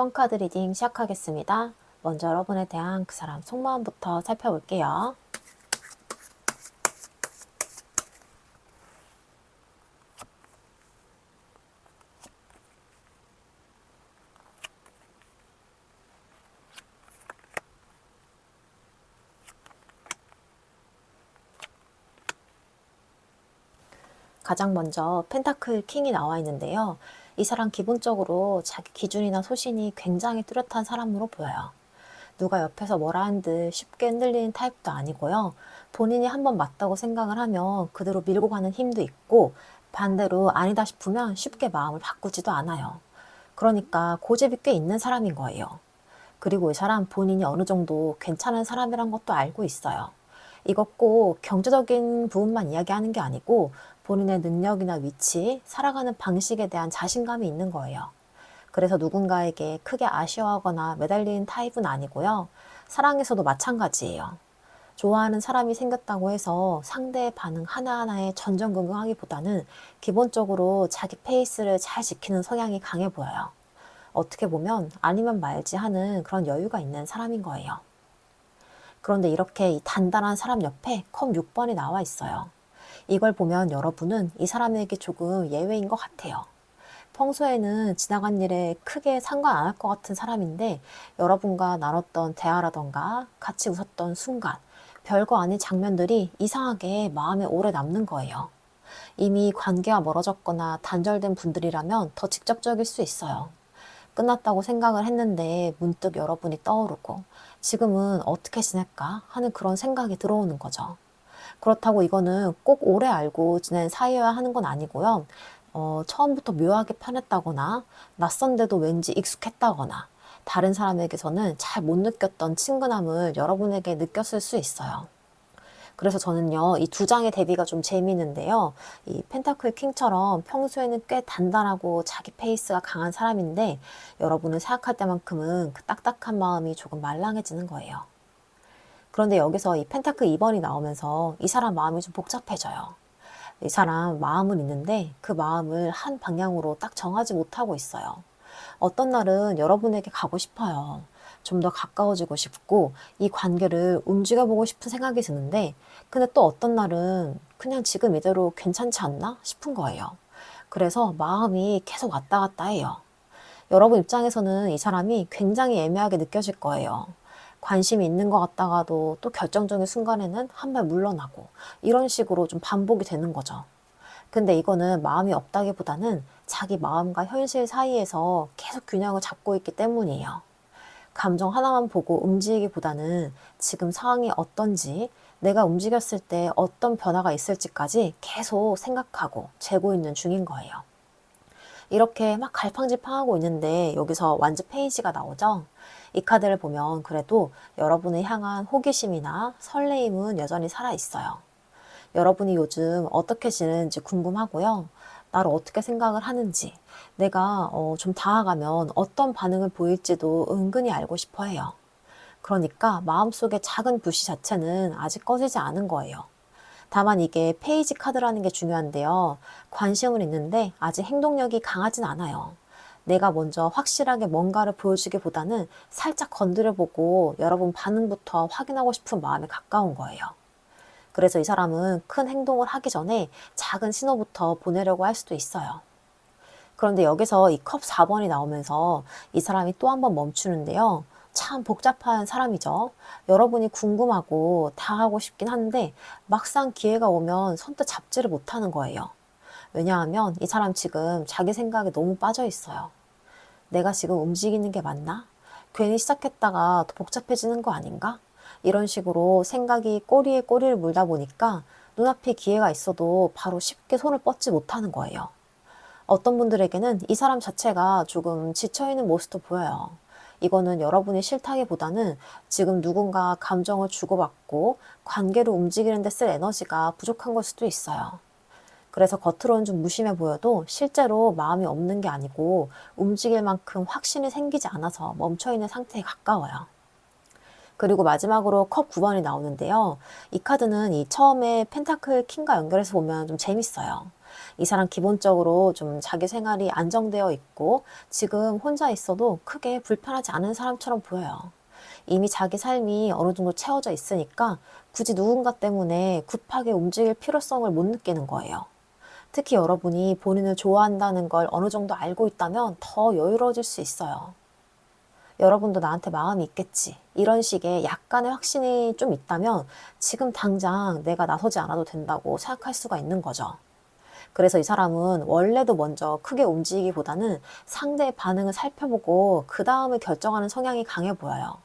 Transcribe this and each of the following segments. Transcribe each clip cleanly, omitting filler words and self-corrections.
1번 카드 리딩 시작하겠습니다. 먼저 여러분에 대한 그 사람 속마음부터 살펴볼게요. 가장 먼저 펜타클 킹이 나와 있는데요. 이 사람 기본적으로 자기 기준이나 소신이 굉장히 뚜렷한 사람으로 보여요. 누가 옆에서 뭐라 한 듯 쉽게 흔들리는 타입도 아니고요. 본인이 한번 맞다고 생각을 하면 그대로 밀고 가는 힘도 있고, 반대로 아니다 싶으면 쉽게 마음을 바꾸지도 않아요. 그러니까 고집이 꽤 있는 사람인 거예요. 그리고 이 사람 본인이 어느 정도 괜찮은 사람이란 것도 알고 있어요. 이것 꼭 경제적인 부분만 이야기하는 게 아니고 본인의 능력이나 위치, 살아가는 방식에 대한 자신감이 있는 거예요. 그래서 누군가에게 크게 아쉬워하거나 매달리는 타입은 아니고요. 사랑에서도 마찬가지예요. 좋아하는 사람이 생겼다고 해서 상대의 반응 하나하나에 전전긍긍하기보다는 기본적으로 자기 페이스를 잘 지키는 성향이 강해 보여요. 어떻게 보면 아니면 말지 하는 그런 여유가 있는 사람인 거예요. 그런데 이렇게 이 단단한 사람 옆에 컵 6번이 나와 있어요. 이걸 보면 여러분은 이 사람에게 조금 예외인 것 같아요. 평소에는 지나간 일에 크게 상관 안 할 것 같은 사람인데 여러분과 나눴던 대화라던가 같이 웃었던 순간, 별거 아닌 장면들이 이상하게 마음에 오래 남는 거예요. 이미 관계가 멀어졌거나 단절된 분들이라면 더 직접적일 수 있어요. 끝났다고 생각을 했는데 문득 여러분이 떠오르고 지금은 어떻게 지낼까 하는 그런 생각이 들어오는 거죠. 그렇다고 이거는 꼭 오래 알고 지낸 사이여야 하는 건 아니고요. 처음부터 묘하게 편했다거나 낯선데도 왠지 익숙했다거나 다른 사람에게서는 잘 못 느꼈던 친근함을 여러분에게 느꼈을 수 있어요. 그래서 저는요, 이 두 장의 대비가 좀 재미있는데요. 이 펜타클 킹처럼 평소에는 꽤 단단하고 자기 페이스가 강한 사람인데 여러분을 생각할 때만큼은 그 딱딱한 마음이 조금 말랑해지는 거예요. 그런데 여기서 이 펜타클 2번이 나오면서 이 사람 마음이 좀 복잡해져요. 이 사람 마음은 있는데 그 마음을 한 방향으로 딱 정하지 못하고 있어요. 어떤 날은 여러분에게 가고 싶어요. 좀 더 가까워지고 싶고 이 관계를 움직여보고 싶은 생각이 드는데 근데 또 어떤 날은 그냥 지금 이대로 괜찮지 않나 싶은 거예요. 그래서 마음이 계속 왔다 갔다 해요. 여러분 입장에서는 이 사람이 굉장히 애매하게 느껴질 거예요. 관심이 있는 것 같다가도 또 결정적인 순간에는 한 발 물러나고 이런 식으로 좀 반복이 되는 거죠. 근데 이거는 마음이 없다기보다는 자기 마음과 현실 사이에서 계속 균형을 잡고 있기 때문이에요. 감정 하나만 보고 움직이기보다는 지금 상황이 어떤지, 내가 움직였을 때 어떤 변화가 있을지까지 계속 생각하고 재고 있는 중인 거예요. 이렇게 막 갈팡질팡하고 있는데 여기서 완즈 페이지가 나오죠. 이 카드를 보면 그래도 여러분을 향한 호기심이나 설레임은 여전히 살아있어요. 여러분이 요즘 어떻게 지내는지 궁금하고요. 나를 어떻게 생각을 하는지, 내가 좀 다가가면 어떤 반응을 보일지도 은근히 알고 싶어 해요. 그러니까 마음속의 작은 불씨 자체는 아직 꺼지지 않은 거예요. 다만 이게 페이지 카드라는 게 중요한데요. 관심은 있는데 아직 행동력이 강하진 않아요. 내가 먼저 확실하게 뭔가를 보여주기보다는 살짝 건드려보고 여러분 반응부터 확인하고 싶은 마음에 가까운 거예요. 그래서 이 사람은 큰 행동을 하기 전에 작은 신호부터 보내려고 할 수도 있어요. 그런데 여기서 이 컵 4번이 나오면서 이 사람이 또 한 번 멈추는데요. 참 복잡한 사람이죠. 여러분이 궁금하고 다 하고 싶긴 한데 막상 기회가 오면 선뜻 잡지를 못하는 거예요. 왜냐하면 이 사람 지금 자기 생각에 너무 빠져 있어요. 내가 지금 움직이는 게 맞나? 괜히 시작했다가 더 복잡해지는 거 아닌가? 이런 식으로 생각이 꼬리에 꼬리를 물다 보니까 눈앞에 기회가 있어도 바로 쉽게 손을 뻗지 못하는 거예요. 어떤 분들에게는 이 사람 자체가 조금 지쳐있는 모습도 보여요. 이거는 여러분이 싫다기보다는 지금 누군가 감정을 주고받고 관계를 움직이는 데 쓸 에너지가 부족한 걸 수도 있어요. 그래서 겉으로는 좀 무심해 보여도 실제로 마음이 없는 게 아니고 움직일 만큼 확신이 생기지 않아서 멈춰있는 상태에 가까워요. 그리고 마지막으로 컵 9번이 나오는데요. 이 카드는 이 처음에 펜타클 킹과 연결해서 보면 좀 재밌어요. 이 사람 기본적으로 좀 자기 생활이 안정되어 있고 지금 혼자 있어도 크게 불편하지 않은 사람처럼 보여요. 이미 자기 삶이 어느 정도 채워져 있으니까 굳이 누군가 때문에 급하게 움직일 필요성을 못 느끼는 거예요. 특히 여러분이 본인을 좋아한다는 걸 어느 정도 알고 있다면 더 여유로워질 수 있어요. 여러분도 나한테 마음이 있겠지. 이런 식의 약간의 확신이 좀 있다면 지금 당장 내가 나서지 않아도 된다고 생각할 수가 있는 거죠. 그래서 이 사람은 원래도 먼저 크게 움직이기보다는 상대의 반응을 살펴보고 그 다음에 결정하는 성향이 강해 보여요.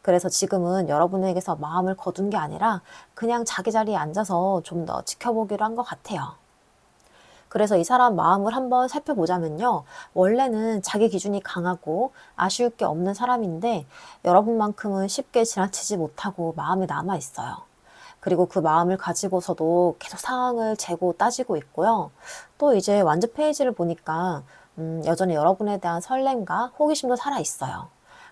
그래서 지금은 여러분에게서 마음을 거둔 게 아니라 그냥 자기 자리에 앉아서 좀 더 지켜보기로 한 것 같아요. 그래서 이 사람 마음을 한번 살펴보자면요. 원래는 자기 기준이 강하고 아쉬울 게 없는 사람인데 여러분만큼은 쉽게 지나치지 못하고 마음에 남아 있어요. 그리고 그 마음을 가지고서도 계속 상황을 재고 따지고 있고요. 또 이제 완전 페이지를 보니까 여전히 여러분에 대한 설렘과 호기심도 살아 있어요.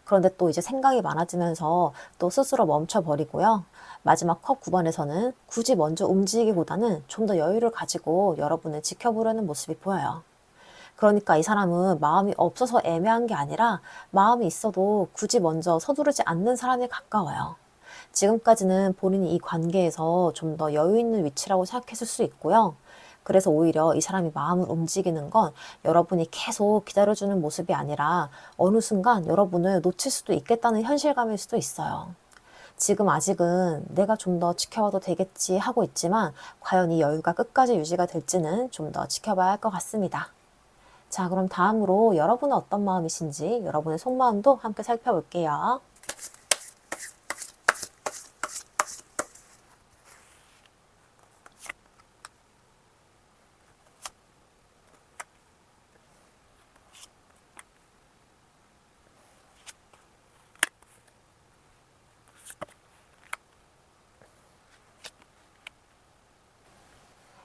그런데 또 이제 생각이 많아지면서 또 스스로 멈춰버리고요. 마지막 컵 9번에서는 굳이 먼저 움직이기보다는 좀 더 여유를 가지고 여러분을 지켜보려는 모습이 보여요. 그러니까 이 사람은 마음이 없어서 애매한 게 아니라 마음이 있어도 굳이 먼저 서두르지 않는 사람에 가까워요. 지금까지는 본인이 이 관계에서 좀 더 여유 있는 위치라고 생각했을 수 있고요. 그래서 오히려 이 사람이 마음을 움직이는 건 여러분이 계속 기다려주는 모습이 아니라 어느 순간 여러분을 놓칠 수도 있겠다는 현실감일 수도 있어요. 지금 아직은 내가 좀 더 지켜봐도 되겠지 하고 있지만 과연 이 여유가 끝까지 유지가 될지는 좀 더 지켜봐야 할 것 같습니다. 자, 그럼 다음으로 여러분은 어떤 마음이신지 여러분의 속마음도 함께 살펴볼게요.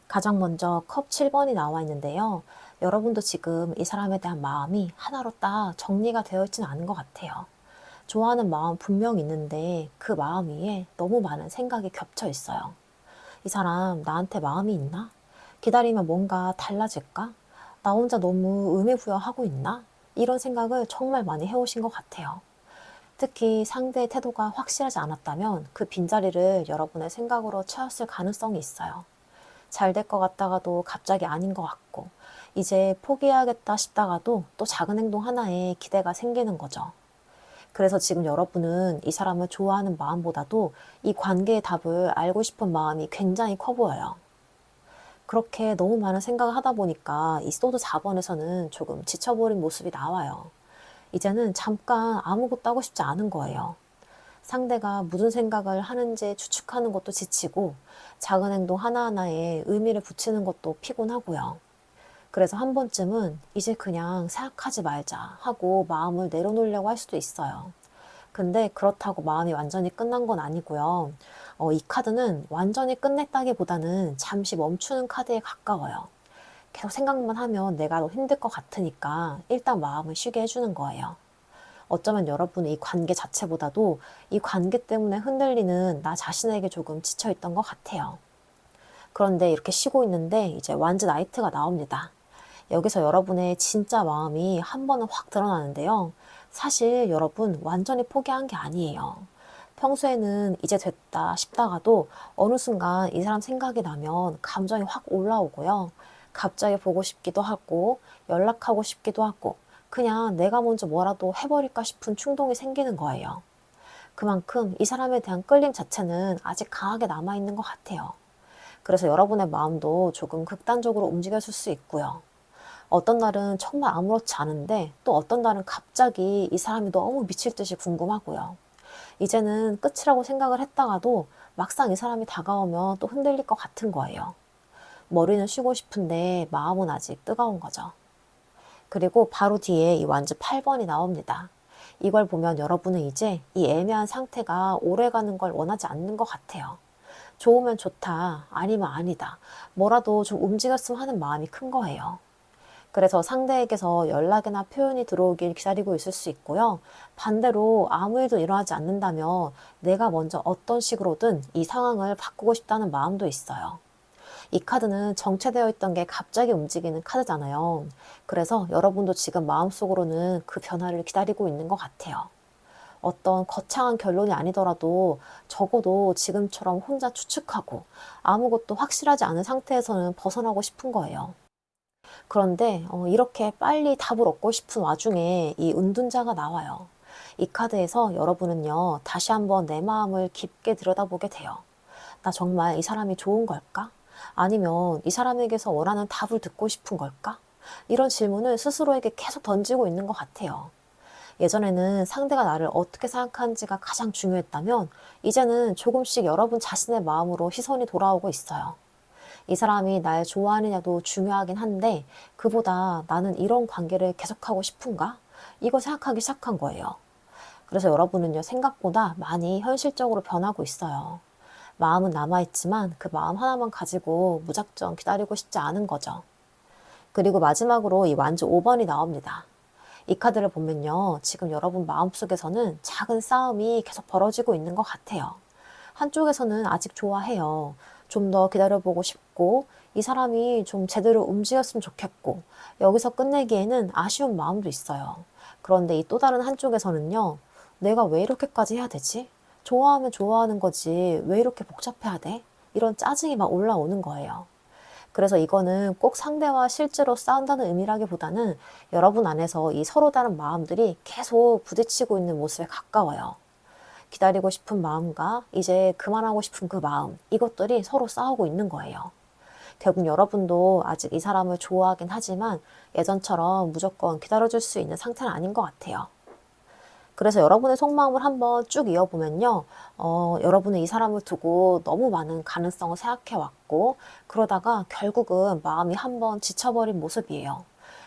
가장 먼저 컵 7번이 나와 있는데요. 여러분도 지금 이 사람에 대한 마음이 하나로 딱 정리가 되어 있지는 않은 것 같아요. 좋아하는 마음 분명히 있는데 그 마음 위에 너무 많은 생각이 겹쳐 있어요. 이 사람 나한테 마음이 있나? 기다리면 뭔가 달라질까? 나 혼자 너무 의미부여하고 있나? 이런 생각을 정말 많이 해오신 것 같아요. 특히 상대의 태도가 확실하지 않았다면 그 빈자리를 여러분의 생각으로 채웠을 가능성이 있어요. 잘 될 것 같다가도 갑자기 아닌 것 같고, 이제 포기해야겠다 싶다가도 또 작은 행동 하나에 기대가 생기는 거죠. 그래서 지금 여러분은 이 사람을 좋아하는 마음보다도 이 관계의 답을 알고 싶은 마음이 굉장히 커 보여요. 그렇게 너무 많은 생각을 하다 보니까 이 소드 4번에서는 조금 지쳐버린 모습이 나와요. 이제는 잠깐 아무것도 하고 싶지 않은 거예요. 상대가 무슨 생각을 하는지 추측하는 것도 지치고 작은 행동 하나하나에 의미를 붙이는 것도 피곤하고요. 그래서 한 번쯤은 이제 그냥 생각하지 말자 하고 마음을 내려놓으려고 할 수도 있어요. 근데 그렇다고 마음이 완전히 끝난 건 아니고요. 이 카드는 완전히 끝냈다기보다는 잠시 멈추는 카드에 가까워요. 계속 생각만 하면 내가 더 힘들 것 같으니까 일단 마음을 쉬게 해주는 거예요. 어쩌면 여러분은 이 관계 자체보다도 이 관계 때문에 흔들리는 나 자신에게 조금 지쳐있던 것 같아요. 그런데 이렇게 쉬고 있는데 이제 완즈 나이트가 나옵니다. 여기서 여러분의 진짜 마음이 한 번은 확 드러나는데요. 사실 여러분 완전히 포기한 게 아니에요. 평소에는 이제 됐다 싶다가도 어느 순간 이 사람 생각이 나면 감정이 확 올라오고요. 갑자기 보고 싶기도 하고 연락하고 싶기도 하고 그냥 내가 먼저 뭐라도 해버릴까 싶은 충동이 생기는 거예요. 그만큼 이 사람에 대한 끌림 자체는 아직 강하게 남아있는 것 같아요. 그래서 여러분의 마음도 조금 극단적으로 움직여질 수 있고요. 어떤 날은 정말 아무렇지 않은데 또 어떤 날은 갑자기 이 사람이 너무 미칠 듯이 궁금하고요. 이제는 끝이라고 생각을 했다가도 막상 이 사람이 다가오면 또 흔들릴 것 같은 거예요. 머리는 쉬고 싶은데 마음은 아직 뜨거운 거죠. 그리고 바로 뒤에 이 완즈 8번이 나옵니다. 이걸 보면 여러분은 이제 이 애매한 상태가 오래가는 걸 원하지 않는 것 같아요. 좋으면 좋다, 아니면 아니다. 뭐라도 좀 움직였으면 하는 마음이 큰 거예요. 그래서 상대에게서 연락이나 표현이 들어오길 기다리고 있을 수 있고요. 반대로 아무 일도 일어나지 않는다면 내가 먼저 어떤 식으로든 이 상황을 바꾸고 싶다는 마음도 있어요. 이 카드는 정체되어 있던 게 갑자기 움직이는 카드잖아요. 그래서 여러분도 지금 마음속으로는 그 변화를 기다리고 있는 것 같아요. 어떤 거창한 결론이 아니더라도 적어도 지금처럼 혼자 추측하고 아무것도 확실하지 않은 상태에서는 벗어나고 싶은 거예요. 그런데 이렇게 빨리 답을 얻고 싶은 와중에 이 은둔자가 나와요. 이 카드에서 여러분은요, 다시 한번 내 마음을 깊게 들여다보게 돼요. 나 정말 이 사람이 좋은 걸까? 아니면 이 사람에게서 원하는 답을 듣고 싶은 걸까? 이런 질문을 스스로에게 계속 던지고 있는 것 같아요. 예전에는 상대가 나를 어떻게 생각하는지가 가장 중요했다면, 이제는 조금씩 여러분 자신의 마음으로 시선이 돌아오고 있어요. 이 사람이 날 좋아하느냐도 중요하긴 한데, 그보다 나는 이런 관계를 계속하고 싶은가? 이거 생각하기 시작한 거예요. 그래서 여러분은요, 생각보다 많이 현실적으로 변하고 있어요. 마음은 남아있지만 그 마음 하나만 가지고 무작정 기다리고 싶지 않은 거죠. 그리고 마지막으로 이 완주 5번이 나옵니다. 이 카드를 보면요, 지금 여러분 마음속에서는 작은 싸움이 계속 벌어지고 있는 것 같아요. 한쪽에서는 아직 좋아해요. 좀 더 기다려보고 싶고, 이 사람이 좀 제대로 움직였으면 좋겠고, 여기서 끝내기에는 아쉬운 마음도 있어요. 그런데 이 또 다른 한쪽에서는요, 내가 왜 이렇게까지 해야 되지? 좋아하면 좋아하는 거지, 왜 이렇게 복잡해야 돼? 이런 짜증이 막 올라오는 거예요. 그래서 이거는 꼭 상대와 실제로 싸운다는 의미라기보다는 여러분 안에서 이 서로 다른 마음들이 계속 부딪히고 있는 모습에 가까워요. 기다리고 싶은 마음과 이제 그만하고 싶은 그 마음, 이것들이 서로 싸우고 있는 거예요. 결국 여러분도 아직 이 사람을 좋아하긴 하지만 예전처럼 무조건 기다려줄 수 있는 상태는 아닌 것 같아요. 그래서 여러분의 속마음을 한번 쭉 이어보면요. 여러분은 이 사람을 두고 너무 많은 가능성을 생각해왔고, 그러다가 결국은 마음이 한번 지쳐버린 모습이에요.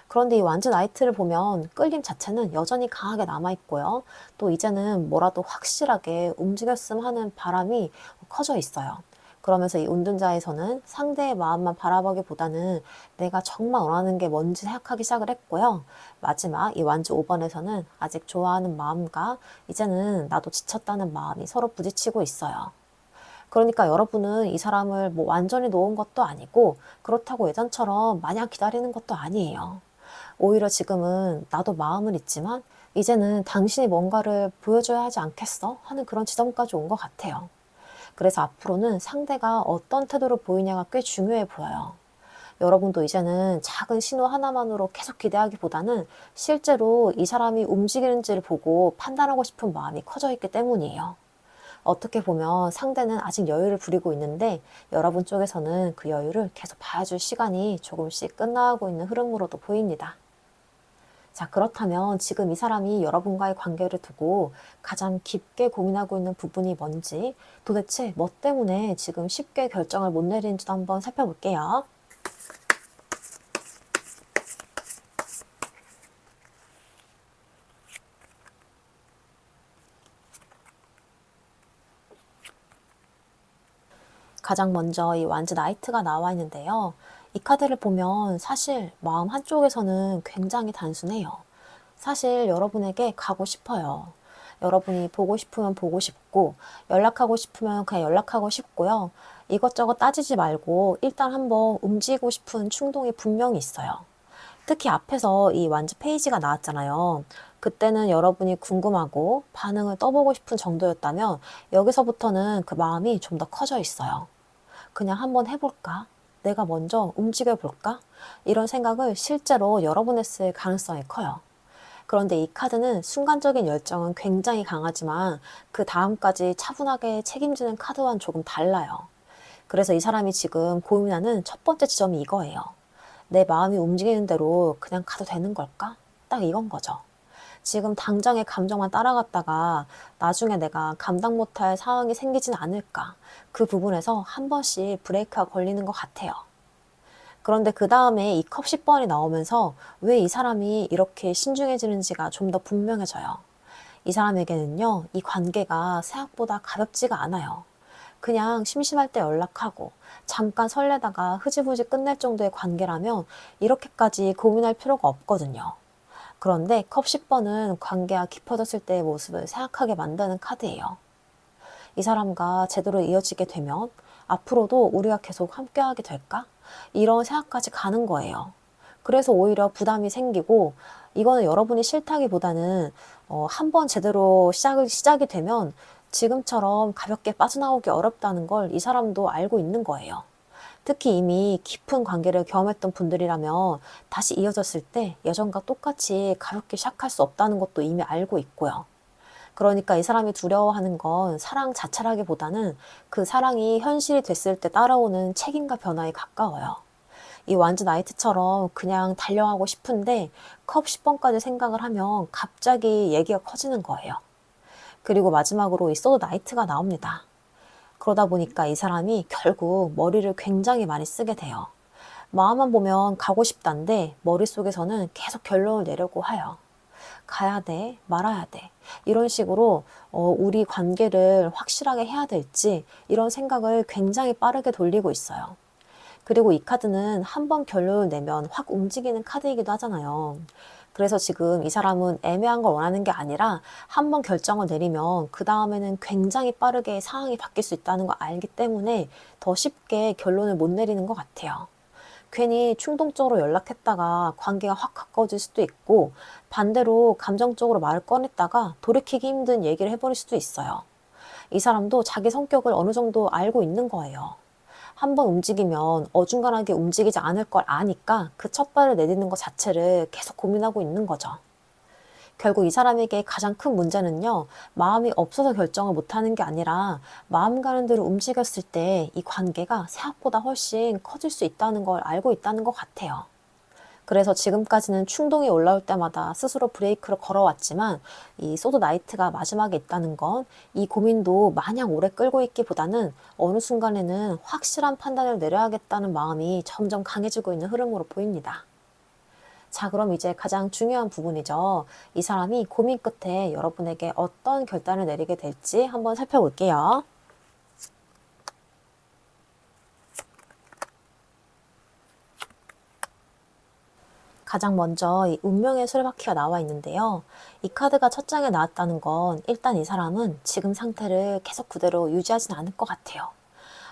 그런데 이 완전 나이트를 보면 끌림 자체는 여전히 강하게 남아있고요. 또 이제는 뭐라도 확실하게 움직였으면 하는 바람이 커져 있어요. 그러면서 이 운둔자에서는 상대의 마음만 바라보기보다는 내가 정말 원하는 게 뭔지 생각하기 시작을 했고요. 마지막 이 완주 5번에서는 아직 좋아하는 마음과 이제는 나도 지쳤다는 마음이 서로 부딪히고 있어요. 그러니까 여러분은 이 사람을 뭐 완전히 놓은 것도 아니고, 그렇다고 예전처럼 마냥 기다리는 것도 아니에요. 오히려 지금은 나도 마음은 있지만 이제는 당신이 뭔가를 보여줘야 하지 않겠어? 하는 그런 지점까지 온 것 같아요. 그래서 앞으로는 상대가 어떤 태도를 보이냐가 꽤 중요해 보여요. 여러분도 이제는 작은 신호 하나만으로 계속 기대하기보다는 실제로 이 사람이 움직이는지를 보고 판단하고 싶은 마음이 커져 있기 때문이에요. 어떻게 보면 상대는 아직 여유를 부리고 있는데 여러분 쪽에서는 그 여유를 계속 봐줄 시간이 조금씩 끝나가고 있는 흐름으로도 보입니다. 자, 그렇다면 지금 이 사람이 여러분과의 관계를 두고 가장 깊게 고민하고 있는 부분이 뭔지, 도대체 뭐 때문에 지금 쉽게 결정을 못 내리는지도 한번 살펴볼게요. 가장 먼저 이 완즈 나이트가 나와 있는데요. 이 카드를 보면 사실 마음 한쪽에서는 굉장히 단순해요. 사실 여러분에게 가고 싶어요. 여러분이 보고 싶으면 보고 싶고, 연락하고 싶으면 그냥 연락하고 싶고요. 이것저것 따지지 말고 일단 한번 움직이고 싶은 충동이 분명히 있어요. 특히 앞에서 이 완즈 페이지가 나왔잖아요. 그때는 여러분이 궁금하고 반응을 떠보고 싶은 정도였다면 여기서부터는 그 마음이 좀 더 커져 있어요. 그냥 한번 해볼까? 내가 먼저 움직여볼까? 이런 생각을 실제로 여러분 했을 가능성이 커요. 그런데 이 카드는 순간적인 열정은 굉장히 강하지만 그 다음까지 차분하게 책임지는 카드와는 조금 달라요. 그래서 이 사람이 지금 고민하는 첫 번째 지점이 이거예요. 내 마음이 움직이는 대로 그냥 가도 되는 걸까? 딱 이건 거죠. 지금 당장의 감정만 따라갔다가 나중에 내가 감당 못할 상황이 생기진 않을까? 그 부분에서 한 번씩 브레이크가 걸리는 것 같아요. 그런데 그 다음에 이 컵 10번이 나오면서 왜 이 사람이 이렇게 신중해지는지가 좀 더 분명해져요. 이 사람에게는요, 이 관계가 생각보다 가볍지가 않아요. 그냥 심심할 때 연락하고 잠깐 설레다가 흐지부지 끝낼 정도의 관계라면 이렇게까지 고민할 필요가 없거든요. 그런데 컵 10번은 관계가 깊어졌을 때의 모습을 생각하게 만드는 카드예요. 이 사람과 제대로 이어지게 되면 앞으로도 우리가 계속 함께하게 될까? 이런 생각까지 가는 거예요. 그래서 오히려 부담이 생기고, 이거는 여러분이 싫다기보다는 한번 제대로 시작이 되면 지금처럼 가볍게 빠져나오기 어렵다는 걸 이 사람도 알고 있는 거예요. 특히 이미 깊은 관계를 경험했던 분들이라면 다시 이어졌을 때 예전과 똑같이 가볍게 시작할 수 없다는 것도 이미 알고 있고요. 그러니까 이 사람이 두려워하는 건 사랑 자체라기보다는 그 사랑이 현실이 됐을 때 따라오는 책임과 변화에 가까워요. 이 완즈 나이트처럼 그냥 달려가고 싶은데 컵 10번까지 생각을 하면 갑자기 얘기가 커지는 거예요. 그리고 마지막으로 이 소드 나이트가 나옵니다. 그러다 보니까 이 사람이 결국 머리를 굉장히 많이 쓰게 돼요. 마음만 보면 가고 싶단데 머릿속에서는 계속 결론을 내려고 해요. 가야 돼, 말아야 돼. 이런 식으로 우리 관계를 확실하게 해야 될지 이런 생각을 굉장히 빠르게 돌리고 있어요. 그리고 이 카드는 한 번 결론을 내면 확 움직이는 카드이기도 하잖아요. 그래서 지금 이 사람은 애매한 걸 원하는 게 아니라 한 번 결정을 내리면 그 다음에는 굉장히 빠르게 상황이 바뀔 수 있다는 걸 알기 때문에 더 쉽게 결론을 못 내리는 것 같아요. 괜히 충동적으로 연락했다가 관계가 확 가까워질 수도 있고, 반대로 감정적으로 말을 꺼냈다가 돌이키기 힘든 얘기를 해버릴 수도 있어요. 이 사람도 자기 성격을 어느 정도 알고 있는 거예요. 한 번 움직이면 어중간하게 움직이지 않을 걸 아니까 그 첫 발을 내딛는 것 자체를 계속 고민하고 있는 거죠. 결국 이 사람에게 가장 큰 문제는요, 마음이 없어서 결정을 못하는 게 아니라 마음 가는 대로 움직였을 때 이 관계가 생각보다 훨씬 커질 수 있다는 걸 알고 있다는 것 같아요. 그래서 지금까지는 충동이 올라올 때마다 스스로 브레이크를 걸어왔지만 이 소드 나이트가 마지막에 있다는 건 이 고민도 마냥 오래 끌고 있기보다는 어느 순간에는 확실한 판단을 내려야겠다는 마음이 점점 강해지고 있는 흐름으로 보입니다. 자, 그럼 이제 가장 중요한 부분이죠. 이 사람이 고민 끝에 여러분에게 어떤 결단을 내리게 될지 한번 살펴볼게요. 가장 먼저 이 운명의 수레바퀴가 나와 있는데요. 이 카드가 첫 장에 나왔다는 건 일단 이 사람은 지금 상태를 계속 그대로 유지하진 않을 것 같아요.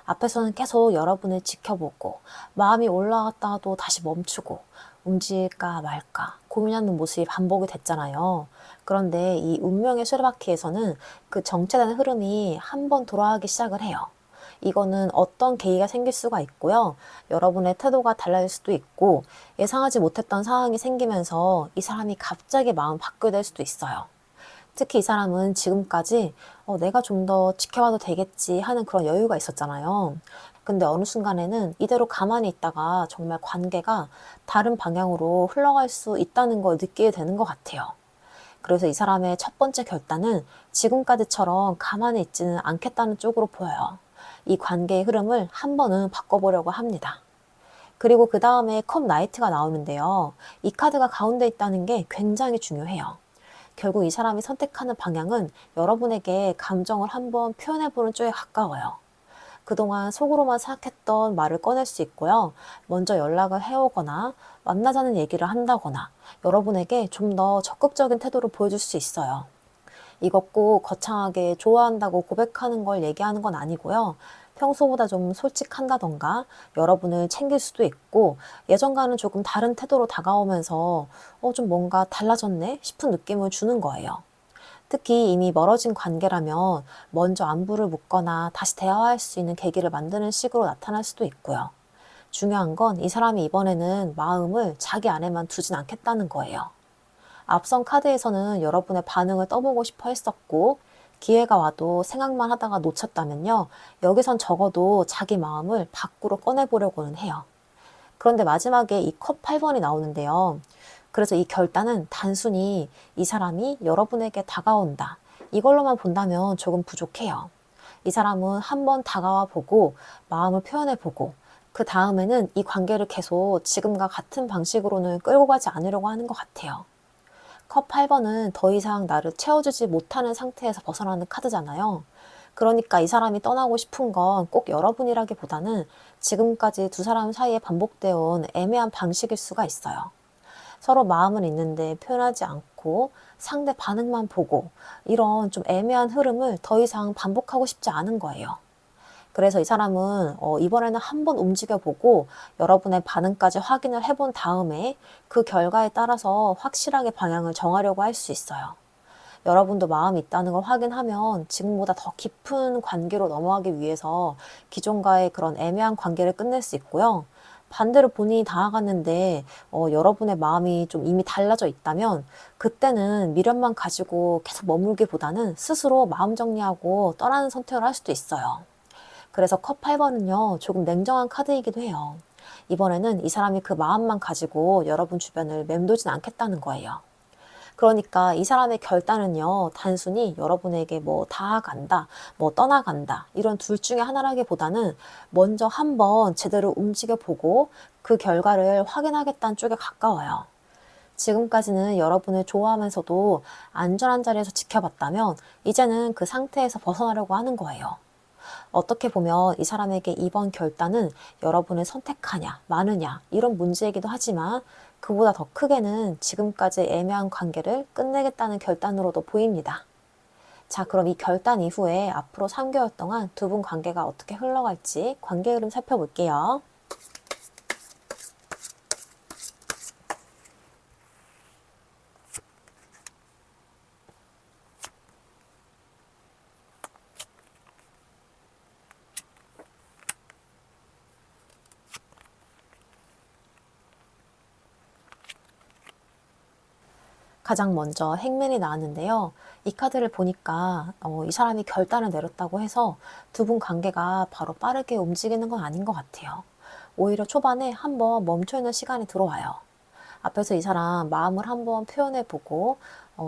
앞에서는 계속 여러분을 지켜보고 마음이 올라갔다가도 다시 멈추고 움직일까 말까 고민하는 모습이 반복이 됐잖아요. 그런데 이 운명의 수레바퀴에서는 그 정체된 흐름이 한 번 돌아가기 시작을 해요. 이거는 어떤 계기가 생길 수가 있고요. 여러분의 태도가 달라질 수도 있고 예상하지 못했던 상황이 생기면서 이 사람이 갑자기 마음 바꾸게 될 수도 있어요. 특히 이 사람은 지금까지 내가 좀 더 지켜봐도 되겠지 하는 그런 여유가 있었잖아요. 근데 어느 순간에는 이대로 가만히 있다가 정말 관계가 다른 방향으로 흘러갈 수 있다는 걸 느끼게 되는 것 같아요. 그래서 이 사람의 첫 번째 결단은 지금까지처럼 가만히 있지는 않겠다는 쪽으로 보여요. 이 관계의 흐름을 한 번은 바꿔보려고 합니다. 그리고 그 다음에 컵 나이트가 나오는데요. 이 카드가 가운데 있다는 게 굉장히 중요해요. 결국 이 사람이 선택하는 방향은 여러분에게 감정을 한번 표현해보는 쪽에 가까워요. 그동안 속으로만 생각했던 말을 꺼낼 수 있고요. 먼저 연락을 해오거나 만나자는 얘기를 한다거나 여러분에게 좀 더 적극적인 태도를 보여줄 수 있어요. 이것 꼭 거창하게 좋아한다고 고백하는 걸 얘기하는 건 아니고요. 평소보다 좀 솔직한다던가 여러분을 챙길 수도 있고 예전과는 조금 다른 태도로 다가오면서 좀 뭔가 달라졌네 싶은 느낌을 주는 거예요. 특히 이미 멀어진 관계라면 먼저 안부를 묻거나 다시 대화할 수 있는 계기를 만드는 식으로 나타날 수도 있고요. 중요한 건 이 사람이 이번에는 마음을 자기 안에만 두진 않겠다는 거예요. 앞선 카드에서는 여러분의 반응을 떠보고 싶어 했었고 기회가 와도 생각만 하다가 놓쳤다면요. 여기선 적어도 자기 마음을 밖으로 꺼내보려고는 해요. 그런데 마지막에 이 컵 8번이 나오는데요. 그래서 이 결단은 단순히 이 사람이 여러분에게 다가온다. 이걸로만 본다면 조금 부족해요. 이 사람은 한번 다가와 보고 마음을 표현해 보고 그 다음에는 이 관계를 계속 지금과 같은 방식으로는 끌고 가지 않으려고 하는 것 같아요. 컵 8번은 더 이상 나를 채워주지 못하는 상태에서 벗어나는 카드잖아요. 그러니까 이 사람이 떠나고 싶은 건 꼭 여러분이라기보다는 지금까지 두 사람 사이에 반복되어 온 애매한 방식일 수가 있어요. 서로 마음은 있는데 표현하지 않고 상대 반응만 보고 이런 좀 애매한 흐름을 더 이상 반복하고 싶지 않은 거예요. 그래서 이 사람은 이번에는 한번 움직여보고 여러분의 반응까지 확인을 해본 다음에 그 결과에 따라서 확실하게 방향을 정하려고 할 수 있어요. 여러분도 마음이 있다는 걸 확인하면 지금보다 더 깊은 관계로 넘어가기 위해서 기존과의 그런 애매한 관계를 끝낼 수 있고요. 반대로 본인이 다가갔는데 여러분의 마음이 좀 이미 달라져 있다면 그때는 미련만 가지고 계속 머물기보다는 스스로 마음 정리하고 떠나는 선택을 할 수도 있어요. 그래서 컵 8번은요, 조금 냉정한 카드이기도 해요. 이번에는 이 사람이 그 마음만 가지고 여러분 주변을 맴돌진 않겠다는 거예요. 그러니까 이 사람의 결단은요, 단순히 여러분에게 뭐 다가간다, 뭐 떠나간다, 이런 둘 중에 하나라기보다는 먼저 한번 제대로 움직여 보고 그 결과를 확인하겠다는 쪽에 가까워요. 지금까지는 여러분을 좋아하면서도 안전한 자리에서 지켜봤다면 이제는 그 상태에서 벗어나려고 하는 거예요. 어떻게 보면 이 사람에게 이번 결단은 여러분을 선택하냐, 마느냐, 이런 문제이기도 하지만 그보다 더 크게는 지금까지 애매한 관계를 끝내겠다는 결단으로도 보입니다. 자, 그럼 이 결단 이후에 앞으로 3개월 동안 두 분 관계가 어떻게 흘러갈지 관계 흐름 살펴볼게요. 가장 먼저 행맨이 나왔는데요. 이 카드를 보니까 이 사람이 결단을 내렸다고 해서 두 분 관계가 바로 빠르게 움직이는 건 아닌 것 같아요. 오히려 초반에 한번 멈춰있는 시간이 들어와요. 앞에서 이 사람 마음을 한번 표현해보고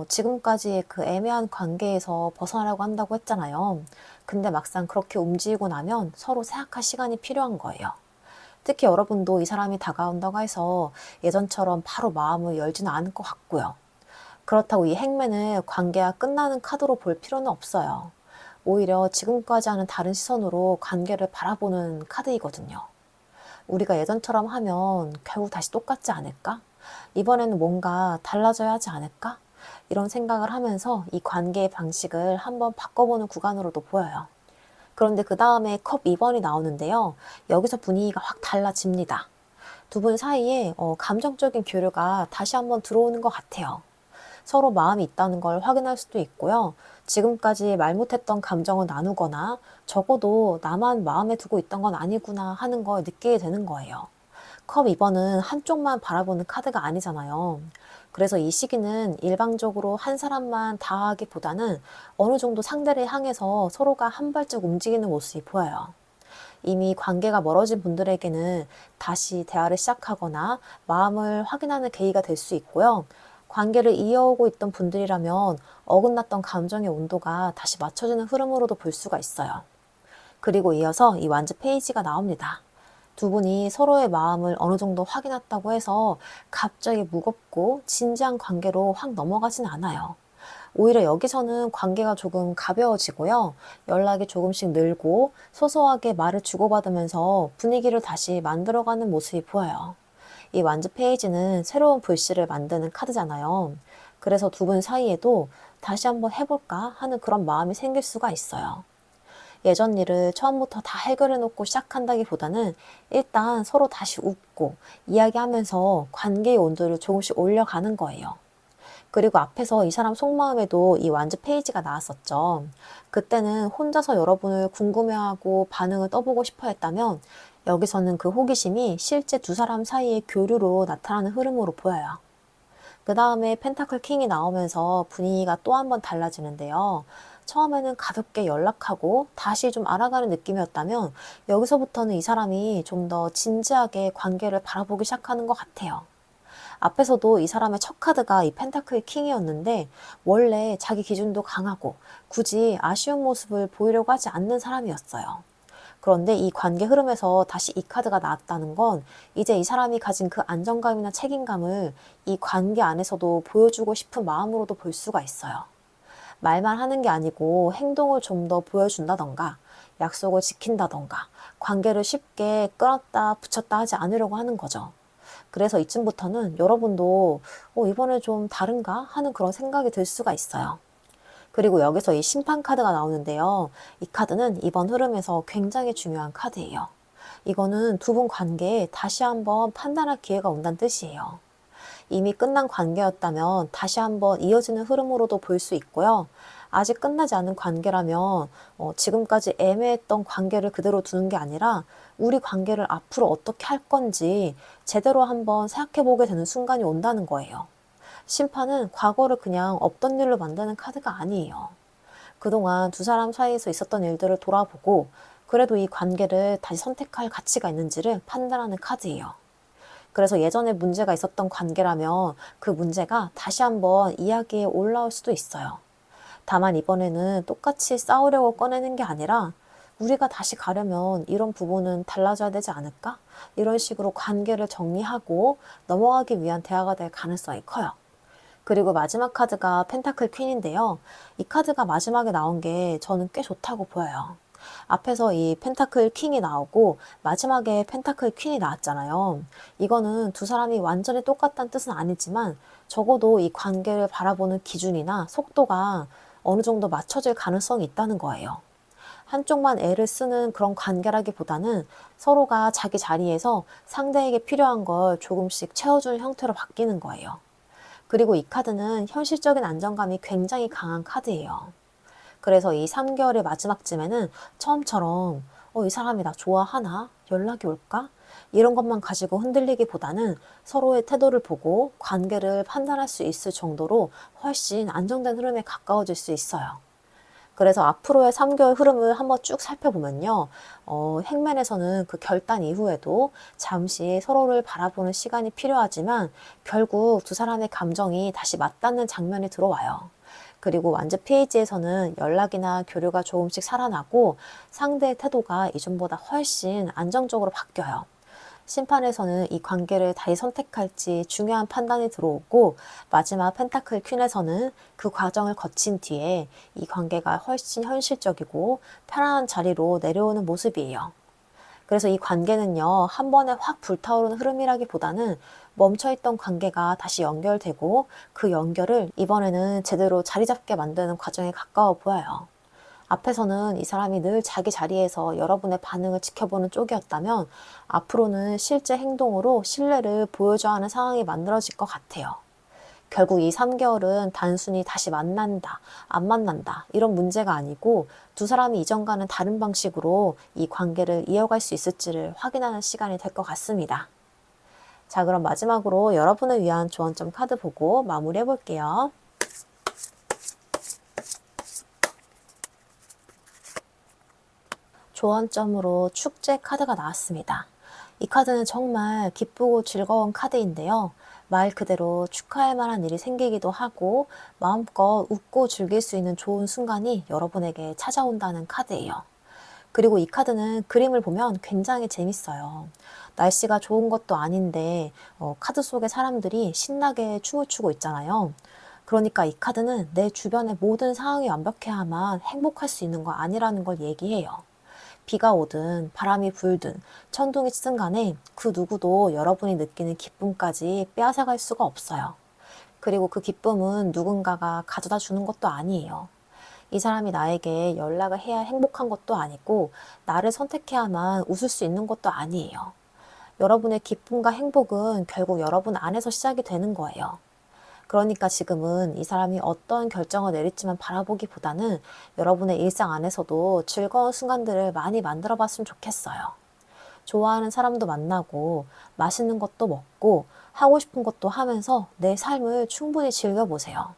지금까지의 그 애매한 관계에서 벗어나려고 한다고 했잖아요. 근데 막상 그렇게 움직이고 나면 서로 생각할 시간이 필요한 거예요. 특히 여러분도 이 사람이 다가온다고 해서 예전처럼 바로 마음을 열지는 않을 것 같고요. 그렇다고 이 행맨을 관계가 끝나는 카드로 볼 필요는 없어요. 오히려 지금까지와는 다른 시선으로 관계를 바라보는 카드이거든요. 우리가 예전처럼 하면 결국 다시 똑같지 않을까? 이번에는 뭔가 달라져야 하지 않을까? 이런 생각을 하면서 이 관계의 방식을 한번 바꿔보는 구간으로도 보여요. 그런데 그 다음에 컵 2번이 나오는데요. 여기서 분위기가 확 달라집니다. 두 분 사이에 감정적인 교류가 다시 한번 들어오는 것 같아요. 서로 마음이 있다는 걸 확인할 수도 있고요. 지금까지 말 못했던 감정을 나누거나 적어도 나만 마음에 두고 있던 건 아니구나 하는 걸 느끼게 되는 거예요. 컵 2번은 한쪽만 바라보는 카드가 아니잖아요. 그래서 이 시기는 일방적으로 한 사람만 다하기보다는 어느 정도 상대를 향해서 서로가 한 발짝 움직이는 모습이 보여요. 이미 관계가 멀어진 분들에게는 다시 대화를 시작하거나 마음을 확인하는 계기가 될 수 있고요. 관계를 이어오고 있던 분들이라면 어긋났던 감정의 온도가 다시 맞춰지는 흐름으로도 볼 수가 있어요. 그리고 이어서 이 완즈 페이지가 나옵니다. 두 분이 서로의 마음을 어느 정도 확인했다고 해서 갑자기 무겁고 진지한 관계로 확 넘어가진 않아요. 오히려 여기서는 관계가 조금 가벼워지고요. 연락이 조금씩 늘고 소소하게 말을 주고받으면서 분위기를 다시 만들어가는 모습이 보여요. 이 완즈 페이지는 새로운 불씨를 만드는 카드잖아요. 그래서 두 분 사이에도 다시 한번 해볼까 하는 그런 마음이 생길 수가 있어요. 예전 일을 처음부터 다 해결해 놓고 시작한다기보다는 일단 서로 다시 웃고 이야기하면서 관계의 온도를 조금씩 올려가는 거예요. 그리고 앞에서 이 사람 속마음에도 이 완즈 페이지가 나왔었죠. 그때는 혼자서 여러분을 궁금해하고 반응을 떠보고 싶어 했다면 여기서는 그 호기심이 실제 두 사람 사이의 교류로 나타나는 흐름으로 보여요. 그 다음에 펜타클 킹이 나오면서 분위기가 또 한 번 달라지는데요. 처음에는 가볍게 연락하고 다시 좀 알아가는 느낌이었다면 여기서부터는 이 사람이 좀 더 진지하게 관계를 바라보기 시작하는 것 같아요. 앞에서도 이 사람의 첫 카드가 이 펜타클 킹이었는데 원래 자기 기준도 강하고 굳이 아쉬운 모습을 보이려고 하지 않는 사람이었어요. 그런데 이 관계 흐름에서 다시 이 카드가 나왔다는 건 이제 이 사람이 가진 그 안정감이나 책임감을 이 관계 안에서도 보여주고 싶은 마음으로도 볼 수가 있어요. 말만 하는 게 아니고 행동을 좀 더 보여준다던가 약속을 지킨다던가 관계를 쉽게 끌었다 붙였다 하지 않으려고 하는 거죠. 그래서 이쯤부터는 여러분도 이번에 좀 다른가 하는 그런 생각이 들 수가 있어요. 그리고 여기서 이 심판 카드가 나오는데요. 이 카드는 이번 흐름에서 굉장히 중요한 카드예요. 이거는 두 분 관계에 다시 한번 판단할 기회가 온다는 뜻이에요. 이미 끝난 관계였다면 다시 한번 이어지는 흐름으로도 볼 수 있고요. 아직 끝나지 않은 관계라면 지금까지 애매했던 관계를 그대로 두는 게 아니라 우리 관계를 앞으로 어떻게 할 건지 제대로 한번 생각해 보게 되는 순간이 온다는 거예요. 심판은 과거를 그냥 없던 일로 만드는 카드가 아니에요. 그동안 두 사람 사이에서 있었던 일들을 돌아보고 그래도 이 관계를 다시 선택할 가치가 있는지를 판단하는 카드예요. 그래서 예전에 문제가 있었던 관계라면 그 문제가 다시 한번 이야기에 올라올 수도 있어요. 다만 이번에는 똑같이 싸우려고 꺼내는 게 아니라 우리가 다시 가려면 이런 부분은 달라져야 되지 않을까? 이런 식으로 관계를 정리하고 넘어가기 위한 대화가 될 가능성이 커요. 그리고 마지막 카드가 펜타클 퀸인데요. 이 카드가 마지막에 나온 게 저는 꽤 좋다고 보여요. 앞에서 이 펜타클 킹이 나오고 마지막에 펜타클 퀸이 나왔잖아요. 이거는 두 사람이 완전히 똑같다는 뜻은 아니지만 적어도 이 관계를 바라보는 기준이나 속도가 어느 정도 맞춰질 가능성이 있다는 거예요. 한쪽만 애를 쓰는 그런 관계라기보다는 서로가 자기 자리에서 상대에게 필요한 걸 조금씩 채워주는 형태로 바뀌는 거예요. 그리고 이 카드는 현실적인 안정감이 굉장히 강한 카드예요. 그래서 이 3개월의 마지막쯤에는 처음처럼 이 사람이 나 좋아하나? 연락이 올까? 이런 것만 가지고 흔들리기보다는 서로의 태도를 보고 관계를 판단할 수 있을 정도로 훨씬 안정된 흐름에 가까워질 수 있어요. 그래서 앞으로의 3개월 흐름을 한번 쭉 살펴보면요. 행맨에서는 그 결단 이후에도 잠시 서로를 바라보는 시간이 필요하지만 결국 두 사람의 감정이 다시 맞닿는 장면이 들어와요. 그리고 완즈 페이지에서는 연락이나 교류가 조금씩 살아나고 상대의 태도가 이전보다 훨씬 안정적으로 바뀌어요. 심판에서는 이 관계를 다시 선택할지 중요한 판단이 들어오고 마지막 펜타클 퀸에서는 그 과정을 거친 뒤에 이 관계가 훨씬 현실적이고 편안한 자리로 내려오는 모습이에요. 그래서 이 관계는요, 한 번에 확 불타오르는 흐름이라기보다는 멈춰있던 관계가 다시 연결되고 그 연결을 이번에는 제대로 자리 잡게 만드는 과정에 가까워 보여요. 앞에서는 이 사람이 늘 자기 자리에서 여러분의 반응을 지켜보는 쪽이었다면 앞으로는 실제 행동으로 신뢰를 보여줘야 하는 상황이 만들어질 것 같아요. 결국 이 3개월은 단순히 다시 만난다, 안 만난다 이런 문제가 아니고 두 사람이 이전과는 다른 방식으로 이 관계를 이어갈 수 있을지를 확인하는 시간이 될 것 같습니다. 자, 그럼 마지막으로 여러분을 위한 조언점 카드 보고 마무리해 볼게요. 조언점으로 축제 카드가 나왔습니다. 이 카드는 정말 기쁘고 즐거운 카드인데요. 말 그대로 축하할 만한 일이 생기기도 하고 마음껏 웃고 즐길 수 있는 좋은 순간이 여러분에게 찾아온다는 카드예요. 그리고 이 카드는 그림을 보면 굉장히 재밌어요. 날씨가 좋은 것도 아닌데 카드 속의 사람들이 신나게 춤을 추고 있잖아요. 그러니까 이 카드는 내 주변의 모든 상황이 완벽해야만 행복할 수 있는 거 아니라는 걸 얘기해요. 비가 오든 바람이 불든 천둥이 치든 간에 그 누구도 여러분이 느끼는 기쁨까지 빼앗아갈 수가 없어요. 그리고 그 기쁨은 누군가가 가져다 주는 것도 아니에요. 이 사람이 나에게 연락을 해야 행복한 것도 아니고 나를 선택해야만 웃을 수 있는 것도 아니에요. 여러분의 기쁨과 행복은 결국 여러분 안에서 시작이 되는 거예요. 그러니까 지금은 이 사람이 어떤 결정을 내릴지만 바라보기보다는 여러분의 일상 안에서도 즐거운 순간들을 많이 만들어 봤으면 좋겠어요. 좋아하는 사람도 만나고 맛있는 것도 먹고 하고 싶은 것도 하면서 내 삶을 충분히 즐겨보세요.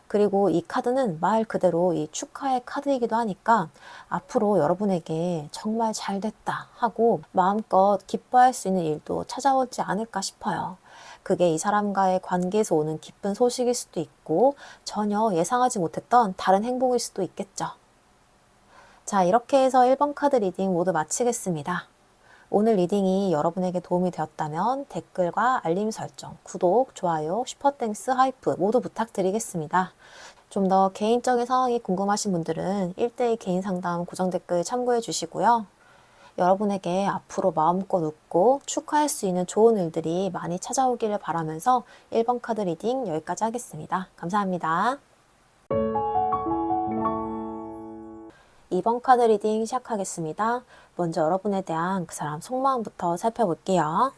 그리고 이 카드는 말 그대로 이 축하의 카드이기도 하니까 앞으로 여러분에게 정말 잘 됐다 하고 마음껏 기뻐할 수 있는 일도 찾아오지 않을까 싶어요. 그게 이 사람과의 관계에서 오는 기쁜 소식일 수도 있고 전혀 예상하지 못했던 다른 행복일 수도 있겠죠. 자, 이렇게 해서 1번 카드 리딩 모두 마치겠습니다. 오늘 리딩이 여러분에게 도움이 되었다면 댓글과 알림 설정, 구독, 좋아요, 슈퍼땡스, 하이프 모두 부탁드리겠습니다. 좀 더 개인적인 상황이 궁금하신 분들은 1대1 개인 상담 고정 댓글 참고해 주시고요. 여러분에게 앞으로 마음껏 웃고 축하할 수 있는 좋은 일들이 많이 찾아오기를 바라면서 1번 카드 리딩 여기까지 하겠습니다. 감사합니다. 2번 카드 리딩 시작하겠습니다. 먼저 여러분에 대한 그 사람 속마음부터 살펴볼게요.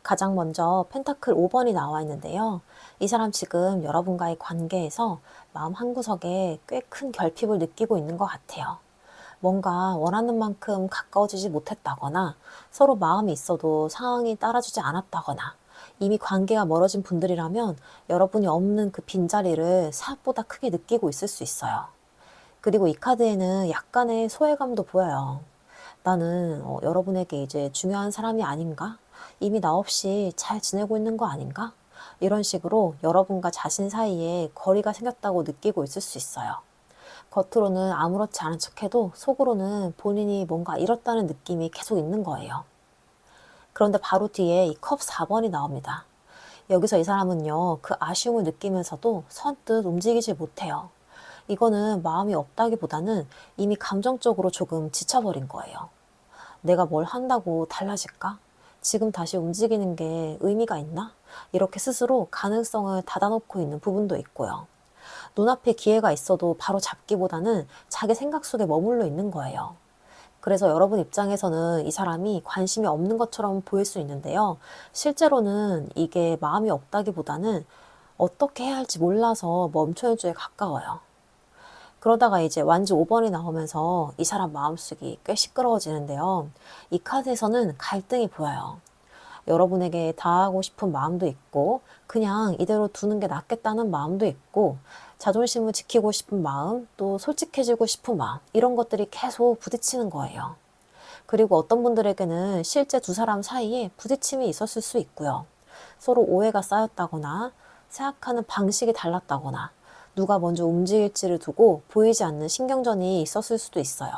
가장 먼저 펜타클 5번이 나와 있는데요. 이 사람 지금 여러분과의 관계에서 마음 한구석에 꽤 큰 결핍을 느끼고 있는 것 같아요. 뭔가 원하는 만큼 가까워지지 못했다거나 서로 마음이 있어도 상황이 따라주지 않았다거나 이미 관계가 멀어진 분들이라면 여러분이 없는 그 빈자리를 생각보다 크게 느끼고 있을 수 있어요. 그리고 이 카드에는 약간의 소외감도 보여요. 나는 여러분에게 이제 중요한 사람이 아닌가? 이미 나 없이 잘 지내고 있는 거 아닌가? 이런 식으로 여러분과 자신 사이에 거리가 생겼다고 느끼고 있을 수 있어요. 겉으로는 아무렇지 않은 척해도 속으로는 본인이 뭔가 잃었다는 느낌이 계속 있는 거예요. 그런데 바로 뒤에 이 컵 4번이 나옵니다. 여기서 이 사람은요, 그 아쉬움을 느끼면서도 선뜻 움직이지 못해요. 이거는 마음이 없다기보다는 이미 감정적으로 조금 지쳐버린 거예요. 내가 뭘 한다고 달라질까? 지금 다시 움직이는 게 의미가 있나? 이렇게 스스로 가능성을 닫아놓고 있는 부분도 있고요. 눈앞에 기회가 있어도 바로 잡기보다는 자기 생각 속에 머물러 있는 거예요. 그래서 여러분 입장에서는 이 사람이 관심이 없는 것처럼 보일 수 있는데요. 실제로는 이게 마음이 없다기보다는 어떻게 해야 할지 몰라서 멈춰있는 쪽에 가까워요. 그러다가 이제 완지 5번이 나오면서 이 사람 마음속이 꽤 시끄러워지는데요. 이 카드에서는 갈등이 보여요. 여러분에게 다하고 싶은 마음도 있고 그냥 이대로 두는 게 낫겠다는 마음도 있고 자존심을 지키고 싶은 마음, 또 솔직해지고 싶은 마음 이런 것들이 계속 부딪히는 거예요. 그리고 어떤 분들에게는 실제 두 사람 사이에 부딪힘이 있었을 수 있고요. 서로 오해가 쌓였다거나 생각하는 방식이 달랐다거나 누가 먼저 움직일지를 두고 보이지 않는 신경전이 있었을 수도 있어요.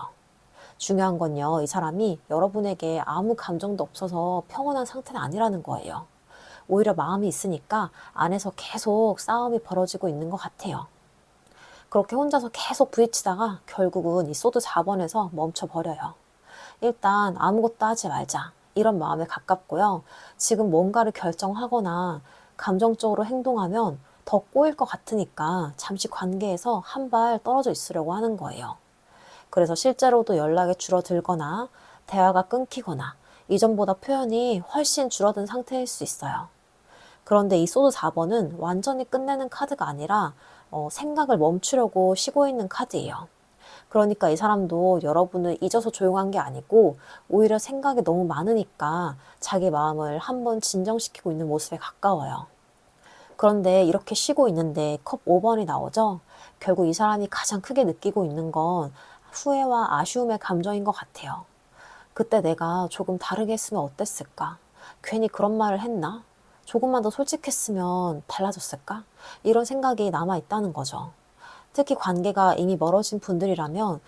중요한 건요, 이 사람이 여러분에게 아무 감정도 없어서 평온한 상태는 아니라는 거예요. 오히려 마음이 있으니까 안에서 계속 싸움이 벌어지고 있는 것 같아요. 그렇게 혼자서 계속 부딪히다가 결국은 이 소드 4번에서 멈춰버려요. 일단 아무것도 하지 말자. 이런 마음에 가깝고요. 지금 뭔가를 결정하거나 감정적으로 행동하면 더 꼬일 것 같으니까 잠시 관계에서 한 발 떨어져 있으려고 하는 거예요. 그래서 실제로도 연락이 줄어들거나 대화가 끊기거나 이전보다 표현이 훨씬 줄어든 상태일 수 있어요. 그런데 이 소드 4번은 완전히 끝내는 카드가 아니라 생각을 멈추려고 쉬고 있는 카드예요. 그러니까 이 사람도 여러분을 잊어서 조용한 게 아니고 오히려 생각이 너무 많으니까 자기 마음을 한번 진정시키고 있는 모습에 가까워요. 그런데 이렇게 쉬고 있는데 컵 5번이 나오죠? 결국 이 사람이 가장 크게 느끼고 있는 건 후회와 아쉬움의 감정인 것 같아요. 그때 내가 조금 다르게 했으면 어땠을까? 괜히 그런 말을 했나? 조금만 더 솔직했으면 달라졌을까? 이런 생각이 남아있다는 거죠. 특히 관계가 이미 멀어진 분들이라면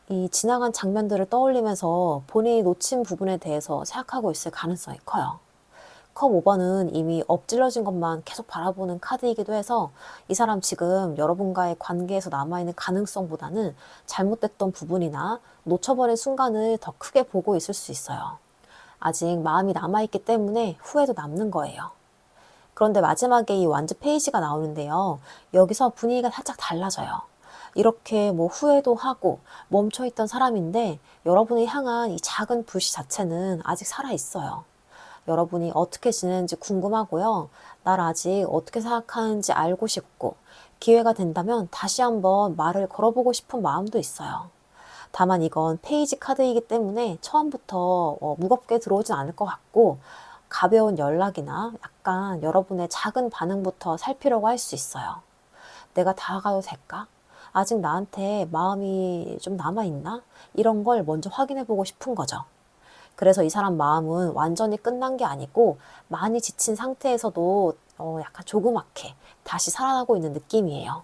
이 지나간 장면들을 떠올리면서 본인이 놓친 부분에 대해서 생각하고 있을 가능성이 커요. 컵 5번은 이미 엎질러진 것만 계속 바라보는 카드이기도 해서 이 사람 지금 여러분과의 관계에서 남아있는 가능성보다는 잘못됐던 부분이나 놓쳐버린 순간을 더 크게 보고 있을 수 있어요. 아직 마음이 남아있기 때문에 후회도 남는 거예요. 그런데 마지막에 이 완즈 페이지가 나오는데요. 여기서 분위기가 살짝 달라져요. 이렇게 뭐 후회도 하고 멈춰있던 사람인데 여러분을 향한 이 작은 불씨 자체는 아직 살아있어요. 여러분이 어떻게 지내는지 궁금하고요. 날 아직 어떻게 생각하는지 알고 싶고 기회가 된다면 다시 한번 말을 걸어보고 싶은 마음도 있어요. 다만 이건 페이지 카드이기 때문에 처음부터 무겁게 들어오진 않을 것 같고 가벼운 연락이나 약간 여러분의 작은 반응부터 살피려고 할 수 있어요. 내가 다가가도 될까? 아직 나한테 마음이 좀 남아있나? 이런 걸 먼저 확인해보고 싶은 거죠. 그래서 이 사람 마음은 완전히 끝난 게 아니고 많이 지친 상태에서도 약간 조그맣게 다시 살아나고 있는 느낌이에요.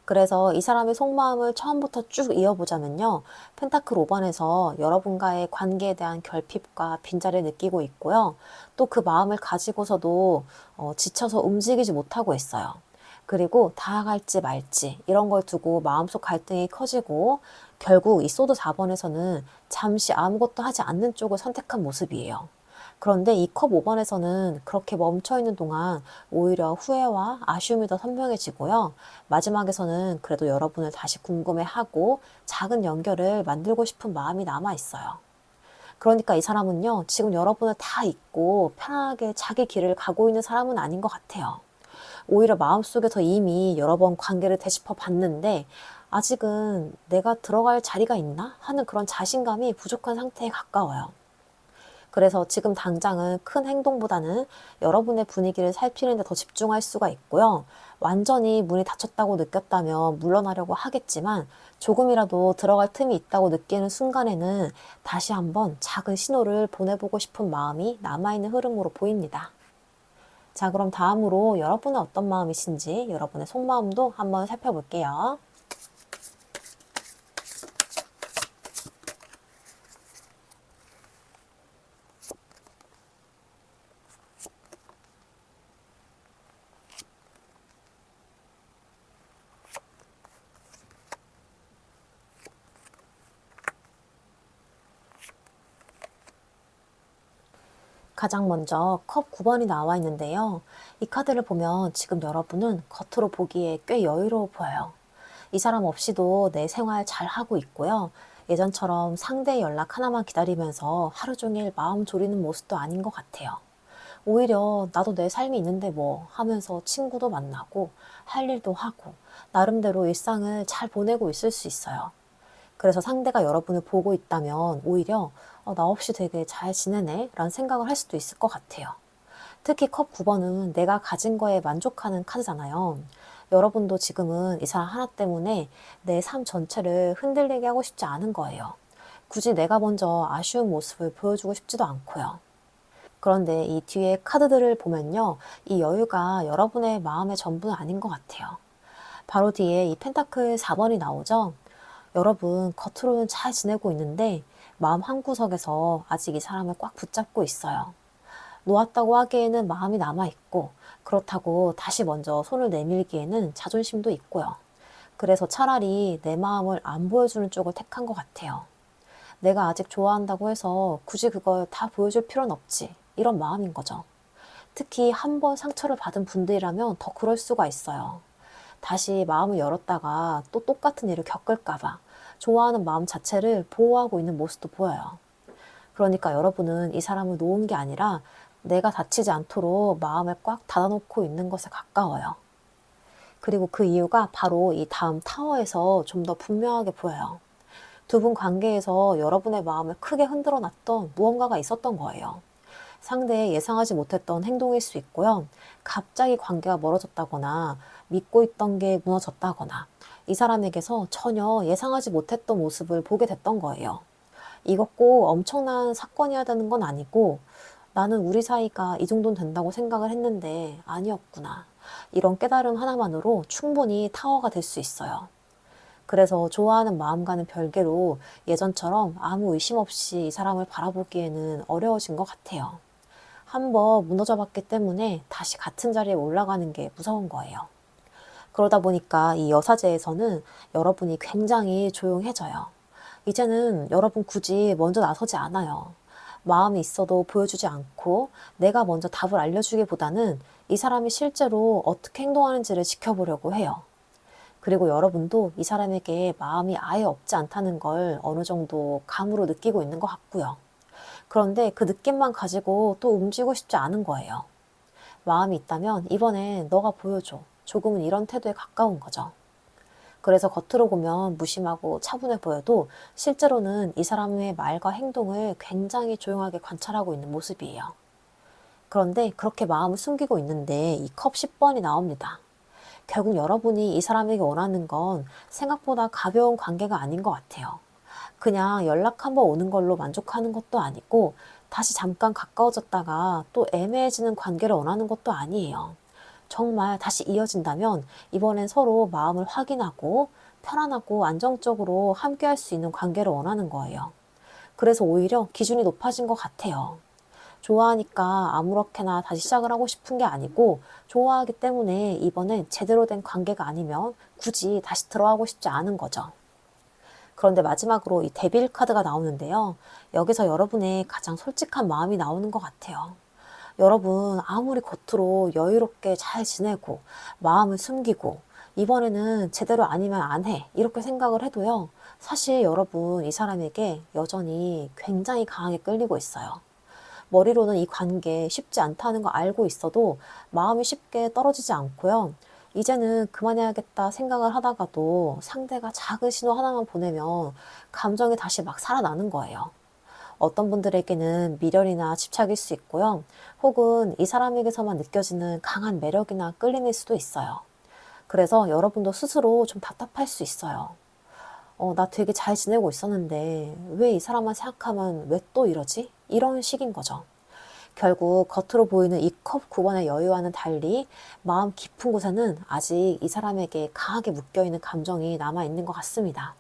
그래서 이 사람의 속마음을 처음부터 쭉 이어보자면요. 펜타클 5번에서 여러분과의 관계에 대한 결핍과 빈자리를 느끼고 있고요. 또 그 마음을 가지고서도 지쳐서 움직이지 못하고 있어요. 그리고 다가갈지 말지 이런 걸 두고 마음속 갈등이 커지고 결국 이 소드 4번에서는 잠시 아무것도 하지 않는 쪽을 선택한 모습이에요. 그런데 이 컵 5번에서는 그렇게 멈춰있는 동안 오히려 후회와 아쉬움이 더 선명해지고요. 마지막에서는 그래도 여러분을 다시 궁금해하고 작은 연결을 만들고 싶은 마음이 남아있어요. 그러니까 이 사람은요, 지금 여러분을 다 잊고 편하게 자기 길을 가고 있는 사람은 아닌 것 같아요. 오히려 마음속에서 이미 여러 번 관계를 되짚어 봤는데 아직은 내가 들어갈 자리가 있나 하는 그런 자신감이 부족한 상태에 가까워요. 그래서 지금 당장은 큰 행동보다는 여러분의 분위기를 살피는 데 더 집중할 수가 있고요. 완전히 문이 닫혔다고 느꼈다면 물러나려고 하겠지만 조금이라도 들어갈 틈이 있다고 느끼는 순간에는 다시 한번 작은 신호를 보내보고 싶은 마음이 남아있는 흐름으로 보입니다. 자, 그럼 다음으로 여러분은 어떤 마음이신지 여러분의 속마음도 한번 살펴볼게요. 가장 먼저 컵 9번이 나와 있는데요. 이 카드를 보면 지금 여러분은 겉으로 보기에 꽤 여유로워 보여요. 이 사람 없이도 내 생활 잘 하고 있고요. 예전처럼 상대 연락 하나만 기다리면서 하루 종일 마음 졸이는 모습도 아닌 것 같아요. 오히려 나도 내 삶이 있는데 뭐 하면서 친구도 만나고 할 일도 하고 나름대로 일상을 잘 보내고 있을 수 있어요. 그래서 상대가 여러분을 보고 있다면 오히려 나 없이 되게 잘 지내네 라는 생각을 할 수도 있을 것 같아요. 특히 컵 9번은 내가 가진 거에 만족하는 카드잖아요. 여러분도 지금은 이 사람 하나 때문에 내 삶 전체를 흔들리게 하고 싶지 않은 거예요. 굳이 내가 먼저 아쉬운 모습을 보여주고 싶지도 않고요. 그런데 이 뒤에 카드들을 보면요. 이 여유가 여러분의 마음의 전부는 아닌 것 같아요. 바로 뒤에 이 펜타클 4번이 나오죠. 여러분 겉으로는 잘 지내고 있는데 마음 한구석에서 아직 이 사람을 꽉 붙잡고 있어요. 놓았다고 하기에는 마음이 남아있고 그렇다고 다시 먼저 손을 내밀기에는 자존심도 있고요. 그래서 차라리 내 마음을 안 보여주는 쪽을 택한 것 같아요. 내가 아직 좋아한다고 해서 굳이 그걸 다 보여줄 필요는 없지. 이런 마음인 거죠. 특히 한 번 상처를 받은 분들이라면 더 그럴 수가 있어요. 다시 마음을 열었다가 또 똑같은 일을 겪을까봐 좋아하는 마음 자체를 보호하고 있는 모습도 보여요. 그러니까 여러분은 이 사람을 놓은 게 아니라 내가 다치지 않도록 마음을 꽉 닫아놓고 있는 것에 가까워요. 그리고 그 이유가 바로 이 다음 타워에서 좀 더 분명하게 보여요. 두 분 관계에서 여러분의 마음을 크게 흔들어 놨던 무언가가 있었던 거예요. 상대의 예상하지 못했던 행동일 수 있고요. 갑자기 관계가 멀어졌다거나 믿고 있던 게 무너졌다거나 이 사람에게서 전혀 예상하지 못했던 모습을 보게 됐던 거예요. 이것 꼭 엄청난 사건이어야 되는 건 아니고 나는 우리 사이가 이 정도는 된다고 생각을 했는데 아니었구나. 이런 깨달음 하나만으로 충분히 타워가 될 수 있어요. 그래서 좋아하는 마음과는 별개로 예전처럼 아무 의심 없이 이 사람을 바라보기에는 어려워진 것 같아요. 한번 무너져 봤기 때문에 다시 같은 자리에 올라가는 게 무서운 거예요. 그러다 보니까 이 여사제에서는 여러분이 굉장히 조용해져요. 이제는 여러분 굳이 먼저 나서지 않아요. 마음이 있어도 보여주지 않고 내가 먼저 답을 알려주기보다는 이 사람이 실제로 어떻게 행동하는지를 지켜보려고 해요. 그리고 여러분도 이 사람에게 마음이 아예 없지 않다는 걸 어느 정도 감으로 느끼고 있는 것 같고요. 그런데 그 느낌만 가지고 또 움직이고 싶지 않은 거예요. 마음이 있다면 이번엔 너가 보여줘. 조금은 이런 태도에 가까운 거죠. 그래서 겉으로 보면 무심하고 차분해 보여도 실제로는 이 사람의 말과 행동을 굉장히 조용하게 관찰하고 있는 모습이에요. 그런데 그렇게 마음을 숨기고 있는데 이 컵 10번이 나옵니다. 결국 여러분이 이 사람에게 원하는 건 생각보다 가벼운 관계가 아닌 것 같아요. 그냥 연락 한번 오는 걸로 만족하는 것도 아니고 다시 잠깐 가까워졌다가 또 애매해지는 관계를 원하는 것도 아니에요. 정말 다시 이어진다면 이번엔 서로 마음을 확인하고 편안하고 안정적으로 함께할 수 있는 관계를 원하는 거예요. 그래서 오히려 기준이 높아진 것 같아요. 좋아하니까 아무렇게나 다시 시작을 하고 싶은 게 아니고 좋아하기 때문에 이번엔 제대로 된 관계가 아니면 굳이 다시 들어가고 싶지 않은 거죠. 그런데 마지막으로 이 데빌 카드가 나오는데요. 여기서 여러분의 가장 솔직한 마음이 나오는 것 같아요. 여러분, 아무리 겉으로 여유롭게 잘 지내고 마음을 숨기고 이번에는 제대로 아니면 안 해. 이렇게 생각을 해도요. 사실 여러분, 이 사람에게 여전히 굉장히 강하게 끌리고 있어요. 머리로는 이 관계 쉽지 않다는 거 알고 있어도 마음이 쉽게 떨어지지 않고요. 이제는 그만해야겠다 생각을 하다가도 상대가 작은 신호 하나만 보내면 감정이 다시 막 살아나는 거예요. 어떤 분들에게는 미련이나 집착일 수 있고요. 혹은 이 사람에게서만 느껴지는 강한 매력이나 끌림일 수도 있어요. 그래서 여러분도 스스로 좀 답답할 수 있어요. 나 되게 잘 지내고 있었는데 왜 이 사람만 생각하면 왜 또 이러지? 이런 식인 거죠. 결국 겉으로 보이는 이 컵 9번의 여유와는 달리 마음 깊은 곳에는 아직 이 사람에게 강하게 묶여있는 감정이 남아있는 것 같습니다.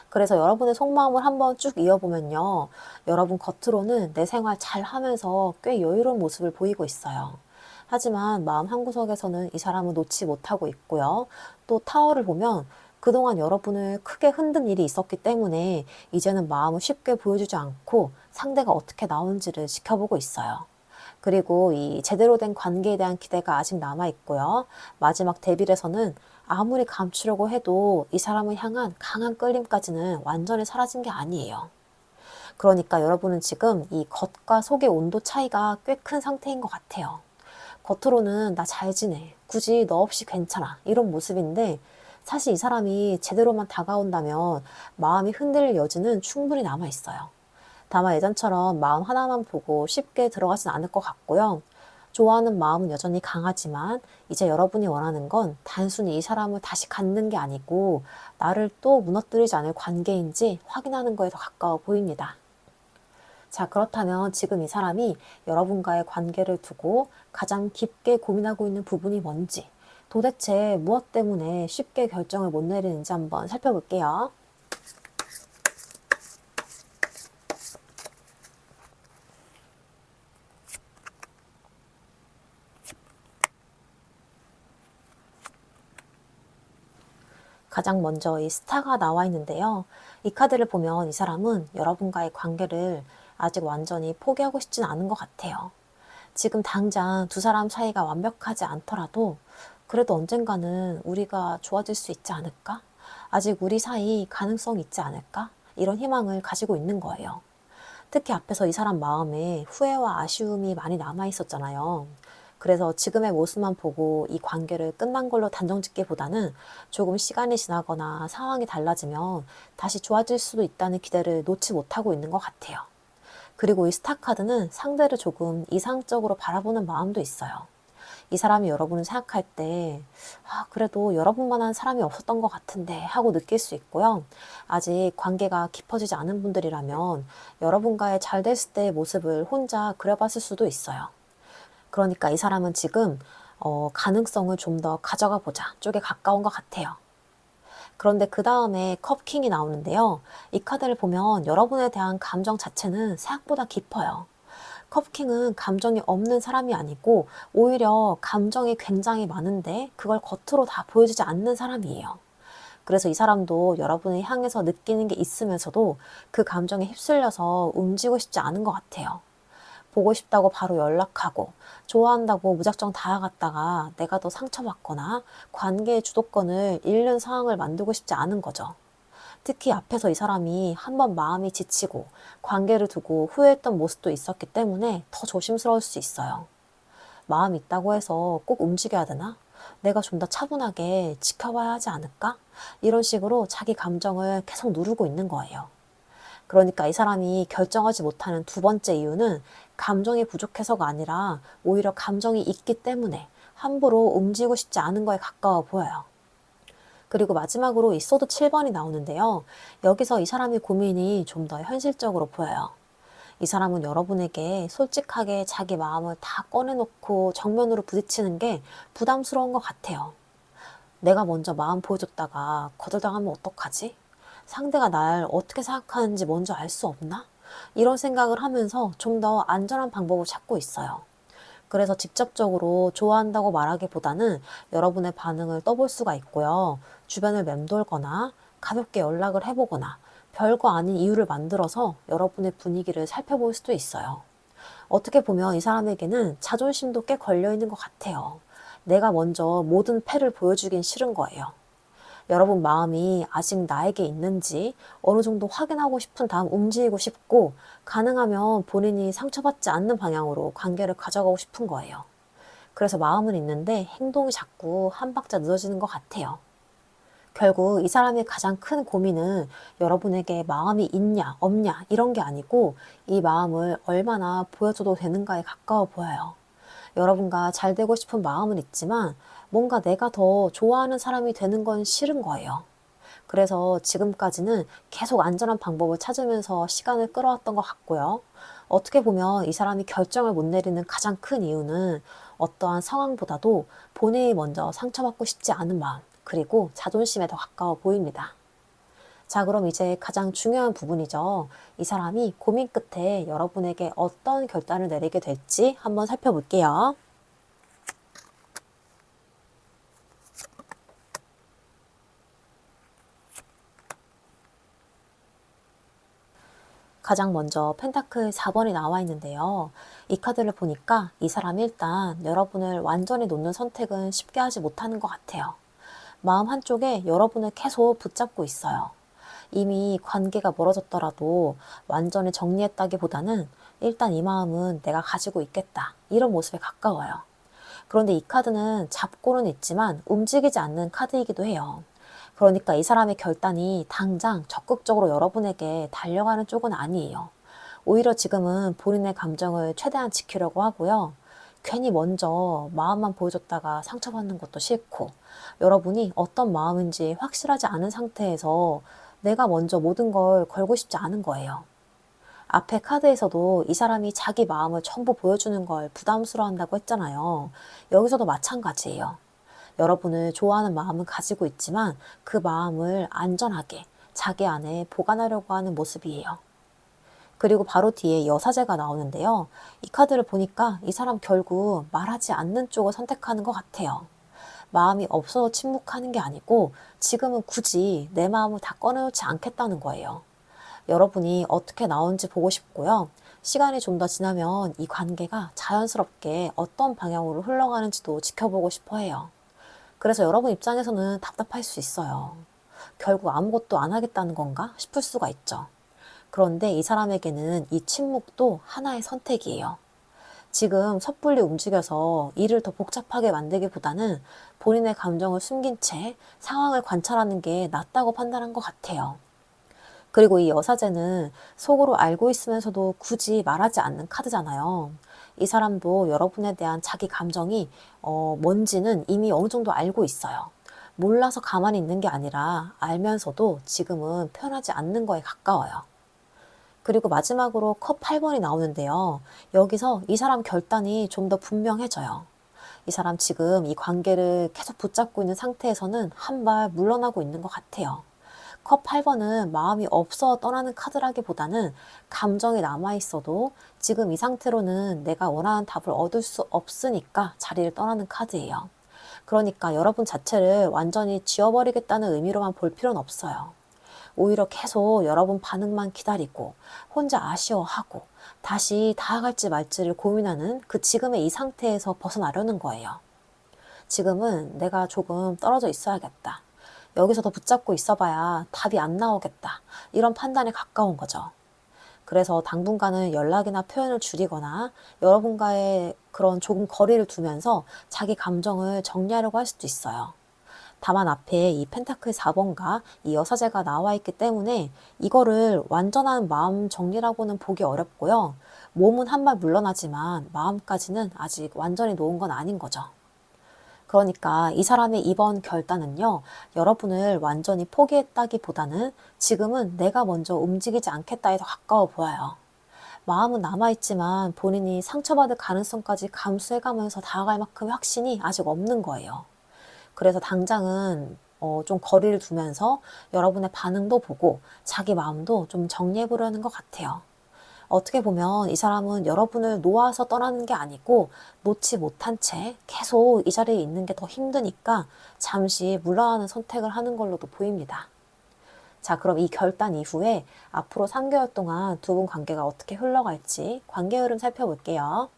그래서 여러분의 속마음을 한번 쭉 이어보면요. 여러분 겉으로는 내 생활 잘 하면서 꽤 여유로운 모습을 보이고 있어요. 하지만 마음 한구석에서는 이 사람을 놓지 못하고 있고요. 또 타워를 보면 그동안 여러분을 크게 흔든 일이 있었기 때문에 이제는 마음을 쉽게 보여주지 않고 상대가 어떻게 나오는지를 지켜보고 있어요. 그리고 이 제대로 된 관계에 대한 기대가 아직 남아 있고요. 마지막 데빌에서는 아무리 감추려고 해도 이 사람을 향한 강한 끌림까지는 완전히 사라진 게 아니에요. 그러니까 여러분은 지금 이 겉과 속의 온도 차이가 꽤 큰 상태인 것 같아요. 겉으로는 나 잘 지내. 굳이 너 없이 괜찮아. 이런 모습인데 사실 이 사람이 제대로만 다가온다면 마음이 흔들릴 여지는 충분히 남아 있어요. 다만 예전처럼 마음 하나만 보고 쉽게 들어가진 않을 것 같고요. 좋아하는 마음은 여전히 강하지만 이제 여러분이 원하는 건 단순히 이 사람을 다시 갖는 게 아니고 나를 또 무너뜨리지 않을 관계인지 확인하는 거에 더 가까워 보입니다. 자, 그렇다면 지금 이 사람이 여러분과의 관계를 두고 가장 깊게 고민하고 있는 부분이 뭔지, 도대체 무엇 때문에 쉽게 결정을 못 내리는지 한번 살펴볼게요. 가장 먼저 이 스타가 나와 있는데요. 이 카드를 보면 이 사람은 여러분과의 관계를 아직 완전히 포기하고 싶진 않은 것 같아요. 지금 당장 두 사람 사이가 완벽하지 않더라도 그래도 언젠가는 우리가 좋아질 수 있지 않을까? 아직 우리 사이 가능성이 있지 않을까? 이런 희망을 가지고 있는 거예요. 특히 앞에서 이 사람 마음에 후회와 아쉬움이 많이 남아 있었잖아요. 그래서 지금의 모습만 보고 이 관계를 끝난 걸로 단정짓기보다는 조금 시간이 지나거나 상황이 달라지면 다시 좋아질 수도 있다는 기대를 놓지 못하고 있는 것 같아요. 그리고 이 스타 카드는 상대를 조금 이상적으로 바라보는 마음도 있어요. 이 사람이 여러분을 생각할 때, 그래도 여러분만한 사람이 없었던 것 같은데 하고 느낄 수 있고요. 아직 관계가 깊어지지 않은 분들이라면 여러분과의 잘 됐을 때의 모습을 혼자 그려봤을 수도 있어요. 그러니까 이 사람은 지금 가능성을 좀 더 가져가 보자 쪽에 가까운 것 같아요. 그런데 그 다음에 컵킹이 나오는데요. 이 카드를 보면 여러분에 대한 감정 자체는 생각보다 깊어요. 컵킹은 감정이 없는 사람이 아니고 오히려 감정이 굉장히 많은데 그걸 겉으로 다 보여주지 않는 사람이에요. 그래서 이 사람도 여러분을 향해서 느끼는 게 있으면서도 그 감정에 휩쓸려서 움직이고 싶지 않은 것 같아요. 보고 싶다고 바로 연락하고 좋아한다고 무작정 다가갔다가 내가 더 상처받거나 관계의 주도권을 잃는 상황을 만들고 싶지 않은 거죠. 특히 앞에서 이 사람이 한번 마음이 지치고 관계를 두고 후회했던 모습도 있었기 때문에 더 조심스러울 수 있어요. 마음이 있다고 해서 꼭 움직여야 되나? 내가 좀 더 차분하게 지켜봐야 하지 않을까? 이런 식으로 자기 감정을 계속 누르고 있는 거예요. 그러니까 이 사람이 결정하지 못하는 두 번째 이유는 감정이 부족해서가 아니라 오히려 감정이 있기 때문에 함부로 움직이고 싶지 않은 거에 가까워 보여요. 그리고 마지막으로 이 소드 7번이 나오는데요. 여기서 이 사람의 고민이 좀 더 현실적으로 보여요. 이 사람은 여러분에게 솔직하게 자기 마음을 다 꺼내놓고 정면으로 부딪히는 게 부담스러운 것 같아요. 내가 먼저 마음 보여줬다가 거절당하면 어떡하지? 상대가 날 어떻게 생각하는지 먼저 알 수 없나? 이런 생각을 하면서 좀 더 안전한 방법을 찾고 있어요. 그래서 직접적으로 좋아한다고 말하기보다는 여러분의 반응을 떠볼 수가 있고요. 주변을 맴돌거나 가볍게 연락을 해보거나 별거 아닌 이유를 만들어서 여러분의 분위기를 살펴볼 수도 있어요. 어떻게 보면 이 사람에게는 자존심도 꽤 걸려있는 것 같아요. 내가 먼저 모든 패를 보여주긴 싫은 거예요. 여러분 마음이 아직 나에게 있는지 어느 정도 확인하고 싶은 다음 움직이고 싶고, 가능하면 본인이 상처받지 않는 방향으로 관계를 가져가고 싶은 거예요. 그래서 마음은 있는데 행동이 자꾸 한 박자 늦어지는 것 같아요. 결국 이 사람의 가장 큰 고민은 여러분에게 마음이 있냐 없냐 이런 게 아니고, 이 마음을 얼마나 보여줘도 되는가에 가까워 보여요. 여러분과 잘 되고 싶은 마음은 있지만 뭔가 내가 더 좋아하는 사람이 되는 건 싫은 거예요. 그래서 지금까지는 계속 안전한 방법을 찾으면서 시간을 끌어왔던 것 같고요. 어떻게 보면 이 사람이 결정을 못 내리는 가장 큰 이유는 어떠한 상황보다도 본인이 먼저 상처받고 싶지 않은 마음, 그리고 자존심에 더 가까워 보입니다. 자, 그럼 이제 가장 중요한 부분이죠. 이 사람이 고민 끝에 여러분에게 어떤 결단을 내리게 될지 한번 살펴볼게요. 가장 먼저 펜타클 4번이 나와 있는데요. 이 카드를 보니까 이 사람이 일단 여러분을 완전히 놓는 선택은 쉽게 하지 못하는 것 같아요. 마음 한쪽에 여러분을 계속 붙잡고 있어요. 이미 관계가 멀어졌더라도 완전히 정리했다기보다는 일단 이 마음은 내가 가지고 있겠다, 이런 모습에 가까워요. 그런데 이 카드는 잡고는 있지만 움직이지 않는 카드이기도 해요. 그러니까 이 사람의 결단이 당장 적극적으로 여러분에게 달려가는 쪽은 아니에요. 오히려 지금은 본인의 감정을 최대한 지키려고 하고요. 괜히 먼저 마음만 보여줬다가 상처받는 것도 싫고, 여러분이 어떤 마음인지 확실하지 않은 상태에서 내가 먼저 모든 걸 걸고 싶지 않은 거예요. 앞에 카드에서도 이 사람이 자기 마음을 전부 보여주는 걸 부담스러워한다고 했잖아요. 여기서도 마찬가지예요. 여러분을 좋아하는 마음은 가지고 있지만 그 마음을 안전하게 자기 안에 보관하려고 하는 모습이에요. 그리고 바로 뒤에 여사제가 나오는데요. 이 카드를 보니까 이 사람 결국 말하지 않는 쪽을 선택하는 것 같아요. 마음이 없어서 침묵하는 게 아니고 지금은 굳이 내 마음을 다 꺼내놓지 않겠다는 거예요. 여러분이 어떻게 나오는지 보고 싶고요. 시간이 좀 더 지나면 이 관계가 자연스럽게 어떤 방향으로 흘러가는지도 지켜보고 싶어 해요. 그래서 여러분 입장에서는 답답할 수 있어요. 결국 아무것도 안 하겠다는 건가 싶을 수가 있죠. 그런데 이 사람에게는 이 침묵도 하나의 선택이에요. 지금 섣불리 움직여서 일을 더 복잡하게 만들기보다는 본인의 감정을 숨긴 채 상황을 관찰하는 게 낫다고 판단한 것 같아요. 그리고 이 여사제는 속으로 알고 있으면서도 굳이 말하지 않는 카드잖아요. 이 사람도 여러분에 대한 자기 감정이 뭔지는 이미 어느 정도 알고 있어요. 몰라서 가만히 있는 게 아니라 알면서도 지금은 표현하지 않는 거에 가까워요. 그리고 마지막으로 컵 8번이 나오는데요. 여기서 이 사람 결단이 좀 더 분명해져요. 이 사람 지금 이 관계를 계속 붙잡고 있는 상태에서는 한 발 물러나고 있는 것 같아요. 컵 8번은 마음이 없어 떠나는 카드라기보다는 감정이 남아있어도 지금 이 상태로는 내가 원하는 답을 얻을 수 없으니까 자리를 떠나는 카드예요. 그러니까 여러분 자체를 완전히 지워버리겠다는 의미로만 볼 필요는 없어요. 오히려 계속 여러분 반응만 기다리고 혼자 아쉬워하고 다시 다가갈지 말지를 고민하는 그 지금의 이 상태에서 벗어나려는 거예요. 지금은 내가 조금 떨어져 있어야겠다, 여기서 더 붙잡고 있어봐야 답이 안 나오겠다, 이런 판단에 가까운 거죠. 그래서 당분간은 연락이나 표현을 줄이거나 여러분과의 그런 조금 거리를 두면서 자기 감정을 정리하려고 할 수도 있어요. 다만 앞에 이 펜타클 4번과 이 여사제가 나와 있기 때문에 이거를 완전한 마음 정리라고는 보기 어렵고요. 몸은 한 발 물러나지만 마음까지는 아직 완전히 놓은 건 아닌 거죠. 그러니까 이 사람의 이번 결단은요, 여러분을 완전히 포기했다기보다는 지금은 내가 먼저 움직이지 않겠다에 더 가까워 보여요. 마음은 남아있지만 본인이 상처받을 가능성까지 감수해가면서 다가갈 만큼의 확신이 아직 없는 거예요. 그래서 당장은 좀 거리를 두면서 여러분의 반응도 보고 자기 마음도 좀 정리해 보려는 것 같아요. 어떻게 보면 이 사람은 여러분을 놓아서 떠나는 게 아니고 놓지 못한 채 계속 이 자리에 있는 게 더 힘드니까 잠시 물러나는 선택을 하는 걸로도 보입니다. 자, 그럼 이 결단 이후에 앞으로 3개월 동안 두 분 관계가 어떻게 흘러갈지 관계 흐름 살펴볼게요.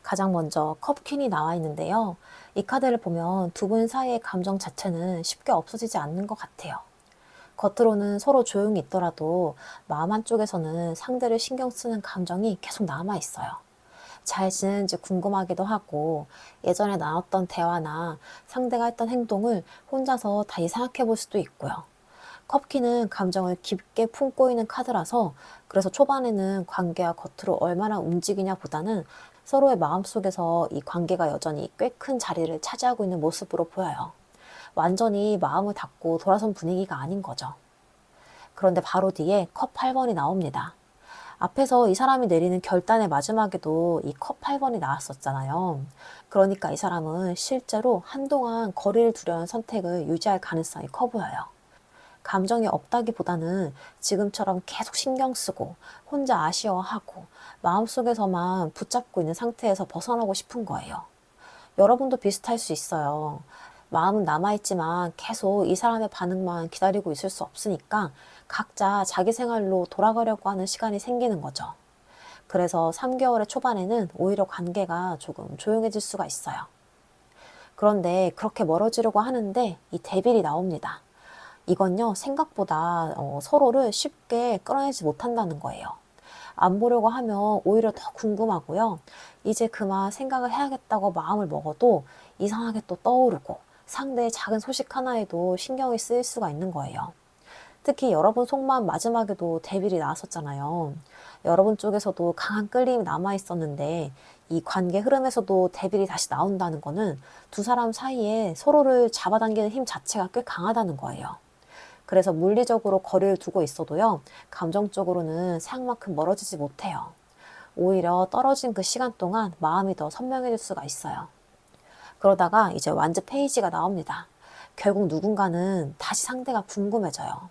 가장 먼저 컵퀸이 나와 있는데요. 이 카드를 보면 두 분 사이의 감정 자체는 쉽게 없어지지 않는 것 같아요. 겉으로는 서로 조용히 있더라도 마음 한쪽에서는 상대를 신경 쓰는 감정이 계속 남아 있어요. 잘 지내는지 궁금하기도 하고 예전에 나눴던 대화나 상대가 했던 행동을 혼자서 다시 생각해 볼 수도 있고요. 컵키는 감정을 깊게 품고 있는 카드라서 그래서 초반에는 관계가 겉으로 얼마나 움직이냐 보다는 서로의 마음속에서 이 관계가 여전히 꽤 큰 자리를 차지하고 있는 모습으로 보여요. 완전히 마음을 닫고 돌아선 분위기가 아닌 거죠. 그런데 바로 뒤에 컵 8번이 나옵니다. 앞에서 이 사람이 내리는 결단의 마지막에도 이 컵 8번이 나왔었잖아요. 그러니까 이 사람은 실제로 한동안 거리를 두려는 선택을 유지할 가능성이 커 보여요. 감정이 없다기보다는 지금처럼 계속 신경 쓰고 혼자 아쉬워하고 마음속에서만 붙잡고 있는 상태에서 벗어나고 싶은 거예요. 여러분도 비슷할 수 있어요. 마음은 남아있지만 계속 이 사람의 반응만 기다리고 있을 수 없으니까 각자 자기 생활로 돌아가려고 하는 시간이 생기는 거죠. 그래서 3개월의 초반에는 오히려 관계가 조금 조용해질 수가 있어요. 그런데 그렇게 멀어지려고 하는데 이 데빌이 나옵니다. 이건요, 생각보다 서로를 쉽게 끌어내지 못한다는 거예요. 안 보려고 하면 오히려 더 궁금하고요. 이제 그만 생각을 해야겠다고 마음을 먹어도 이상하게 또 떠오르고 상대의 작은 소식 하나에도 신경이 쓰일 수가 있는 거예요. 특히 여러분 속마음 마지막에도 데빌이 나왔었잖아요. 여러분 쪽에서도 강한 끌림이 남아 있었는데 이 관계 흐름에서도 데빌이 다시 나온다는 거는 두 사람 사이에 서로를 잡아당기는 힘 자체가 꽤 강하다는 거예요. 그래서 물리적으로 거리를 두고 있어도요, 감정적으로는 생각만큼 멀어지지 못해요. 오히려 떨어진 그 시간 동안 마음이 더 선명해질 수가 있어요. 그러다가 이제 완즈 페이지가 나옵니다. 결국 누군가는 다시 상대가 궁금해져요.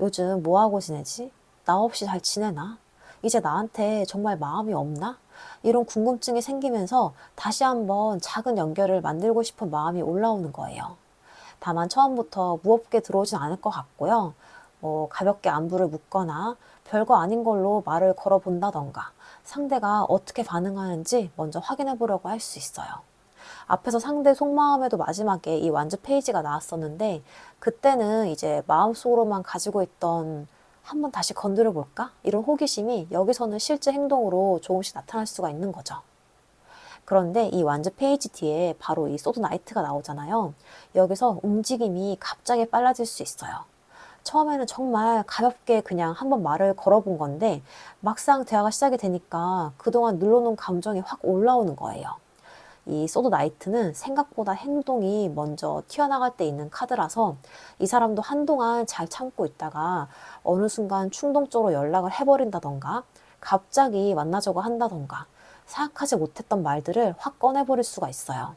요즘 뭐하고 지내지? 나 없이 잘 지내나? 이제 나한테 정말 마음이 없나? 이런 궁금증이 생기면서 다시 한번 작은 연결을 만들고 싶은 마음이 올라오는 거예요. 다만 처음부터 무겁게 들어오진 않을 것 같고요. 가볍게 안부를 묻거나 별거 아닌 걸로 말을 걸어본다던가 상대가 어떻게 반응하는지 먼저 확인해 보려고 할 수 있어요. 앞에서 상대 속마음에도 마지막에 이 완즈 페이지가 나왔었는데 그때는 이제 마음속으로만 가지고 있던 한번 다시 건드려 볼까? 이런 호기심이 여기서는 실제 행동으로 조금씩 나타날 수가 있는 거죠. 그런데 이 완즈 페이지 뒤에 바로 이 소드 나이트가 나오잖아요. 여기서 움직임이 갑자기 빨라질 수 있어요. 처음에는 정말 가볍게 그냥 한번 말을 걸어본 건데 막상 대화가 시작이 되니까 그동안 눌러놓은 감정이 확 올라오는 거예요. 이 소드 나이트는 생각보다 행동이 먼저 튀어나갈 때 있는 카드라서 이 사람도 한동안 잘 참고 있다가 어느 순간 충동적으로 연락을 해버린다던가 갑자기 만나자고 한다던가 생각하지 못했던 말들을 확 꺼내버릴 수가 있어요.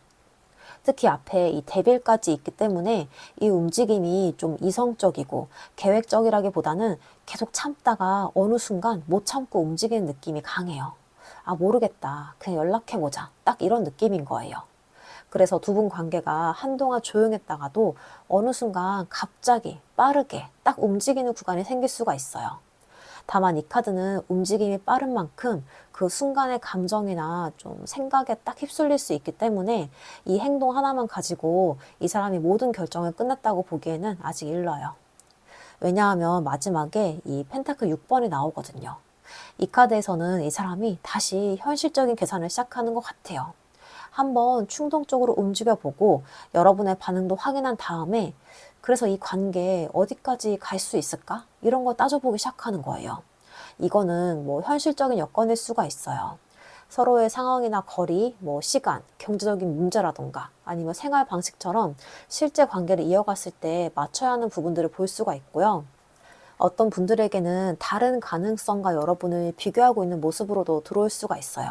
특히 앞에 이 데빌까지 있기 때문에 이 움직임이 좀 이성적이고 계획적이라기보다는 계속 참다가 어느 순간 못 참고 움직이는 느낌이 강해요. 아, 모르겠다. 그냥 연락해보자. 딱 이런 느낌인 거예요. 그래서 두 분 관계가 한동안 조용했다가도 어느 순간 갑자기 빠르게 딱 움직이는 구간이 생길 수가 있어요. 다만 이 카드는 움직임이 빠른 만큼 그 순간의 감정이나 좀 생각에 딱 휩쓸릴 수 있기 때문에 이 행동 하나만 가지고 이 사람이 모든 결정을 끝냈다고 보기에는 아직 일러요. 왜냐하면 마지막에 이 펜타클 6번이 나오거든요. 이 카드에서는 이 사람이 다시 현실적인 계산을 시작하는 것 같아요. 한번 충동적으로 움직여보고 여러분의 반응도 확인한 다음에 그래서 이 관계 어디까지 갈 수 있을까? 이런 거 따져보기 시작하는 거예요. 이거는 뭐 현실적인 여건일 수가 있어요. 서로의 상황이나 거리, 시간, 경제적인 문제라던가 아니면 생활 방식처럼 실제 관계를 이어갔을 때 맞춰야 하는 부분들을 볼 수가 있고요. 어떤 분들에게는 다른 가능성과 여러분을 비교하고 있는 모습으로도 들어올 수가 있어요.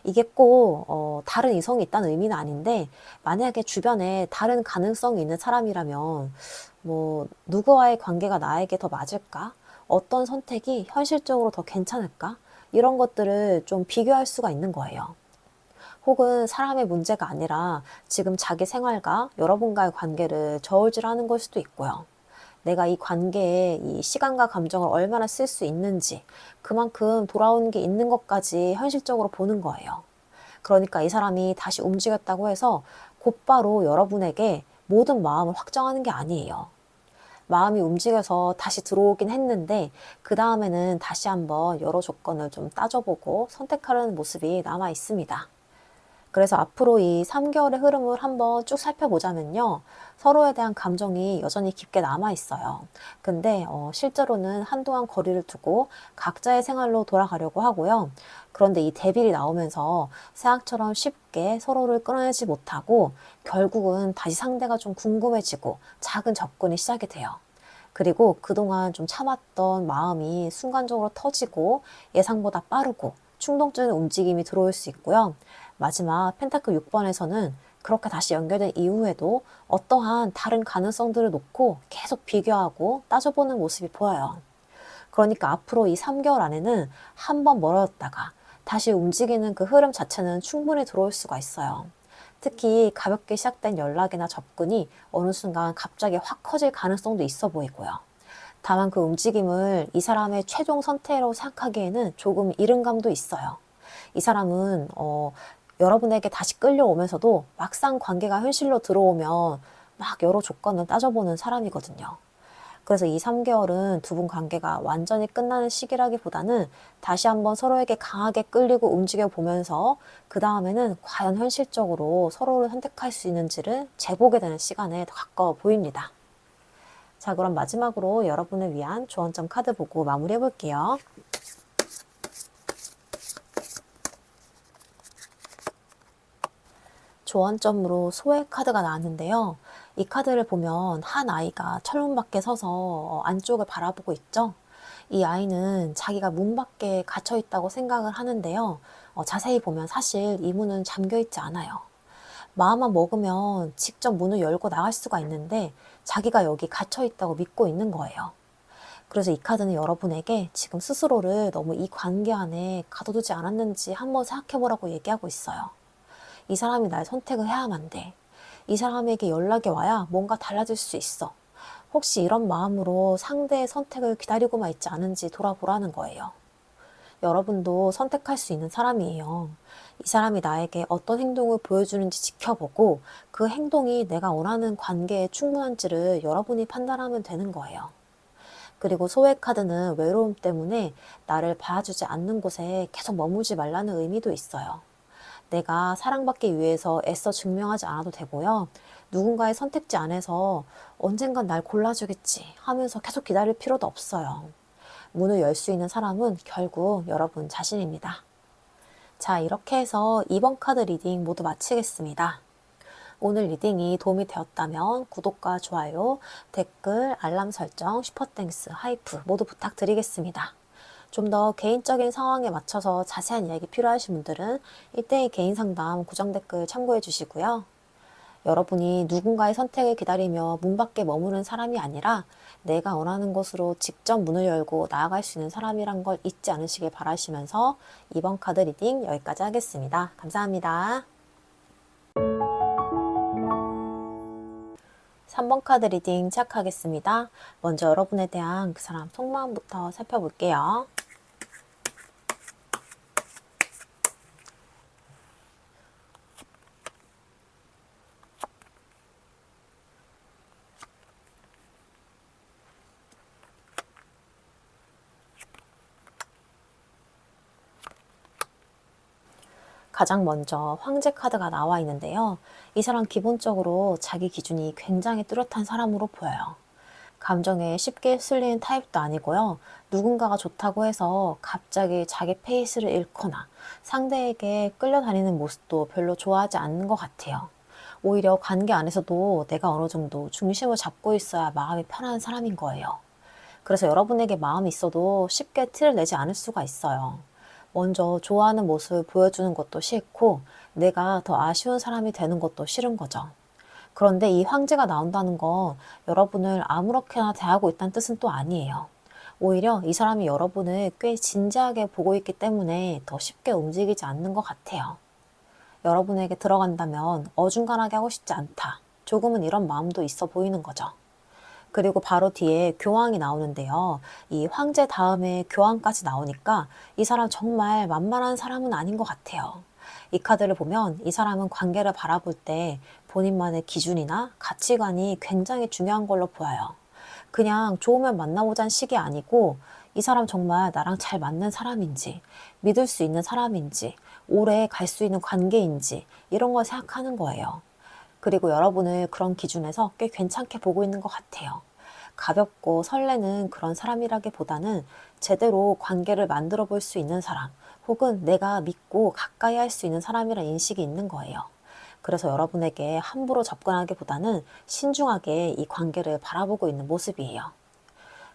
이게 꼭 다른 이성이 있다는 의미는 아닌데, 만약에 주변에 다른 가능성이 있는 사람이라면 누구와의 관계가 나에게 더 맞을까? 어떤 선택이 현실적으로 더 괜찮을까? 이런 것들을 좀 비교할 수가 있는 거예요. 혹은 사람의 문제가 아니라 지금 자기 생활과 여러분과의 관계를 저울질하는 걸 수도 있고요. 내가 이 관계에 이 시간과 감정을 얼마나 쓸 수 있는지, 그만큼 돌아오는 게 있는 것까지 현실적으로 보는 거예요. 그러니까 이 사람이 다시 움직였다고 해서 곧바로 여러분에게 모든 마음을 확정하는 게 아니에요. 마음이 움직여서 다시 들어오긴 했는데 그 다음에는 다시 한번 여러 조건을 좀 따져보고 선택하려는 모습이 남아 있습니다. 그래서 앞으로 이 3개월의 흐름을 한번 쭉 살펴보자면요. 서로에 대한 감정이 여전히 깊게 남아 있어요. 근데 실제로는 한동안 거리를 두고 각자의 생활로 돌아가려고 하고요. 그런데 이 대빌이 나오면서 새학처럼 쉽게 서로를 끌어내지 못하고 결국은 다시 상대가 좀 궁금해지고 작은 접근이 시작이 돼요. 그리고 그동안 좀 참았던 마음이 순간적으로 터지고 예상보다 빠르고 충동적인 움직임이 들어올 수 있고요. 마지막 펜타클 6번에서는 그렇게 다시 연결된 이후에도 어떠한 다른 가능성들을 놓고 계속 비교하고 따져보는 모습이 보여요. 그러니까 앞으로 이 3개월 안에는 한번 멀어졌다가 다시 움직이는 그 흐름 자체는 충분히 들어올 수가 있어요. 특히 가볍게 시작된 연락이나 접근이 어느 순간 갑자기 확 커질 가능성도 있어 보이고요. 다만 그 움직임을 이 사람의 최종 선택으로 생각하기에는 조금 이른 감도 있어요. 이 사람은 여러분에게 다시 끌려오면서도 막상 관계가 현실로 들어오면 막 여러 조건을 따져보는 사람이거든요. 그래서 이 3개월은 두 분 관계가 완전히 끝나는 시기라기보다는 다시 한번 서로에게 강하게 끌리고 움직여 보면서 그 다음에는 과연 현실적으로 서로를 선택할 수 있는지를 재보게 되는 시간에 더 가까워 보입니다. 자, 그럼 마지막으로 여러분을 위한 조언점 카드 보고 마무리해 볼게요. 조언점으로 소액 카드가 나왔는데요. 이 카드를 보면 한 아이가 철문 밖에 서서 안쪽을 바라보고 있죠. 이 아이는 자기가 문 밖에 갇혀 있다고 생각을 하는데요. 자세히 보면 사실 이 문은 잠겨 있지 않아요. 마음만 먹으면 직접 문을 열고 나갈 수가 있는데 자기가 여기 갇혀 있다고 믿고 있는 거예요. 그래서 이 카드는 여러분에게 지금 스스로를 너무 이 관계 안에 가둬두지 않았는지 한번 생각해 보라고 얘기하고 있어요. 이 사람이 날 선택을 해야만 돼. 이 사람에게 연락이 와야 뭔가 달라질 수 있어. 혹시 이런 마음으로 상대의 선택을 기다리고만 있지 않은지 돌아보라는 거예요. 여러분도 선택할 수 있는 사람이에요. 이 사람이 나에게 어떤 행동을 보여주는지 지켜보고 그 행동이 내가 원하는 관계에 충분한지를 여러분이 판단하면 되는 거예요. 그리고 소외 카드는 외로움 때문에 나를 봐주지 않는 곳에 계속 머물지 말라는 의미도 있어요. 내가 사랑받기 위해서 애써 증명하지 않아도 되고요. 누군가의 선택지 안에서 언젠간 날 골라주겠지 하면서 계속 기다릴 필요도 없어요. 문을 열 수 있는 사람은 결국 여러분 자신입니다. 자, 이렇게 해서 이번 카드 리딩 모두 마치겠습니다. 오늘 리딩이 도움이 되었다면 구독과 좋아요, 댓글, 알람 설정, 슈퍼땡스, 하이프 모두 부탁드리겠습니다. 좀 더 개인적인 상황에 맞춰서 자세한 이야기 필요하신 분들은 1대1 개인 상담 고정 댓글 참고해 주시고요. 여러분이 누군가의 선택을 기다리며 문 밖에 머무는 사람이 아니라 내가 원하는 곳으로 직접 문을 열고 나아갈 수 있는 사람이란 걸 잊지 않으시길 바라시면서 이번 카드 리딩 여기까지 하겠습니다. 감사합니다. 3번 카드 리딩 시작하겠습니다. 먼저 여러분에 대한 그 사람 속마음부터 살펴볼게요. 가장 먼저 황제 카드가 나와 있는데요. 이 사람 기본적으로 자기 기준이 굉장히 뚜렷한 사람으로 보여요. 감정에 쉽게 휩쓸리는 타입도 아니고요. 누군가가 좋다고 해서 갑자기 자기 페이스를 잃거나 상대에게 끌려다니는 모습도 별로 좋아하지 않는 것 같아요. 오히려 관계 안에서도 내가 어느 정도 중심을 잡고 있어야 마음이 편한 사람인 거예요. 그래서 여러분에게 마음이 있어도 쉽게 티를 내지 않을 수가 있어요. 먼저 좋아하는 모습을 보여주는 것도 싫고 내가 더 아쉬운 사람이 되는 것도 싫은 거죠. 그런데 이 황제가 나온다는 건 여러분을 아무렇게나 대하고 있다는 뜻은 또 아니에요. 오히려 이 사람이 여러분을 꽤 진지하게 보고 있기 때문에 더 쉽게 움직이지 않는 것 같아요. 여러분에게 들어간다면 어중간하게 하고 싶지 않다. 조금은 이런 마음도 있어 보이는 거죠. 그리고 바로 뒤에 교황이 나오는데요. 이 황제 다음에 교황까지 나오니까 이 사람 정말 만만한 사람은 아닌 것 같아요. 이 카드를 보면 이 사람은 관계를 바라볼 때 본인만의 기준이나 가치관이 굉장히 중요한 걸로 보여요. 그냥 좋으면 만나보자는 식이 아니고 이 사람 정말 나랑 잘 맞는 사람인지, 믿을 수 있는 사람인지, 오래 갈 수 있는 관계인지 이런 걸 생각하는 거예요. 그리고 여러분을 그런 기준에서 꽤 괜찮게 보고 있는 것 같아요. 가볍고 설레는 그런 사람이라기보다는 제대로 관계를 만들어 볼 수 있는 사람, 혹은 내가 믿고 가까이 할 수 있는 사람이라는 인식이 있는 거예요. 그래서 여러분에게 함부로 접근하기보다는 신중하게 이 관계를 바라보고 있는 모습이에요.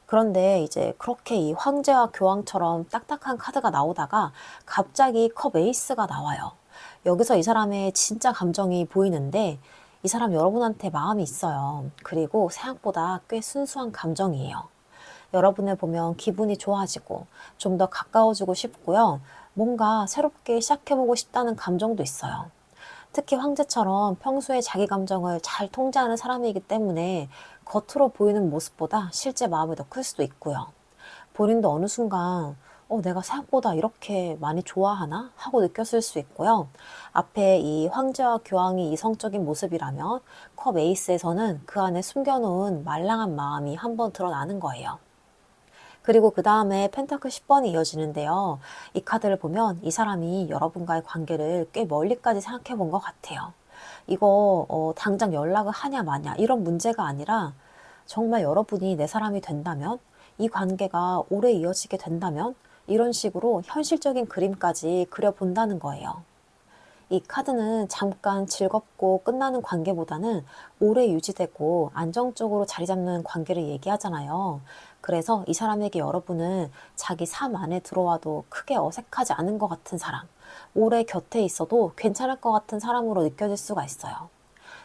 그런데 이제 그렇게 이 황제와 교황처럼 딱딱한 카드가 나오다가 갑자기 컵 에이스가 나와요. 여기서 이 사람의 진짜 감정이 보이는데 이 사람 여러분한테 마음이 있어요. 그리고 생각보다 꽤 순수한 감정이에요. 여러분을 보면 기분이 좋아지고 좀 더 가까워지고 싶고요. 뭔가 새롭게 시작해보고 싶다는 감정도 있어요. 특히 황제처럼 평소에 자기 감정을 잘 통제하는 사람이기 때문에 겉으로 보이는 모습보다 실제 마음이 더 클 수도 있고요. 본인도 어느 순간 내가 생각보다 이렇게 많이 좋아하나? 하고 느꼈을 수 있고요. 앞에 이 황제와 교황이 이성적인 모습이라면 컵 에이스에서는 그 안에 숨겨놓은 말랑한 마음이 한번 드러나는 거예요. 그리고 그 다음에 펜타클 10번이 이어지는데요. 이 카드를 보면 이 사람이 여러분과의 관계를 꽤 멀리까지 생각해 본 것 같아요. 이거 당장 연락을 하냐 마냐 이런 문제가 아니라 정말 여러분이 내 사람이 된다면, 이 관계가 오래 이어지게 된다면 이런 식으로 현실적인 그림까지 그려본다는 거예요. 이 카드는 잠깐 즐겁고 끝나는 관계보다는 오래 유지되고 안정적으로 자리 잡는 관계를 얘기하잖아요. 그래서 이 사람에게 여러분은 자기 삶 안에 들어와도 크게 어색하지 않은 것 같은 사람, 오래 곁에 있어도 괜찮을 것 같은 사람으로 느껴질 수가 있어요.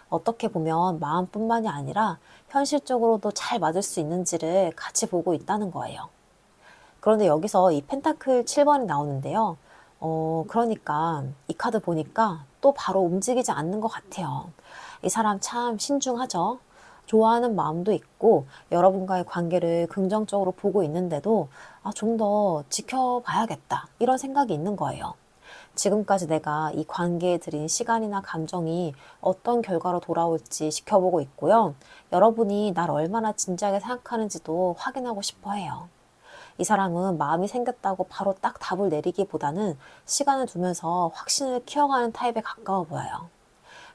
어떻게 보면 마음뿐만이 아니라 현실적으로도 잘 맞을 수 있는지를 같이 보고 있다는 거예요. 그런데 여기서 이 펜타클 7번이 나오는데요. 그러니까 이 카드 보니까 또 바로 움직이지 않는 것 같아요. 이 사람 참 신중하죠. 좋아하는 마음도 있고 여러분과의 관계를 긍정적으로 보고 있는데도 좀 더 지켜봐야겠다 이런 생각이 있는 거예요. 지금까지 내가 이 관계에 들인 시간이나 감정이 어떤 결과로 돌아올지 지켜보고 있고요. 여러분이 날 얼마나 진지하게 생각하는지도 확인하고 싶어 해요. 이 사람은 마음이 생겼다고 바로 딱 답을 내리기보다는 시간을 두면서 확신을 키워가는 타입에 가까워 보여요.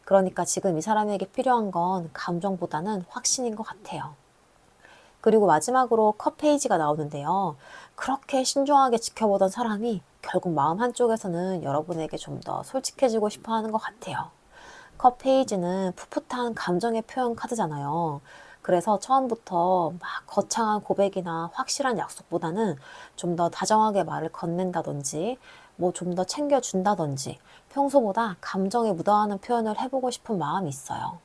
그러니까 지금 이 사람에게 필요한 건 감정보다는 확신인 것 같아요. 그리고 마지막으로 컵 페이지가 나오는데요. 그렇게 신중하게 지켜보던 사람이 결국 마음 한쪽에서는 여러분에게 좀 더 솔직해지고 싶어 하는 것 같아요. 컵 페이지는 풋풋한 감정의 표현 카드잖아요. 그래서 처음부터 막 거창한 고백이나 확실한 약속보다는 좀 더 다정하게 말을 건넨다든지, 뭐 좀 더 챙겨준다든지, 평소보다 감정에 묻어나는 표현을 해보고 싶은 마음이 있어요.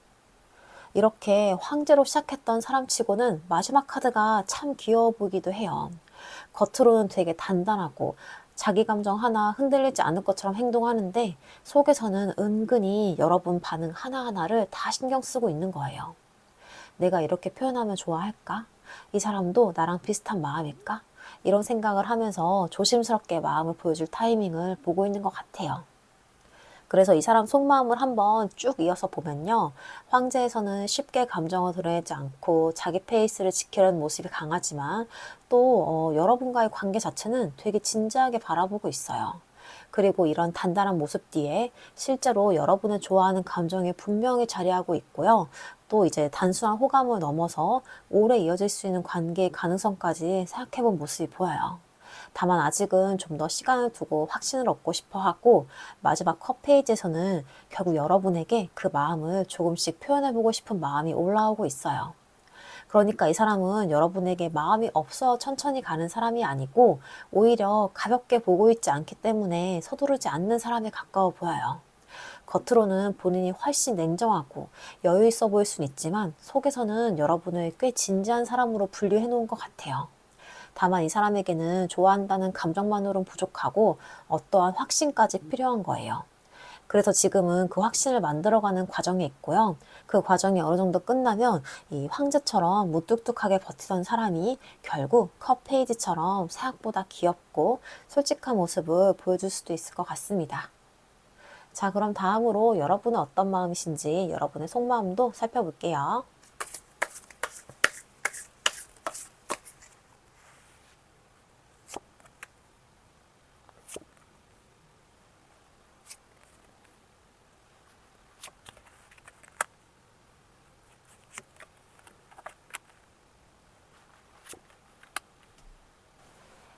이렇게 황제로 시작했던 사람치고는 마지막 카드가 참 귀여워 보이기도 해요. 겉으로는 되게 단단하고 자기 감정 하나 흔들리지 않을 것처럼 행동하는데 속에서는 은근히 여러분 반응 하나하나를 다 신경 쓰고 있는 거예요. 내가 이렇게 표현하면 좋아할까? 이 사람도 나랑 비슷한 마음일까? 이런 생각을 하면서 조심스럽게 마음을 보여줄 타이밍을 보고 있는 것 같아요. 그래서 이 사람 속마음을 한번 쭉 이어서 보면요. 황제에서는 쉽게 감정을 드러내지 않고 자기 페이스를 지키려는 모습이 강하지만 또 여러분과의 관계 자체는 되게 진지하게 바라보고 있어요. 그리고 이런 단단한 모습 뒤에 실제로 여러분을 좋아하는 감정이 분명히 자리하고 있고요. 또 이제 단순한 호감을 넘어서 오래 이어질 수 있는 관계의 가능성까지 생각해 본 모습이 보여요. 다만 아직은 좀 더 시간을 두고 확신을 얻고 싶어 하고, 마지막 컷 페이지에서는 결국 여러분에게 그 마음을 조금씩 표현해 보고 싶은 마음이 올라오고 있어요. 그러니까 이 사람은 여러분에게 마음이 없어 천천히 가는 사람이 아니고, 오히려 가볍게 보고 있지 않기 때문에 서두르지 않는 사람에 가까워 보여요. 겉으로는 본인이 훨씬 냉정하고 여유 있어 보일 순 있지만, 속에서는 여러분을 꽤 진지한 사람으로 분류해 놓은 것 같아요. 다만 이 사람에게는 좋아한다는 감정만으로는 부족하고, 어떠한 확신까지 필요한 거예요. 그래서 지금은 그 확신을 만들어가는 과정에 있고요. 그 과정이 어느 정도 끝나면 이 황제처럼 무뚝뚝하게 버티던 사람이 결국 컷 페이지처럼 생각보다 귀엽고 솔직한 모습을 보여줄 수도 있을 것 같습니다. 자, 그럼 다음으로 여러분은 어떤 마음이신지 여러분의 속마음도 살펴볼게요.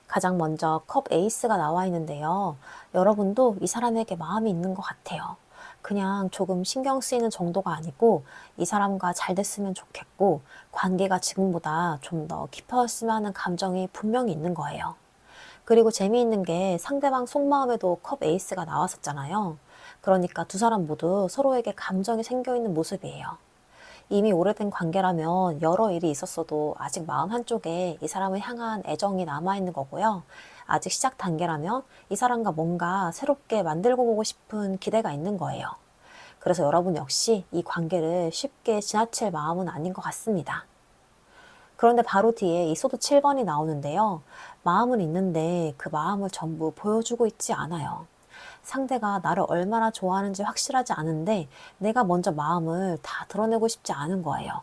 가장 먼저 컵 에이스가 나와 있는데요. 여러분도 이 사람에게 마음이 있는 것 같아요. 그냥 조금 신경 쓰이는 정도가 아니고, 이 사람과 잘 됐으면 좋겠고 관계가 지금보다 좀 더 깊어졌으면 하는 감정이 분명히 있는 거예요. 그리고 재미있는 게 상대방 속마음에도 컵 에이스가 나왔었잖아요. 그러니까 두 사람 모두 서로에게 감정이 생겨 있는 모습이에요. 이미 오래된 관계라면 여러 일이 있었어도 아직 마음 한쪽에 이 사람을 향한 애정이 남아있는 거고요. 아직 시작 단계라면 이 사람과 뭔가 새롭게 만들고 보고 싶은 기대가 있는 거예요. 그래서 여러분 역시 이 관계를 쉽게 지나칠 마음은 아닌 것 같습니다. 그런데 바로 뒤에 이 소드 7번이 나오는데요. 마음은 있는데 그 마음을 전부 보여주고 있지 않아요. 상대가 나를 얼마나 좋아하는지 확실하지 않은데 내가 먼저 마음을 다 드러내고 싶지 않은 거예요.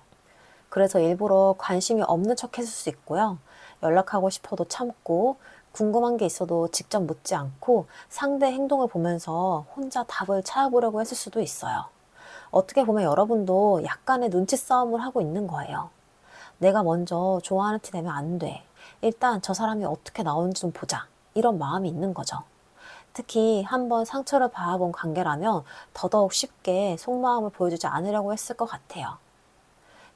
그래서 일부러 관심이 없는 척 했을 수 있고요. 연락하고 싶어도 참고, 궁금한 게 있어도 직접 묻지 않고 상대 행동을 보면서 혼자 답을 찾아보려고 했을 수도 있어요. 어떻게 보면 여러분도 약간의 눈치 싸움을 하고 있는 거예요. 내가 먼저 좋아하는 티 내면 안 돼. 일단 저 사람이 어떻게 나오는지 좀 보자. 이런 마음이 있는 거죠. 특히 한번 상처를 봐본 관계라면 더더욱 쉽게 속마음을 보여주지 않으려고 했을 것 같아요.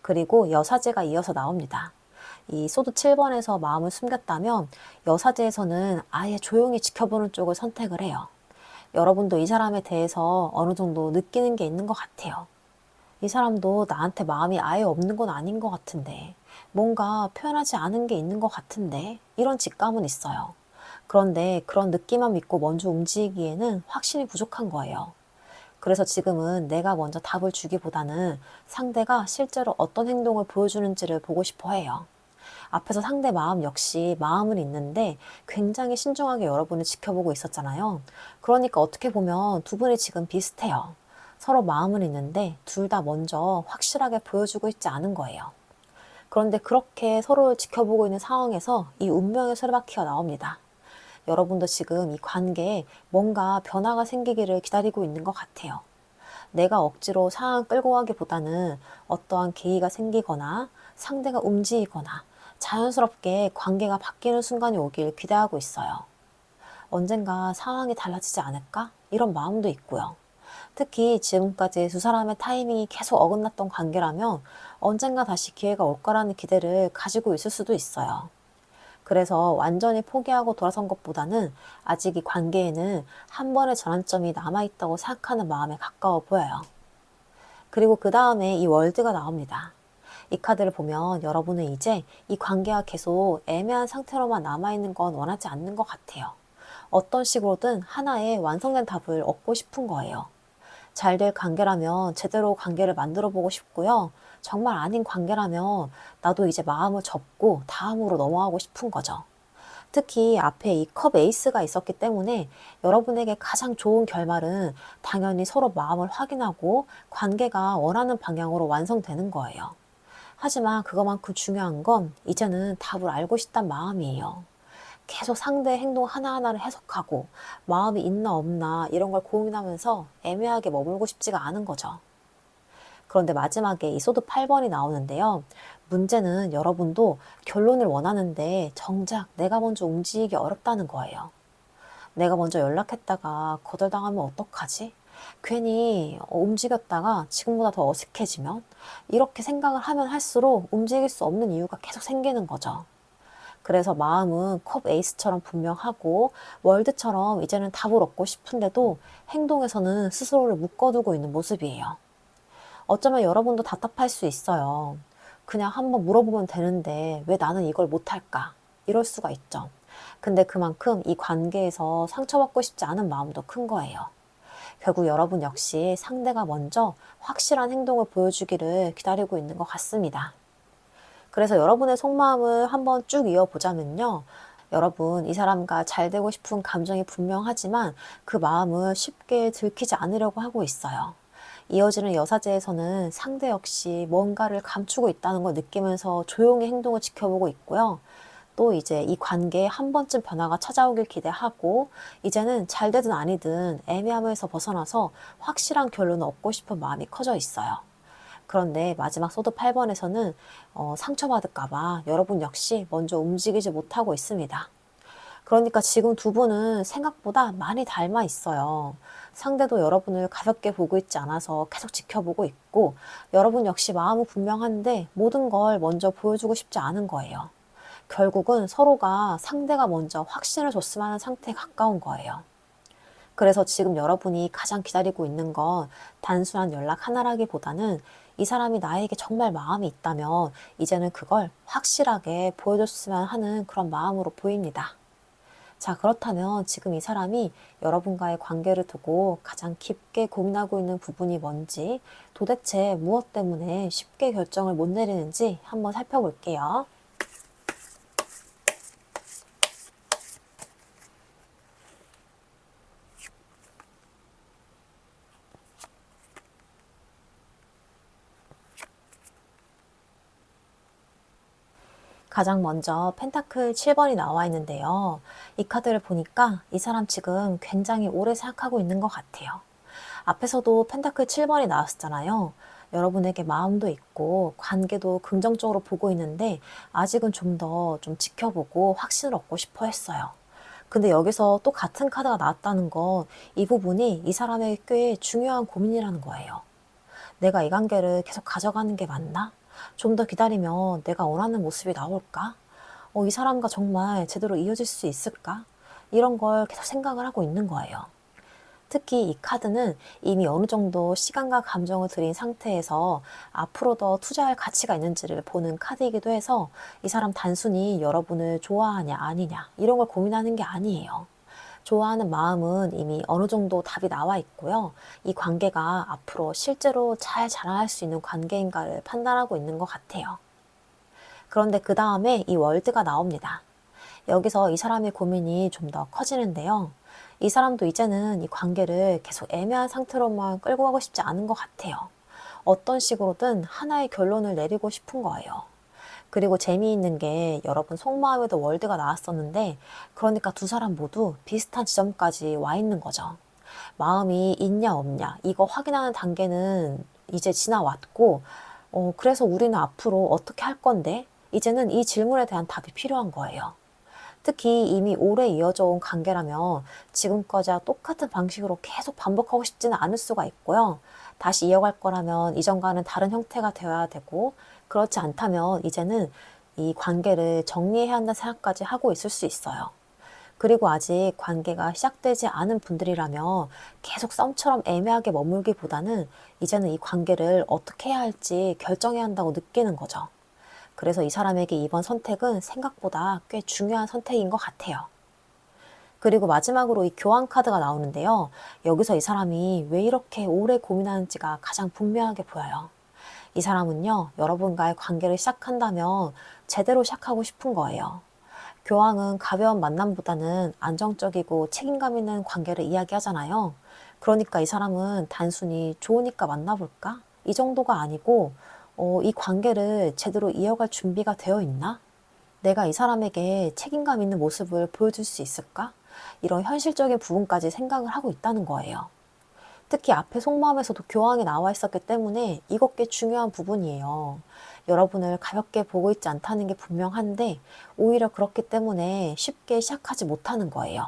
그리고 여사제가 이어서 나옵니다. 이 소드 7번에서 마음을 숨겼다면 여사제에서는 아예 조용히 지켜보는 쪽을 선택을 해요. 여러분도 이 사람에 대해서 어느 정도 느끼는 게 있는 것 같아요. 이 사람도 나한테 마음이 아예 없는 건 아닌 것 같은데, 뭔가 표현하지 않은 게 있는 것 같은데, 이런 직감은 있어요. 그런데 그런 느낌만 믿고 먼저 움직이기에는 확신이 부족한 거예요. 그래서 지금은 내가 먼저 답을 주기보다는 상대가 실제로 어떤 행동을 보여주는지를 보고 싶어 해요. 앞에서 상대 마음 역시 마음은 있는데 굉장히 신중하게 여러분을 지켜보고 있었잖아요. 그러니까 어떻게 보면 두 분이 지금 비슷해요. 서로 마음은 있는데 둘 다 먼저 확실하게 보여주고 있지 않은 거예요. 그런데 그렇게 서로를 지켜보고 있는 상황에서 이 운명의 소리바퀴가 나옵니다. 여러분도 지금 이 관계에 뭔가 변화가 생기기를 기다리고 있는 것 같아요. 내가 억지로 상황 끌고 가기보다는 어떠한 계기가 생기거나 상대가 움직이거나 자연스럽게 관계가 바뀌는 순간이 오길 기대하고 있어요. 언젠가 상황이 달라지지 않을까? 이런 마음도 있고요. 특히 지금까지 두 사람의 타이밍이 계속 어긋났던 관계라면 언젠가 다시 기회가 올 거라는 기대를 가지고 있을 수도 있어요. 그래서 완전히 포기하고 돌아선 것보다는 아직 이 관계에는 한 번의 전환점이 남아있다고 생각하는 마음에 가까워 보여요. 그리고 그 다음에 이 월드가 나옵니다. 이 카드를 보면 여러분은 이제 이 관계가 계속 애매한 상태로만 남아있는 건 원하지 않는 것 같아요. 어떤 식으로든 하나의 완성된 답을 얻고 싶은 거예요. 잘 될 관계라면 제대로 관계를 만들어 보고 싶고요. 정말 아닌 관계라면 나도 이제 마음을 접고 다음으로 넘어가고 싶은 거죠. 특히 앞에 이 컵 에이스가 있었기 때문에 여러분에게 가장 좋은 결말은 당연히 서로 마음을 확인하고 관계가 원하는 방향으로 완성되는 거예요. 하지만 그것만큼 중요한 건 이제는 답을 알고 싶단 마음이에요. 계속 상대의 행동 하나하나를 해석하고 마음이 있나 없나 이런 걸 고민하면서 애매하게 머물고 싶지가 않은 거죠. 그런데 마지막에 이 소드 8번이 나오는데요. 문제는 여러분도 결론을 원하는데 정작 내가 먼저 움직이기 어렵다는 거예요. 내가 먼저 연락했다가 거절당하면 어떡하지? 괜히 움직였다가 지금보다 더 어색해지면? 이렇게 생각을 하면 할수록 움직일 수 없는 이유가 계속 생기는 거죠. 그래서 마음은 컵 에이스처럼 분명하고 월드처럼 이제는 답을 얻고 싶은데도 행동에서는 스스로를 묶어두고 있는 모습이에요. 어쩌면 여러분도 답답할 수 있어요. 그냥 한번 물어보면 되는데 왜 나는 이걸 못할까? 이럴 수가 있죠. 근데 그만큼 이 관계에서 상처받고 싶지 않은 마음도 큰 거예요. 결국 여러분 역시 상대가 먼저 확실한 행동을 보여주기를 기다리고 있는 것 같습니다. 그래서 여러분의 속마음을 한번 쭉 이어보자면요. 여러분, 이 사람과 잘 되고 싶은 감정이 분명하지만 그 마음을 쉽게 들키지 않으려고 하고 있어요. 이어지는 여사제에서는 상대 역시 뭔가를 감추고 있다는 걸 느끼면서 조용히 행동을 지켜보고 있고요. 또 이제 이 관계에 한 번쯤 변화가 찾아오길 기대하고 이제는 잘 되든 아니든 애매함에서 벗어나서 확실한 결론을 얻고 싶은 마음이 커져 있어요. 그런데 마지막 소드 8번에서는 상처받을까봐 여러분 역시 먼저 움직이지 못하고 있습니다. 그러니까 지금 두 분은 생각보다 많이 닮아 있어요. 상대도 여러분을 가볍게 보고 있지 않아서 계속 지켜보고 있고 여러분 역시 마음은 분명한데 모든 걸 먼저 보여주고 싶지 않은 거예요. 결국은 서로가 상대가 먼저 확신을 줬으면 하는 상태에 가까운 거예요. 그래서 지금 여러분이 가장 기다리고 있는 건 단순한 연락 하나라기보다는 이 사람이 나에게 정말 마음이 있다면 이제는 그걸 확실하게 보여줬으면 하는 그런 마음으로 보입니다. 자, 그렇다면 지금 이 사람이 여러분과의 관계를 두고 가장 깊게 고민하고 있는 부분이 뭔지, 도대체 무엇 때문에 쉽게 결정을 못 내리는지 한번 살펴볼게요. 가장 먼저 펜타클 7번이 나와 있는데요. 이 카드를 보니까 이 사람 지금 굉장히 오래 생각하고 있는 것 같아요. 앞에서도 펜타클 7번이 나왔었잖아요. 여러분에게 마음도 있고 관계도 긍정적으로 보고 있는데 아직은 좀 더 좀 지켜보고 확신을 얻고 싶어 했어요. 근데 여기서 또 같은 카드가 나왔다는 건 이 부분이 이 사람에게 꽤 중요한 고민이라는 거예요. 내가 이 관계를 계속 가져가는 게 맞나? 좀 더 기다리면 내가 원하는 모습이 나올까? 이 사람과 정말 제대로 이어질 수 있을까? 이런 걸 계속 생각을 하고 있는 거예요. 특히 이 카드는 이미 어느 정도 시간과 감정을 들인 상태에서 앞으로 더 투자할 가치가 있는지를 보는 카드이기도 해서 이 사람 단순히 여러분을 좋아하냐 아니냐 이런 걸 고민하는 게 아니에요. 좋아하는 마음은 이미 어느 정도 답이 나와 있고요. 이 관계가 앞으로 실제로 잘 자라날 수 있는 관계인가를 판단하고 있는 것 같아요. 그런데 그 다음에 이 월드가 나옵니다. 여기서 이 사람의 고민이 좀 더 커지는데요. 이 사람도 이제는 이 관계를 계속 애매한 상태로만 끌고 가고 싶지 않은 것 같아요. 어떤 식으로든 하나의 결론을 내리고 싶은 거예요. 그리고 재미있는 게 여러분 속마음에도 월드가 나왔었는데 그러니까 두 사람 모두 비슷한 지점까지 와 있는 거죠. 마음이 있냐 없냐 이거 확인하는 단계는 이제 지나왔고 그래서 우리는 앞으로 어떻게 할 건데 이제는 이 질문에 대한 답이 필요한 거예요. 특히 이미 오래 이어져 온 관계라면 지금까지와 똑같은 방식으로 계속 반복하고 싶지는 않을 수가 있고요. 다시 이어갈 거라면 이전과는 다른 형태가 되어야 되고 그렇지 않다면 이제는 이 관계를 정리해야 한다는 생각까지 하고 있을 수 있어요. 그리고 아직 관계가 시작되지 않은 분들이라면 계속 썸처럼 애매하게 머물기보다는 이제는 이 관계를 어떻게 해야 할지 결정해야 한다고 느끼는 거죠. 그래서 이 사람에게 이번 선택은 생각보다 꽤 중요한 선택인 것 같아요. 그리고 마지막으로 이 교환 카드가 나오는데요. 여기서 이 사람이 왜 이렇게 오래 고민하는지가 가장 분명하게 보여요. 이 사람은요, 여러분과의 관계를 시작한다면 제대로 시작하고 싶은 거예요. 교황은 가벼운 만남보다는 안정적이고 책임감 있는 관계를 이야기하잖아요. 그러니까 이 사람은 단순히 좋으니까 만나볼까? 이 정도가 아니고 이 관계를 제대로 이어갈 준비가 되어 있나? 내가 이 사람에게 책임감 있는 모습을 보여줄 수 있을까? 이런 현실적인 부분까지 생각을 하고 있다는 거예요. 특히 앞에 속마음에서도 교황이 나와 있었기 때문에 이것 꽤 중요한 부분이에요. 여러분을 가볍게 보고 있지 않다는 게 분명한데 오히려 그렇기 때문에 쉽게 시작하지 못하는 거예요.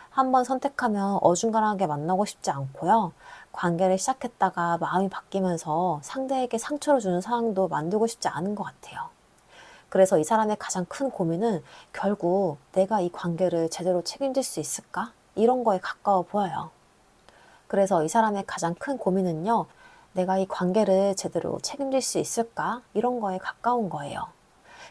한번 선택하면 어중간하게 만나고 싶지 않고요. 관계를 시작했다가 마음이 바뀌면서 상대에게 상처를 주는 상황도 만들고 싶지 않은 것 같아요. 그래서 이 사람의 가장 큰 고민은 결국 내가 이 관계를 제대로 책임질 수 있을까? 이런 거에 가까워 보여요. 그래서 이 사람의 가장 큰 고민은요, 내가 이 관계를 제대로 책임질 수 있을까? 이런 거에 가까운 거예요.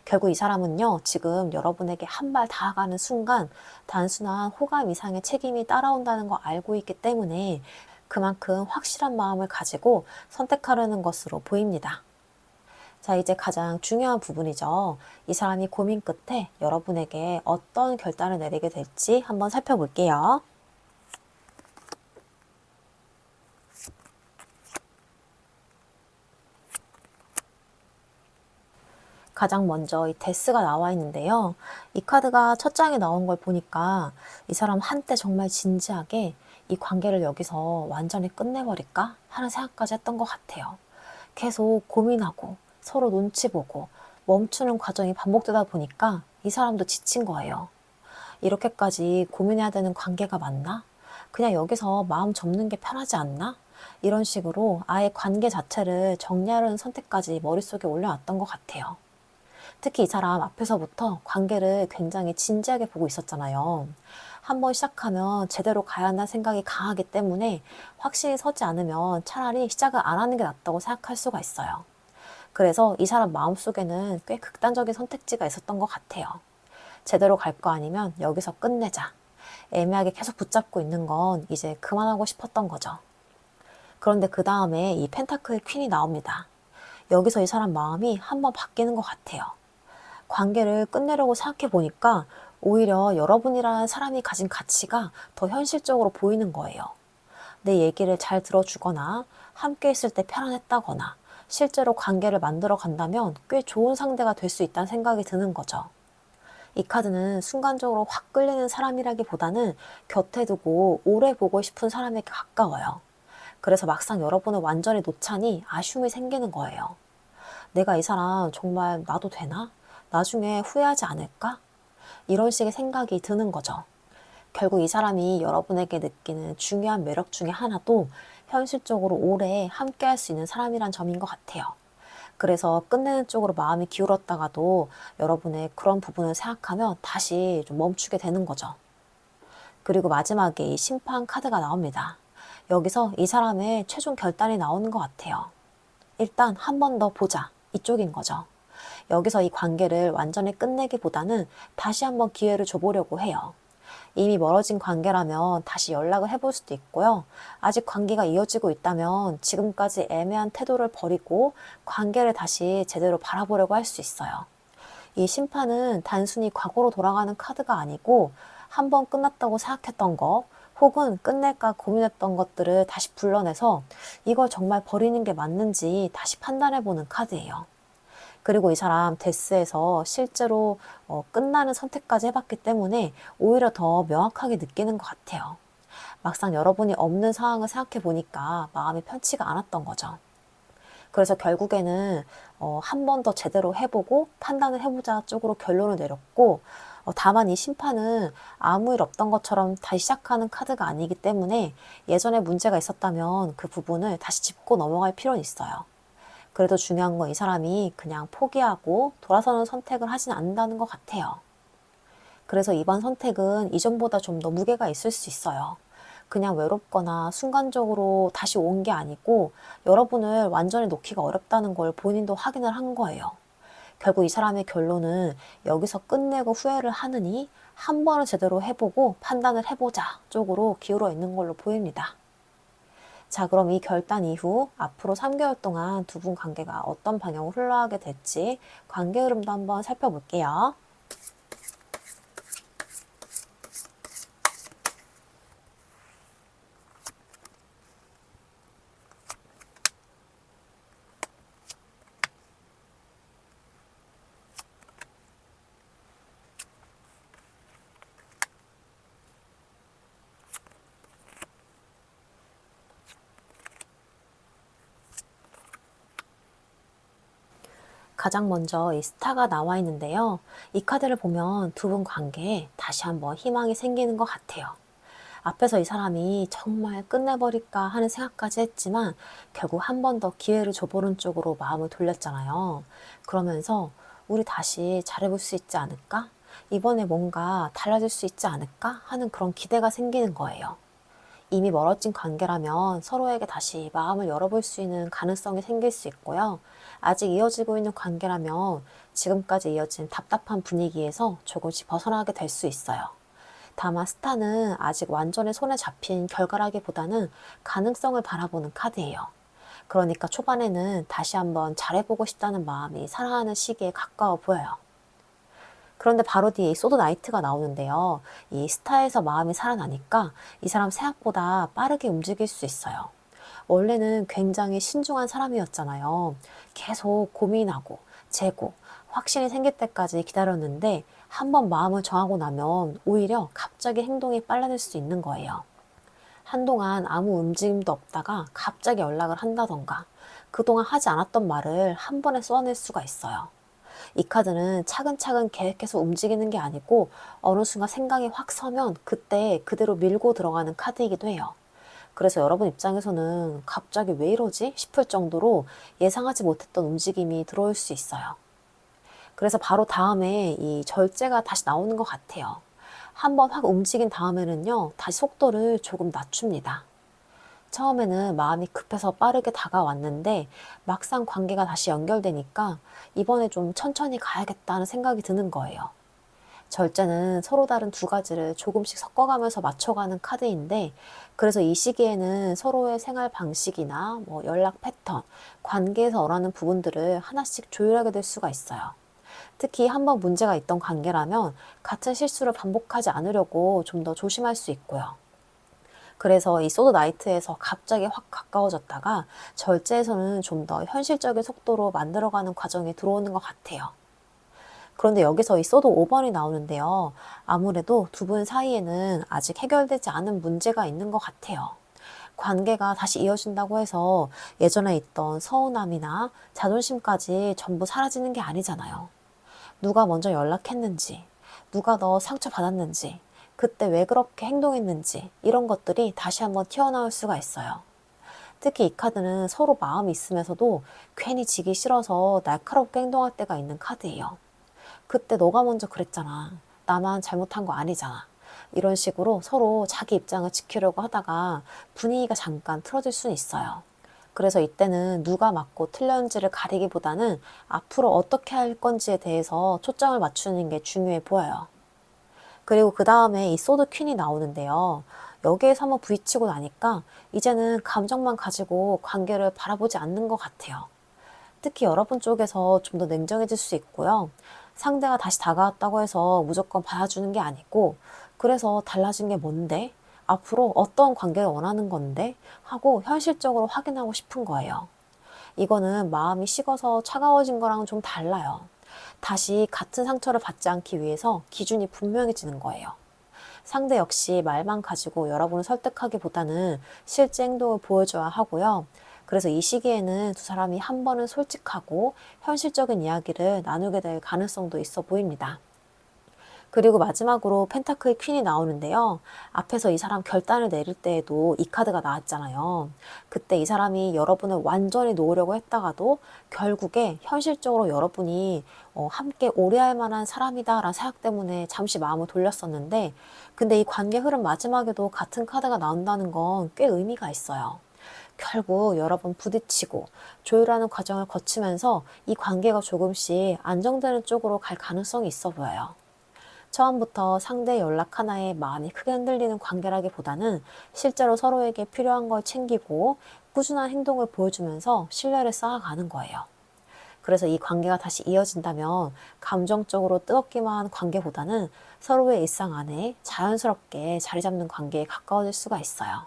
결국 이 사람은요, 지금 여러분에게 한 발 다가가는 순간 단순한 호감 이상의 책임이 따라온다는 거 알고 있기 때문에 그만큼 확실한 마음을 가지고 선택하려는 것으로 보입니다. 자, 이제 가장 중요한 부분이죠. 이 사람이 고민 끝에 여러분에게 어떤 결단을 내리게 될지 한번 살펴볼게요. 가장 먼저 이 데스가 나와 있는데요. 이 카드가 첫 장에 나온 걸 보니까 이 사람 한때 정말 진지하게 이 관계를 여기서 완전히 끝내버릴까 하는 생각까지 했던 것 같아요. 계속 고민하고 서로 눈치 보고 멈추는 과정이 반복되다 보니까 이 사람도 지친 거예요. 이렇게까지 고민해야 되는 관계가 맞나? 그냥 여기서 마음 접는 게 편하지 않나? 이런 식으로 아예 관계 자체를 정리하려는 선택까지 머릿속에 올려놨던 것 같아요. 특히 이 사람 앞에서부터 관계를 굉장히 진지하게 보고 있었잖아요. 한번 시작하면 제대로 가야 한다는 생각이 강하기 때문에 확실히 서지 않으면 차라리 시작을 안 하는 게 낫다고 생각할 수가 있어요. 그래서 이 사람 마음속에는 꽤 극단적인 선택지가 있었던 것 같아요. 제대로 갈 거 아니면 여기서 끝내자. 애매하게 계속 붙잡고 있는 건 이제 그만하고 싶었던 거죠. 그런데 그 다음에 이 펜타클 퀸이 나옵니다. 여기서 이 사람 마음이 한번 바뀌는 것 같아요. 관계를 끝내려고 생각해 보니까 오히려 여러분이라는 사람이 가진 가치가 더 현실적으로 보이는 거예요. 내 얘기를 잘 들어주거나 함께 있을 때 편안했다거나 실제로 관계를 만들어 간다면 꽤 좋은 상대가 될 수 있다는 생각이 드는 거죠. 이 카드는 순간적으로 확 끌리는 사람이라기보다는 곁에 두고 오래 보고 싶은 사람에게 가까워요. 그래서 막상 여러분을 완전히 놓자니 아쉬움이 생기는 거예요. 내가 이 사람 정말 놔도 되나? 나중에 후회하지 않을까? 이런 식의 생각이 드는 거죠. 결국 이 사람이 여러분에게 느끼는 중요한 매력 중에 하나도 현실적으로 오래 함께 할 수 있는 사람이란 점인 것 같아요. 그래서 끝내는 쪽으로 마음이 기울었다가도 여러분의 그런 부분을 생각하면 다시 좀 멈추게 되는 거죠. 그리고 마지막에 이 심판 카드가 나옵니다. 여기서 이 사람의 최종 결단이 나오는 것 같아요. 일단 한 번 더 보자. 이쪽인 거죠. 여기서 이 관계를 완전히 끝내기보다는 다시 한번 기회를 줘보려고 해요. 이미 멀어진 관계라면 다시 연락을 해볼 수도 있고요. 아직 관계가 이어지고 있다면 지금까지 애매한 태도를 버리고 관계를 다시 제대로 바라보려고 할 수 있어요. 이 심판은 단순히 과거로 돌아가는 카드가 아니고 한 번 끝났다고 생각했던 거 혹은 끝낼까 고민했던 것들을 다시 불러내서 이걸 정말 버리는 게 맞는지 다시 판단해보는 카드예요. 그리고 이 사람 데스에서 실제로 끝나는 선택까지 해봤기 때문에 오히려 더 명확하게 느끼는 것 같아요. 막상 여러분이 없는 상황을 생각해 보니까 마음이 편치가 않았던 거죠. 그래서 결국에는 한 번 더 제대로 해보고 판단을 해보자 쪽으로 결론을 내렸고 다만 이 심판은 아무 일 없던 것처럼 다시 시작하는 카드가 아니기 때문에 예전에 문제가 있었다면 그 부분을 다시 짚고 넘어갈 필요는 있어요. 그래도 중요한 건 이 사람이 그냥 포기하고 돌아서는 선택을 하진 않는다는 것 같아요. 그래서 이번 선택은 이전보다 좀 더 무게가 있을 수 있어요. 그냥 외롭거나 순간적으로 다시 온 게 아니고 여러분을 완전히 놓기가 어렵다는 걸 본인도 확인을 한 거예요. 결국 이 사람의 결론은 여기서 끝내고 후회를 하느니 한 번은 제대로 해보고 판단을 해보자 쪽으로 기울어 있는 걸로 보입니다. 자, 그럼 이 결단 이후 앞으로 3개월 동안 두 분 관계가 어떤 방향으로 흘러가게 될지 관계 흐름도 한번 살펴볼게요. 가장 먼저 이 스타가 나와 있는데요. 이 카드를 보면 두 분 관계에 다시 한번 희망이 생기는 것 같아요. 앞에서 이 사람이 정말 끝내버릴까 하는 생각까지 했지만 결국 한 번 더 기회를 줘보는 쪽으로 마음을 돌렸잖아요. 그러면서 우리 다시 잘해볼 수 있지 않을까? 이번에 뭔가 달라질 수 있지 않을까? 하는 그런 기대가 생기는 거예요. 이미 멀어진 관계라면 서로에게 다시 마음을 열어볼 수 있는 가능성이 생길 수 있고요. 아직 이어지고 있는 관계라면 지금까지 이어진 답답한 분위기에서 조금씩 벗어나게 될 수 있어요. 다만 스타는 아직 완전히 손에 잡힌 결과라기보다는 가능성을 바라보는 카드예요. 그러니까 초반에는 다시 한번 잘해보고 싶다는 마음이 살아가는 시기에 가까워 보여요. 그런데 바로 뒤에 이 소드 나이트가 나오는데요. 이 스타에서 마음이 살아나니까 이 사람 생각보다 빠르게 움직일 수 있어요. 원래는 굉장히 신중한 사람이었잖아요. 계속 고민하고 재고 확신이 생길 때까지 기다렸는데 한번 마음을 정하고 나면 오히려 갑자기 행동이 빨라질 수 있는 거예요. 한동안 아무 움직임도 없다가 갑자기 연락을 한다던가 그동안 하지 않았던 말을 한 번에 써낼 수가 있어요. 이 카드는 차근차근 계획해서 움직이는 게 아니고 어느 순간 생각이 확 서면 그때 그대로 밀고 들어가는 카드이기도 해요. 그래서 여러분 입장에서는 갑자기 왜 이러지 싶을 정도로 예상하지 못했던 움직임이 들어올 수 있어요. 그래서 바로 다음에 이 절제가 다시 나오는 것 같아요. 한번 확 움직인 다음에는요, 다시 속도를 조금 낮춥니다. 처음에는 마음이 급해서 빠르게 다가왔는데 막상 관계가 다시 연결되니까 이번에 좀 천천히 가야겠다는 생각이 드는 거예요. 절제는 서로 다른 두 가지를 조금씩 섞어가면서 맞춰가는 카드인데 그래서 이 시기에는 서로의 생활 방식이나 연락 패턴, 관계에서 원하는 부분들을 하나씩 조율하게 될 수가 있어요. 특히 한번 문제가 있던 관계라면 같은 실수를 반복하지 않으려고 좀 더 조심할 수 있고요. 그래서 이 소드 나이트에서 갑자기 확 가까워졌다가 절제에서는 좀 더 현실적인 속도로 만들어가는 과정이 들어오는 것 같아요. 그런데 여기서 이 소드 5번이 나오는데요. 아무래도 두 분 사이에는 아직 해결되지 않은 문제가 있는 것 같아요. 관계가 다시 이어진다고 해서 예전에 있던 서운함이나 자존심까지 전부 사라지는 게 아니잖아요. 누가 먼저 연락했는지, 누가 더 상처받았는지, 그때 왜 그렇게 행동했는지 이런 것들이 다시 한번 튀어나올 수가 있어요. 특히 이 카드는 서로 마음이 있으면서도 괜히 지기 싫어서 날카롭게 행동할 때가 있는 카드예요. 그때 너가 먼저 그랬잖아. 나만 잘못한 거 아니잖아. 이런 식으로 서로 자기 입장을 지키려고 하다가 분위기가 잠깐 틀어질 수는 있어요. 그래서 이때는 누가 맞고 틀렸는지를 가리기보다는 앞으로 어떻게 할 건지에 대해서 초점을 맞추는 게 중요해 보여요. 그리고 그 다음에 이 소드 퀸이 나오는데요. 여기에서 한번 부딪히고 나니까 이제는 감정만 가지고 관계를 바라보지 않는 것 같아요. 특히 여러분 쪽에서 좀 더 냉정해질 수 있고요. 상대가 다시 다가왔다고 해서 무조건 받아주는 게 아니고 그래서 달라진 게 뭔데? 앞으로 어떤 관계를 원하는 건데? 하고 현실적으로 확인하고 싶은 거예요. 이거는 마음이 식어서 차가워진 거랑은 좀 달라요. 다시 같은 상처를 받지 않기 위해서 기준이 분명해지는 거예요. 상대 역시 말만 가지고 여러분을 설득하기보다는 실제 행동을 보여줘야 하고요. 그래서 이 시기에는 두 사람이 한 번은 솔직하고 현실적인 이야기를 나누게 될 가능성도 있어 보입니다. 그리고 마지막으로 펜타클 퀸이 나오는데요. 앞에서 이 사람 결단을 내릴 때에도 이 카드가 나왔잖아요. 그때 이 사람이 여러분을 완전히 놓으려고 했다가도 결국에 현실적으로 여러분이 함께 오래 할 만한 사람이다라는 생각 때문에 잠시 마음을 돌렸었는데 근데 이 관계 흐름 마지막에도 같은 카드가 나온다는 건 꽤 의미가 있어요. 결국 여러 번 부딪히고 조율하는 과정을 거치면서 이 관계가 조금씩 안정되는 쪽으로 갈 가능성이 있어 보여요. 처음부터 상대 연락 하나에 마음이 크게 흔들리는 관계라기보다는 실제로 서로에게 필요한 걸 챙기고 꾸준한 행동을 보여주면서 신뢰를 쌓아가는 거예요. 그래서 이 관계가 다시 이어진다면 감정적으로 뜨겁기만 한 관계보다는 서로의 일상 안에 자연스럽게 자리 잡는 관계에 가까워질 수가 있어요.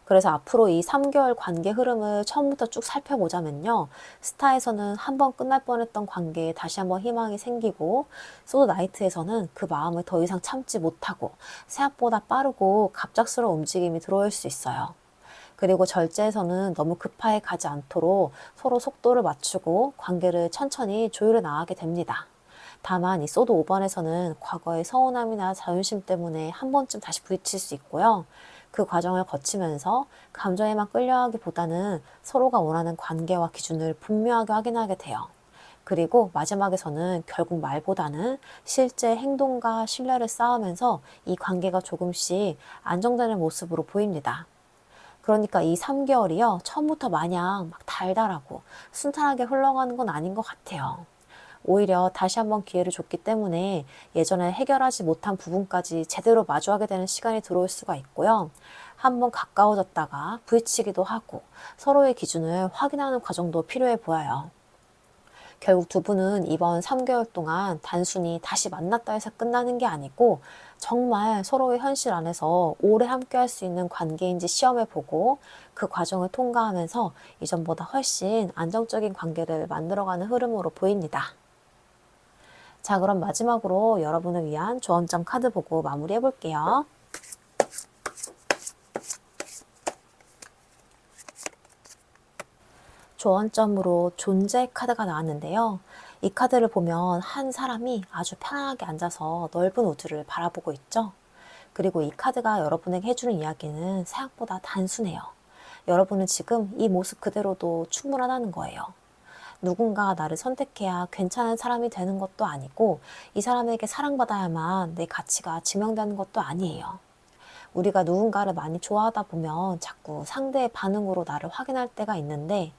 그래서 앞으로 이 3개월 관계 흐름을 처음부터 쭉 살펴보자면요. 스타에서는 한 번 끝날 뻔했던 관계에 다시 한번 희망이 생기고 소드 나이트에서는 그 마음을 더 이상 참지 못하고 생각보다 빠르고 갑작스러운 움직임이 들어올 수 있어요. 그리고 절제에서는 너무 급하게 가지 않도록 서로 속도를 맞추고 관계를 천천히 조율해 나가게 됩니다. 다만 이 소드 5번에서는 과거의 서운함이나 자존심 때문에 한 번쯤 다시 부딪힐 수 있고요. 그 과정을 거치면서 감정에만 끌려가기보다는 서로가 원하는 관계와 기준을 분명하게 확인하게 돼요. 그리고 마지막에서는 결국 말보다는 실제 행동과 신뢰를 쌓으면서 이 관계가 조금씩 안정되는 모습으로 보입니다. 그러니까 이 3개월이요, 처음부터 마냥 막 달달하고 순탄하게 흘러가는 건 아닌 것 같아요. 오히려 다시 한번 기회를 줬기 때문에 예전에 해결하지 못한 부분까지 제대로 마주하게 되는 시간이 들어올 수가 있고요. 한번 가까워졌다가 부딪히기도 하고 서로의 기준을 확인하는 과정도 필요해 보여요. 결국 두 분은 이번 3개월 동안 단순히 다시 만났다 해서 끝나는 게 아니고 정말 서로의 현실 안에서 오래 함께 할 수 있는 관계인지 시험해 보고 그 과정을 통과하면서 이전보다 훨씬 안정적인 관계를 만들어가는 흐름으로 보입니다. 자, 그럼 마지막으로 여러분을 위한 조언점 카드 보고 마무리해 볼게요. 조언점으로 존재 카드가 나왔는데요. 이 카드를 보면 한 사람이 아주 편안하게 앉아서 넓은 우주를 바라보고 있죠. 그리고 이 카드가 여러분에게 해주는 이야기는 생각보다 단순해요. 여러분은 지금 이 모습 그대로도 충분하다는 거예요. 누군가가 나를 선택해야 괜찮은 사람이 되는 것도 아니고 이 사람에게 사랑받아야만 내 가치가 증명되는 것도 아니에요. 우리가 누군가를 많이 좋아하다 보면 자꾸 상대의 반응으로 나를 확인할 때가 있는데,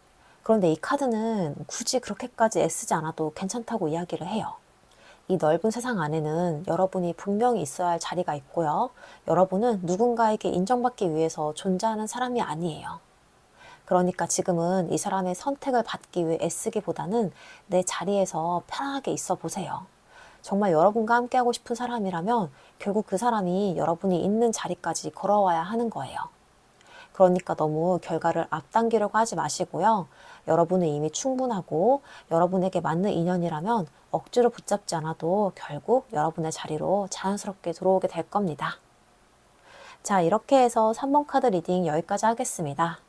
그런데 이 카드는 굳이 그렇게까지 애쓰지 않아도 괜찮다고 이야기를 해요. 이 넓은 세상 안에는 여러분이 분명히 있어야 할 자리가 있고요. 여러분은 누군가에게 인정받기 위해서 존재하는 사람이 아니에요. 그러니까 지금은 이 사람의 선택을 받기 위해 애쓰기보다는 내 자리에서 편안하게 있어 보세요. 정말 여러분과 함께하고 싶은 사람이라면 결국 그 사람이 여러분이 있는 자리까지 걸어와야 하는 거예요. 그러니까 너무 결과를 앞당기려고 하지 마시고요. 여러분은 이미 충분하고 여러분에게 맞는 인연이라면 억지로 붙잡지 않아도 결국 여러분의 자리로 자연스럽게 들어오게 될 겁니다. 자, 이렇게 해서 3번 카드 리딩 여기까지 하겠습니다.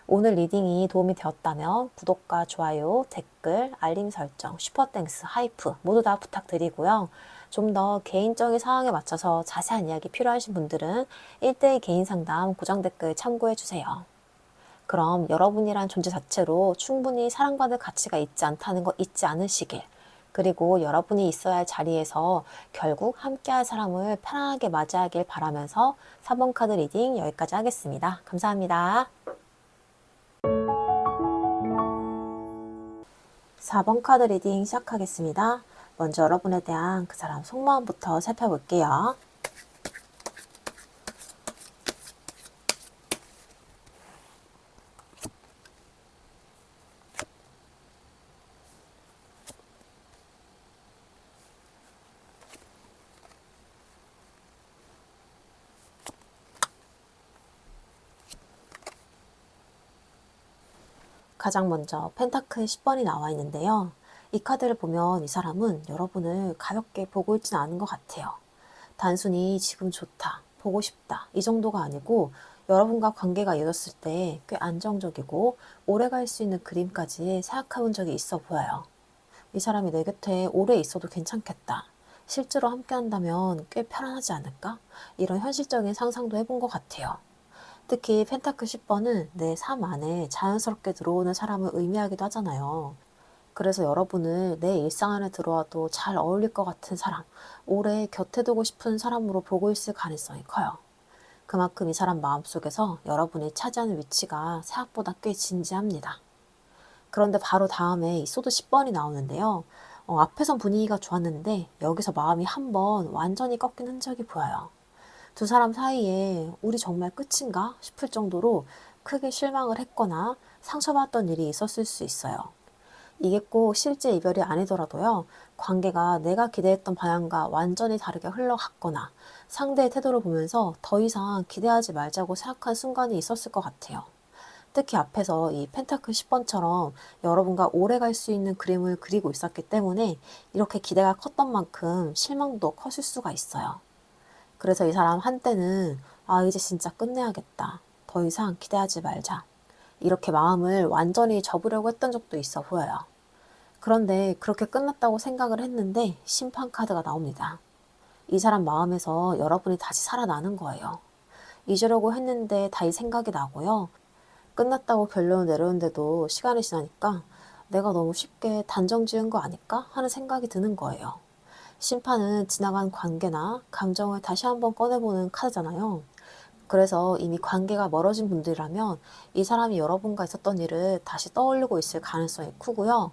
오늘 리딩이 도움이 되었다면 구독과 좋아요, 댓글, 알림 설정, 슈퍼땡스, 하이프 모두 다 부탁드리고요. 좀 더 개인적인 상황에 맞춰서 자세한 이야기 필요하신 분들은 1대1 개인 상담 고정 댓글 참고해 주세요. 그럼 여러분이란 존재 자체로 충분히 사랑받을 가치가 있지 않다는 거 잊지 않으시길. 그리고 여러분이 있어야 할 자리에서 결국 함께할 사람을 편안하게 맞이하길 바라면서 4번 카드 리딩 여기까지 하겠습니다. 감사합니다. 4번 카드 리딩 시작하겠습니다. 먼저 여러분에 대한 그 사람 속마음부터 살펴볼게요. 가장 먼저 펜타클 10번이 나와 있는데요. 이 카드를 보면 이 사람은 여러분을 가볍게 보고 있지는 않은 것 같아요. 단순히 지금 좋다, 보고 싶다 이 정도가 아니고 여러분과 관계가 이어졌을 때 꽤 안정적이고 오래 갈 수 있는 그림까지 생각해 본 적이 있어 보여요. 이 사람이 내 곁에 오래 있어도 괜찮겠다. 실제로 함께 한다면 꽤 편안하지 않을까? 이런 현실적인 상상도 해본 것 같아요. 특히 펜타클 10번은 내 삶 안에 자연스럽게 들어오는 사람을 의미하기도 하잖아요. 그래서 여러분을 내 일상 안에 들어와도 잘 어울릴 것 같은 사람, 오래 곁에 두고 싶은 사람으로 보고 있을 가능성이 커요. 그만큼 이 사람 마음속에서 여러분이 차지하는 위치가 생각보다 꽤 진지합니다. 그런데 바로 다음에 이 소드 10번이 나오는데요. 앞에선 분위기가 좋았는데 여기서 마음이 한번 완전히 꺾인 흔적이 보여요. 두 사람 사이에 우리 정말 끝인가 싶을 정도로 크게 실망을 했거나 상처받았던 일이 있었을 수 있어요. 이게 꼭 실제 이별이 아니더라도요. 관계가 내가 기대했던 방향과 완전히 다르게 흘러갔거나 상대의 태도를 보면서 더 이상 기대하지 말자고 생각한 순간이 있었을 것 같아요. 특히 앞에서 이 펜타클 10번처럼 여러분과 오래 갈 수 있는 그림을 그리고 있었기 때문에 이렇게 기대가 컸던 만큼 실망도 컸을 수가 있어요. 그래서 이 사람 한때는 이제 진짜 끝내야겠다. 더 이상 기대하지 말자. 이렇게 마음을 완전히 접으려고 했던 적도 있어 보여요. 그런데 그렇게 끝났다고 생각을 했는데 심판 카드가 나옵니다. 이 사람 마음에서 여러분이 다시 살아나는 거예요. 잊으려고 했는데 다시 생각이 나고요. 끝났다고 결론을 내렸는데도 시간이 지나니까 내가 너무 쉽게 단정 지은 거 아닐까 하는 생각이 드는 거예요. 심판은 지나간 관계나 감정을 다시 한번 꺼내보는 카드잖아요. 그래서 이미 관계가 멀어진 분들이라면 이 사람이 여러분과 있었던 일을 다시 떠올리고 있을 가능성이 크고요.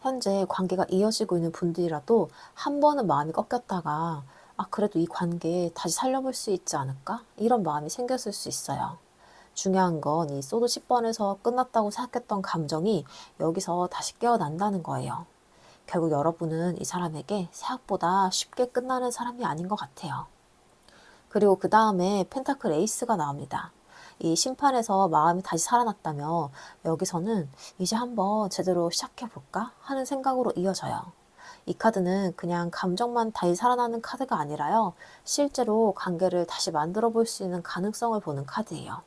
현재 관계가 이어지고 있는 분들이라도 한 번은 마음이 꺾였다가 그래도 이 관계 다시 살려볼 수 있지 않을까? 이런 마음이 생겼을 수 있어요. 중요한 건 이 소드 10번에서 끝났다고 생각했던 감정이 여기서 다시 깨어난다는 거예요. 결국 여러분은 이 사람에게 생각보다 쉽게 끝나는 사람이 아닌 것 같아요. 그리고 그 다음에 펜타클 에이스가 나옵니다. 이 심판에서 마음이 다시 살아났다며 여기서는 이제 한번 제대로 시작해볼까 하는 생각으로 이어져요. 이 카드는 그냥 감정만 다시 살아나는 카드가 아니라요. 실제로 관계를 다시 만들어 볼 수 있는 가능성을 보는 카드예요.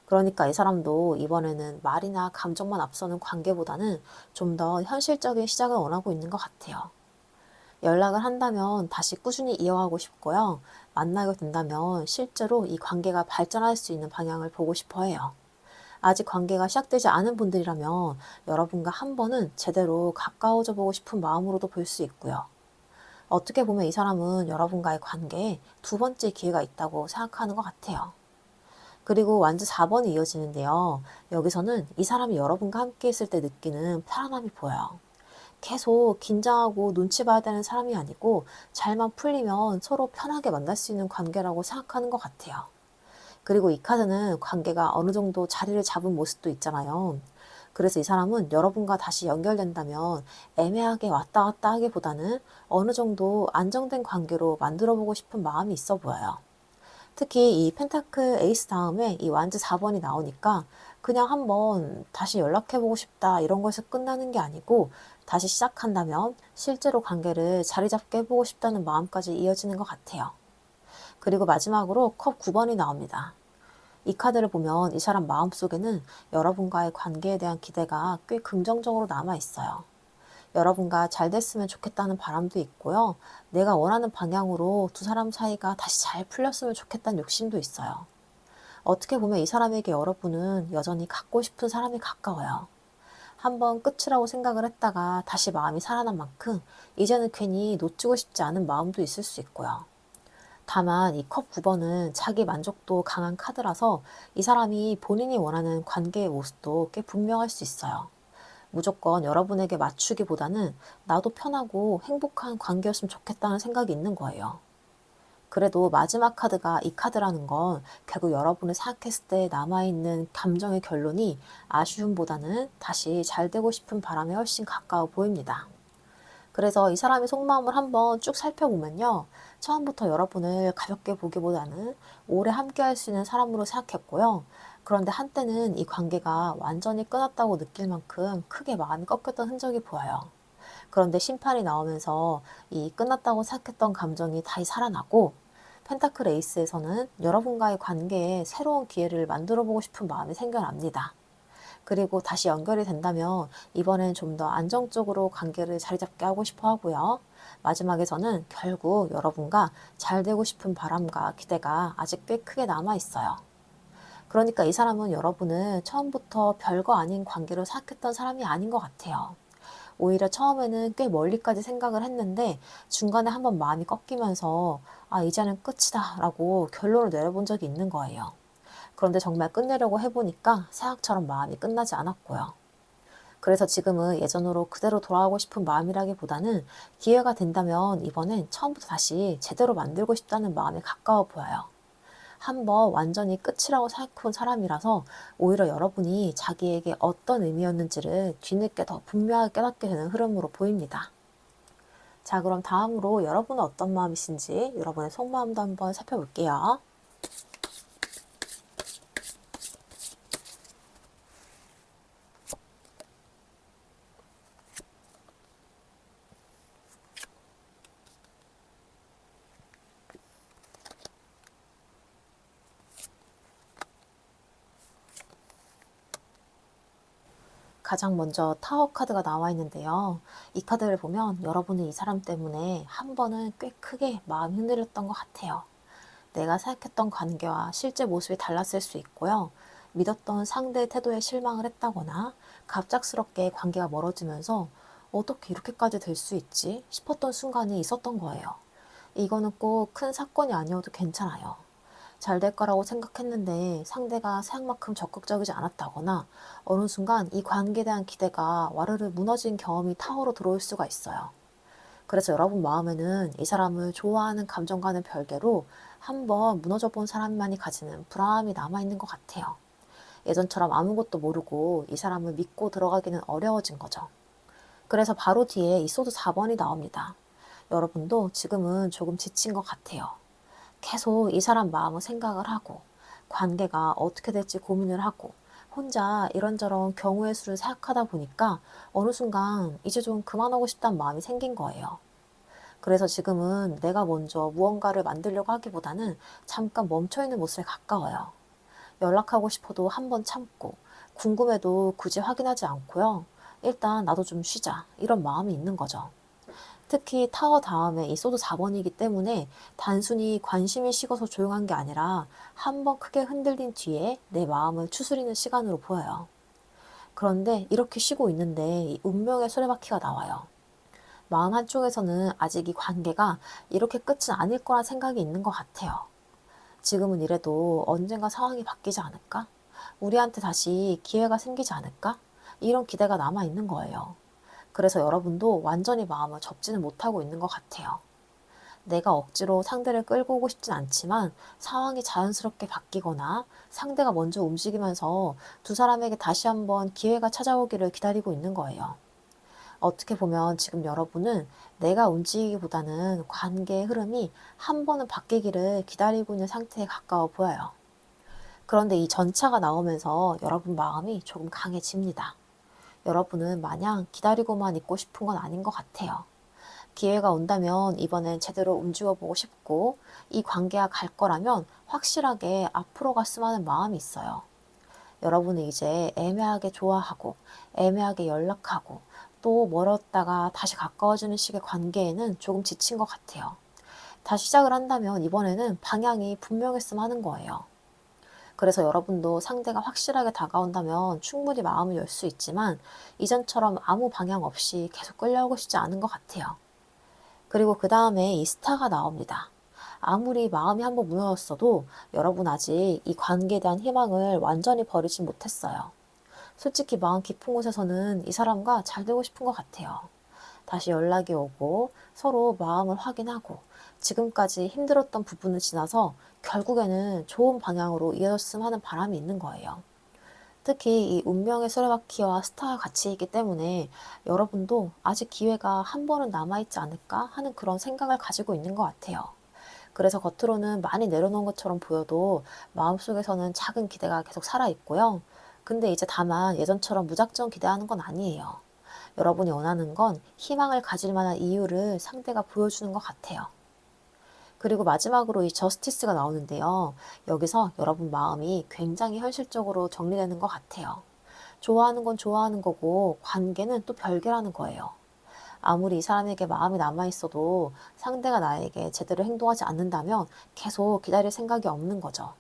그러니까 이 사람도 이번에는 말이나 감정만 앞서는 관계보다는 좀 더 현실적인 시작을 원하고 있는 것 같아요. 연락을 한다면 다시 꾸준히 이어가고 싶고요. 만나게 된다면 실제로 이 관계가 발전할 수 있는 방향을 보고 싶어 해요. 아직 관계가 시작되지 않은 분들이라면 여러분과 한 번은 제대로 가까워져 보고 싶은 마음으로도 볼 수 있고요. 어떻게 보면 이 사람은 여러분과의 관계에 두 번째 기회가 있다고 생각하는 것 같아요. 그리고 완즈 4번이 이어지는데요. 여기서는 이 사람이 여러분과 함께 있을 때 느끼는 편안함이 보여요. 계속 긴장하고 눈치 봐야 되는 사람이 아니고 잘만 풀리면 서로 편하게 만날 수 있는 관계라고 생각하는 것 같아요. 그리고 이 카드는 관계가 어느 정도 자리를 잡은 모습도 있잖아요. 그래서 이 사람은 여러분과 다시 연결된다면 애매하게 왔다 갔다 하기보다는 어느 정도 안정된 관계로 만들어 보고 싶은 마음이 있어 보여요. 특히 이 펜타클 에이스 다음에 이 완즈 4번이 나오니까 그냥 한번 다시 연락해보고 싶다 이런 거에서 끝나는 게 아니고 다시 시작한다면 실제로 관계를 자리 잡게 해보고 싶다는 마음까지 이어지는 것 같아요. 그리고 마지막으로 컵 9번이 나옵니다. 이 카드를 보면 이 사람 마음속에는 여러분과의 관계에 대한 기대가 꽤 긍정적으로 남아 있어요. 여러분과 잘 됐으면 좋겠다는 바람도 있고요. 내가 원하는 방향으로 두 사람 사이가 다시 잘 풀렸으면 좋겠다는 욕심도 있어요. 어떻게 보면 이 사람에게 여러분은 여전히 갖고 싶은 사람이 가까워요. 한번 끝이라고 생각을 했다가 다시 마음이 살아난 만큼 이제는 괜히 놓치고 싶지 않은 마음도 있을 수 있고요. 다만 이 컵 9번은 자기 만족도 강한 카드라서 이 사람이 본인이 원하는 관계의 모습도 꽤 분명할 수 있어요. 무조건 여러분에게 맞추기보다는 나도 편하고 행복한 관계였으면 좋겠다는 생각이 있는 거예요. 그래도 마지막 카드가 이 카드라는 건 결국 여러분을 생각했을 때 남아있는 감정의 결론이 아쉬움보다는 다시 잘 되고 싶은 바람에 훨씬 가까워 보입니다. 그래서 이 사람의 속마음을 한번 쭉 살펴보면요. 처음부터 여러분을 가볍게 보기보다는 오래 함께 할 수 있는 사람으로 생각했고요. 그런데 한때는 이 관계가 완전히 끊었다고 느낄 만큼 크게 마음이 꺾였던 흔적이 보여요. 그런데 심판이 나오면서 이 끝났다고 생각했던 감정이 다시 살아나고 펜타클 에이스에서는 여러분과의 관계에 새로운 기회를 만들어 보고 싶은 마음이 생겨납니다. 그리고 다시 연결이 된다면 이번엔 좀 더 안정적으로 관계를 자리 잡게 하고 싶어 하고요. 마지막에서는 결국 여러분과 잘 되고 싶은 바람과 기대가 아직 꽤 크게 남아 있어요. 그러니까 이 사람은 여러분을 처음부터 별거 아닌 관계로 생각했던 사람이 아닌 것 같아요. 오히려 처음에는 꽤 멀리까지 생각을 했는데 중간에 한번 마음이 꺾이면서 이제는 끝이다 라고 결론을 내려본 적이 있는 거예요. 그런데 정말 끝내려고 해보니까 생각처럼 마음이 끝나지 않았고요. 그래서 지금은 예전으로 그대로 돌아가고 싶은 마음이라기보다는 기회가 된다면 이번엔 처음부터 다시 제대로 만들고 싶다는 마음에 가까워 보여요. 한번 완전히 끝이라고 생각해본 사람이라서 오히려 여러분이 자기에게 어떤 의미였는지를 뒤늦게 더 분명하게 깨닫게 되는 흐름으로 보입니다. 자, 그럼 다음으로 여러분은 어떤 마음이신지 여러분의 속마음도 한번 살펴볼게요. 가장 먼저 타워 카드가 나와 있는데요. 이 카드를 보면 여러분은 이 사람 때문에 한 번은 꽤 크게 마음이 흔들렸던 것 같아요. 내가 생각했던 관계와 실제 모습이 달랐을 수 있고요. 믿었던 상대의 태도에 실망을 했다거나 갑작스럽게 관계가 멀어지면서 어떻게 이렇게까지 될 수 있지 싶었던 순간이 있었던 거예요. 이거는 꼭 큰 사건이 아니어도 괜찮아요. 잘 될 거라고 생각했는데 상대가 생각만큼 적극적이지 않았다거나 어느 순간 이 관계에 대한 기대가 와르르 무너진 경험이 타워로 들어올 수가 있어요. 그래서 여러분 마음에는 이 사람을 좋아하는 감정과는 별개로 한번 무너져 본 사람만이 가지는 불안함이 남아있는 것 같아요. 예전처럼 아무것도 모르고 이 사람을 믿고 들어가기는 어려워진 거죠. 그래서 바로 뒤에 이 소드 4번이 나옵니다. 여러분도 지금은 조금 지친 것 같아요. 계속 이 사람 마음을 생각을 하고 관계가 어떻게 될지 고민을 하고 혼자 이런저런 경우의 수를 생각하다 보니까 어느 순간 이제 좀 그만하고 싶다는 마음이 생긴 거예요. 그래서 지금은 내가 먼저 무언가를 만들려고 하기보다는 잠깐 멈춰있는 모습에 가까워요. 연락하고 싶어도 한번 참고 궁금해도 굳이 확인하지 않고요. 일단 나도 좀 쉬자 이런 마음이 있는 거죠. 특히 타워 다음에 이 소드 4번이기 때문에 단순히 관심이 식어서 조용한 게 아니라 한번 크게 흔들린 뒤에 내 마음을 추스리는 시간으로 보여요. 그런데 이렇게 쉬고 있는데 이 운명의 수레바퀴가 나와요. 마음 한쪽에서는 아직 이 관계가 이렇게 끝은 아닐 거란 생각이 있는 것 같아요. 지금은 이래도 언젠가 상황이 바뀌지 않을까? 우리한테 다시 기회가 생기지 않을까? 이런 기대가 남아 있는 거예요. 그래서 여러분도 완전히 마음을 접지는 못하고 있는 것 같아요. 내가 억지로 상대를 끌고 오고 싶진 않지만 상황이 자연스럽게 바뀌거나 상대가 먼저 움직이면서 두 사람에게 다시 한번 기회가 찾아오기를 기다리고 있는 거예요. 어떻게 보면 지금 여러분은 내가 움직이기보다는 관계의 흐름이 한 번은 바뀌기를 기다리고 있는 상태에 가까워 보여요. 그런데 이 전차가 나오면서 여러분 마음이 조금 강해집니다. 여러분은 마냥 기다리고만 있고 싶은 건 아닌 것 같아요. 기회가 온다면 이번엔 제대로 움직여보고 싶고 이 관계가 갈 거라면 확실하게 앞으로 갔으면 하는 마음이 있어요. 여러분은 이제 애매하게 좋아하고 애매하게 연락하고 또 멀었다가 다시 가까워지는 식의 관계에는 조금 지친 것 같아요. 다시 시작을 한다면 이번에는 방향이 분명했으면 하는 거예요. 그래서 여러분도 상대가 확실하게 다가온다면 충분히 마음을 열 수 있지만 이전처럼 아무 방향 없이 계속 끌려오고 싶지 않은 것 같아요. 그리고 그 다음에 이 스타가 나옵니다. 아무리 마음이 한번 무너졌어도 여러분 아직 이 관계에 대한 희망을 완전히 버리지 못했어요. 솔직히 마음 깊은 곳에서는 이 사람과 잘 되고 싶은 것 같아요. 다시 연락이 오고 서로 마음을 확인하고 지금까지 힘들었던 부분을 지나서 결국에는 좋은 방향으로 이어졌으면 하는 바람이 있는 거예요. 특히 이 운명의 수레바퀴와 스타가 같이 있기 때문에 여러분도 아직 기회가 한 번은 남아있지 않을까 하는 그런 생각을 가지고 있는 것 같아요. 그래서 겉으로는 많이 내려놓은 것처럼 보여도 마음속에서는 작은 기대가 계속 살아있고요. 근데 이제 다만 예전처럼 무작정 기대하는 건 아니에요. 여러분이 원하는 건 희망을 가질 만한 이유를 상대가 보여주는 것 같아요. 그리고 마지막으로 이 저스티스가 나오는데요. 여기서 여러분 마음이 굉장히 현실적으로 정리되는 것 같아요. 좋아하는 건 좋아하는 거고 관계는 또 별개라는 거예요. 아무리 이 사람에게 마음이 남아있어도 상대가 나에게 제대로 행동하지 않는다면 계속 기다릴 생각이 없는 거죠.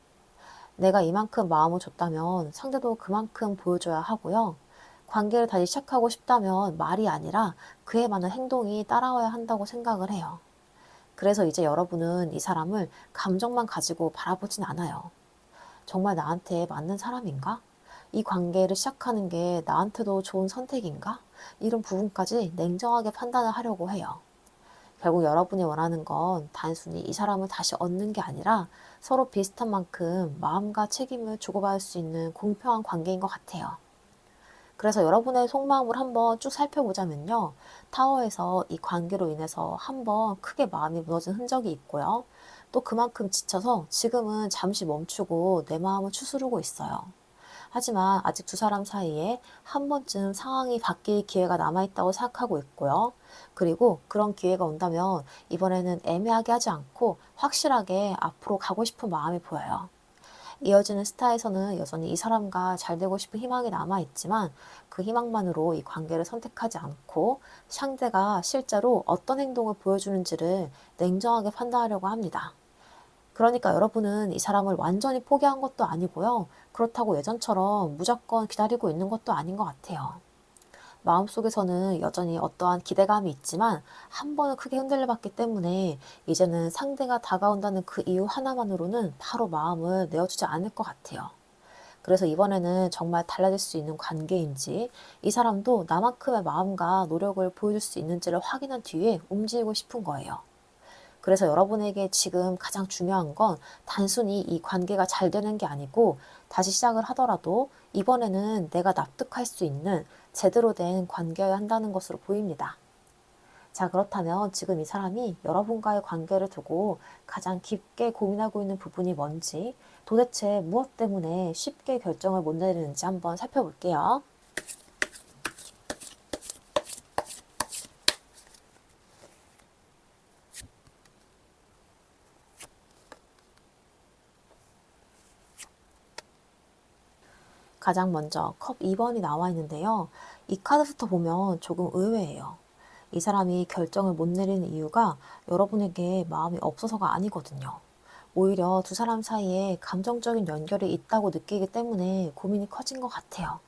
내가 이만큼 마음을 줬다면 상대도 그만큼 보여줘야 하고요. 관계를 다시 시작하고 싶다면 말이 아니라 그에 맞는 행동이 따라와야 한다고 생각을 해요. 그래서 이제 여러분은 이 사람을 감정만 가지고 바라보진 않아요. 정말 나한테 맞는 사람인가? 이 관계를 시작하는 게 나한테도 좋은 선택인가? 이런 부분까지 냉정하게 판단을 하려고 해요. 결국 여러분이 원하는 건 단순히 이 사람을 다시 얻는 게 아니라 서로 비슷한 만큼 마음과 책임을 주고받을 수 있는 공평한 관계인 것 같아요. 그래서 여러분의 속마음을 한번 쭉 살펴보자면요. 타워에서 이 관계로 인해서 한번 크게 마음이 무너진 흔적이 있고요. 또 그만큼 지쳐서 지금은 잠시 멈추고 내 마음을 추스르고 있어요. 하지만 아직 두 사람 사이에 한 번쯤 상황이 바뀔 기회가 남아있다고 생각하고 있고요. 그리고 그런 기회가 온다면 이번에는 애매하게 하지 않고 확실하게 앞으로 가고 싶은 마음이 보여요. 이어지는 스타에서는 여전히 이 사람과 잘 되고 싶은 희망이 남아있지만 그 희망만으로 이 관계를 선택하지 않고 상대가 실제로 어떤 행동을 보여주는지를 냉정하게 판단하려고 합니다. 그러니까 여러분은 이 사람을 완전히 포기한 것도 아니고요. 그렇다고 예전처럼 무조건 기다리고 있는 것도 아닌 것 같아요. 마음속에서는 여전히 어떠한 기대감이 있지만 한 번은 크게 흔들려 봤기 때문에 이제는 상대가 다가온다는 그 이유 하나만으로는 바로 마음을 내어주지 않을 것 같아요. 그래서 이번에는 정말 달라질 수 있는 관계인지 이 사람도 나만큼의 마음과 노력을 보여줄 수 있는지를 확인한 뒤에 움직이고 싶은 거예요. 그래서 여러분에게 지금 가장 중요한 건 단순히 이 관계가 잘 되는 게 아니고 다시 시작을 하더라도 이번에는 내가 납득할 수 있는 제대로 된 관계여야 한다는 것으로 보입니다. 자, 그렇다면 지금 이 사람이 여러분과의 관계를 두고 가장 깊게 고민하고 있는 부분이 뭔지, 도대체 무엇 때문에 쉽게 결정을 못 내리는지 한번 살펴볼게요. 가장 먼저 컵 2번이 나와 있는데요. 이 카드부터 보면 조금 의외예요. 이 사람이 결정을 못 내리는 이유가 여러분에게 마음이 없어서가 아니거든요. 오히려 두 사람 사이에 감정적인 연결이 있다고 느끼기 때문에 고민이 커진 것 같아요.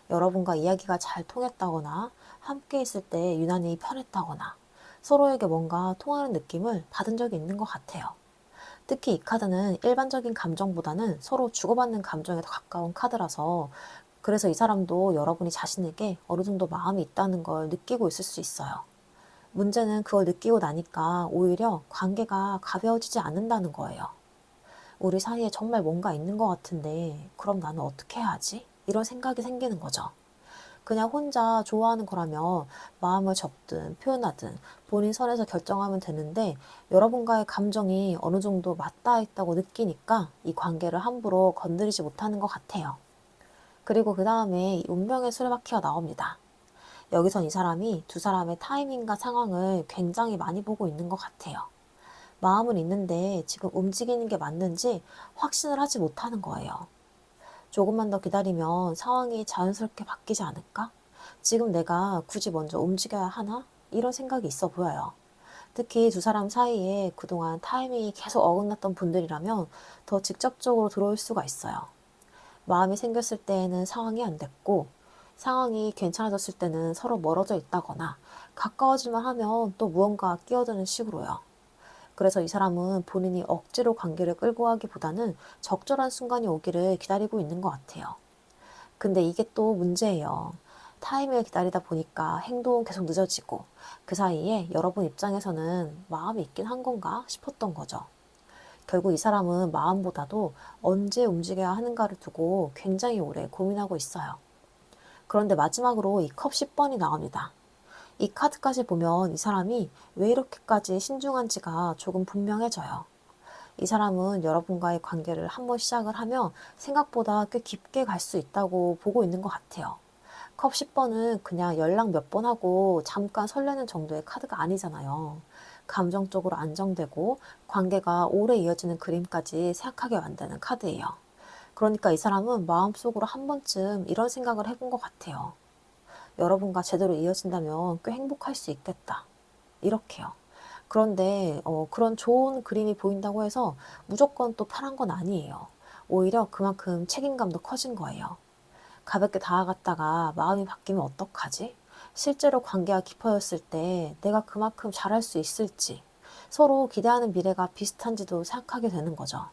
여러분과 이야기가 잘 통했다거나 함께 있을 때 유난히 편했다거나 서로에게 뭔가 통하는 느낌을 받은 적이 있는 것 같아요. 특히 이 카드는 일반적인 감정보다는 서로 주고받는 감정에 더 가까운 카드라서 그래서 이 사람도 여러분이 자신에게 어느 정도 마음이 있다는 걸 느끼고 있을 수 있어요. 문제는 그걸 느끼고 나니까 오히려 관계가 가벼워지지 않는다는 거예요. 우리 사이에 정말 뭔가 있는 것 같은데 그럼 나는 어떻게 해야 하지? 이런 생각이 생기는 거죠. 그냥 혼자 좋아하는 거라면 마음을 접든 표현하든 본인 선에서 결정하면 되는데 여러분과의 감정이 어느 정도 맞닿아 있다고 느끼니까 이 관계를 함부로 건드리지 못하는 것 같아요. 그리고 그 다음에 운명의 수레바퀴가 나옵니다. 여기선 이 사람이 두 사람의 타이밍과 상황을 굉장히 많이 보고 있는 것 같아요. 마음은 있는데 지금 움직이는 게 맞는지 확신을 하지 못하는 거예요. 조금만 더 기다리면 상황이 자연스럽게 바뀌지 않을까? 지금 내가 굳이 먼저 움직여야 하나? 이런 생각이 있어 보여요. 특히 두 사람 사이에 그동안 타이밍이 계속 어긋났던 분들이라면 더 직접적으로 들어올 수가 있어요. 마음이 생겼을 때에는 상황이 안 됐고, 상황이 괜찮아졌을 때는 서로 멀어져 있다거나, 가까워질만 하면 또 무언가 끼어드는 식으로요. 그래서 이 사람은 본인이 억지로 관계를 끌고 가기보다는 적절한 순간이 오기를 기다리고 있는 것 같아요. 근데 이게 또 문제예요. 타임을 기다리다 보니까 행동은 계속 늦어지고 그 사이에 여러분 입장에서는 마음이 있긴 한 건가 싶었던 거죠. 결국 이 사람은 마음보다도 언제 움직여야 하는가를 두고 굉장히 오래 고민하고 있어요. 그런데 마지막으로 이 컵 10번이 나옵니다. 이 카드까지 보면 이 사람이 왜 이렇게까지 신중한지가 조금 분명해져요. 이 사람은 여러분과의 관계를 한번 시작을 하면 생각보다 꽤 깊게 갈 수 있다고 보고 있는 것 같아요. 컵 10번은 그냥 연락 몇 번 하고 잠깐 설레는 정도의 카드가 아니잖아요. 감정적으로 안정되고 관계가 오래 이어지는 그림까지 생각하게 만드는 카드예요. 그러니까 이 사람은 마음속으로 한 번쯤 이런 생각을 해본 것 같아요. 여러분과 제대로 이어진다면 꽤 행복할 수 있겠다. 이렇게요. 그런데 그런 좋은 그림이 보인다고 해서 무조건 또 편한 건 아니에요. 오히려 그만큼 책임감도 커진 거예요. 가볍게 다가갔다가 마음이 바뀌면 어떡하지? 실제로 관계가 깊어졌을 때 내가 그만큼 잘할 수 있을지, 서로 기대하는 미래가 비슷한지도 생각하게 되는 거죠.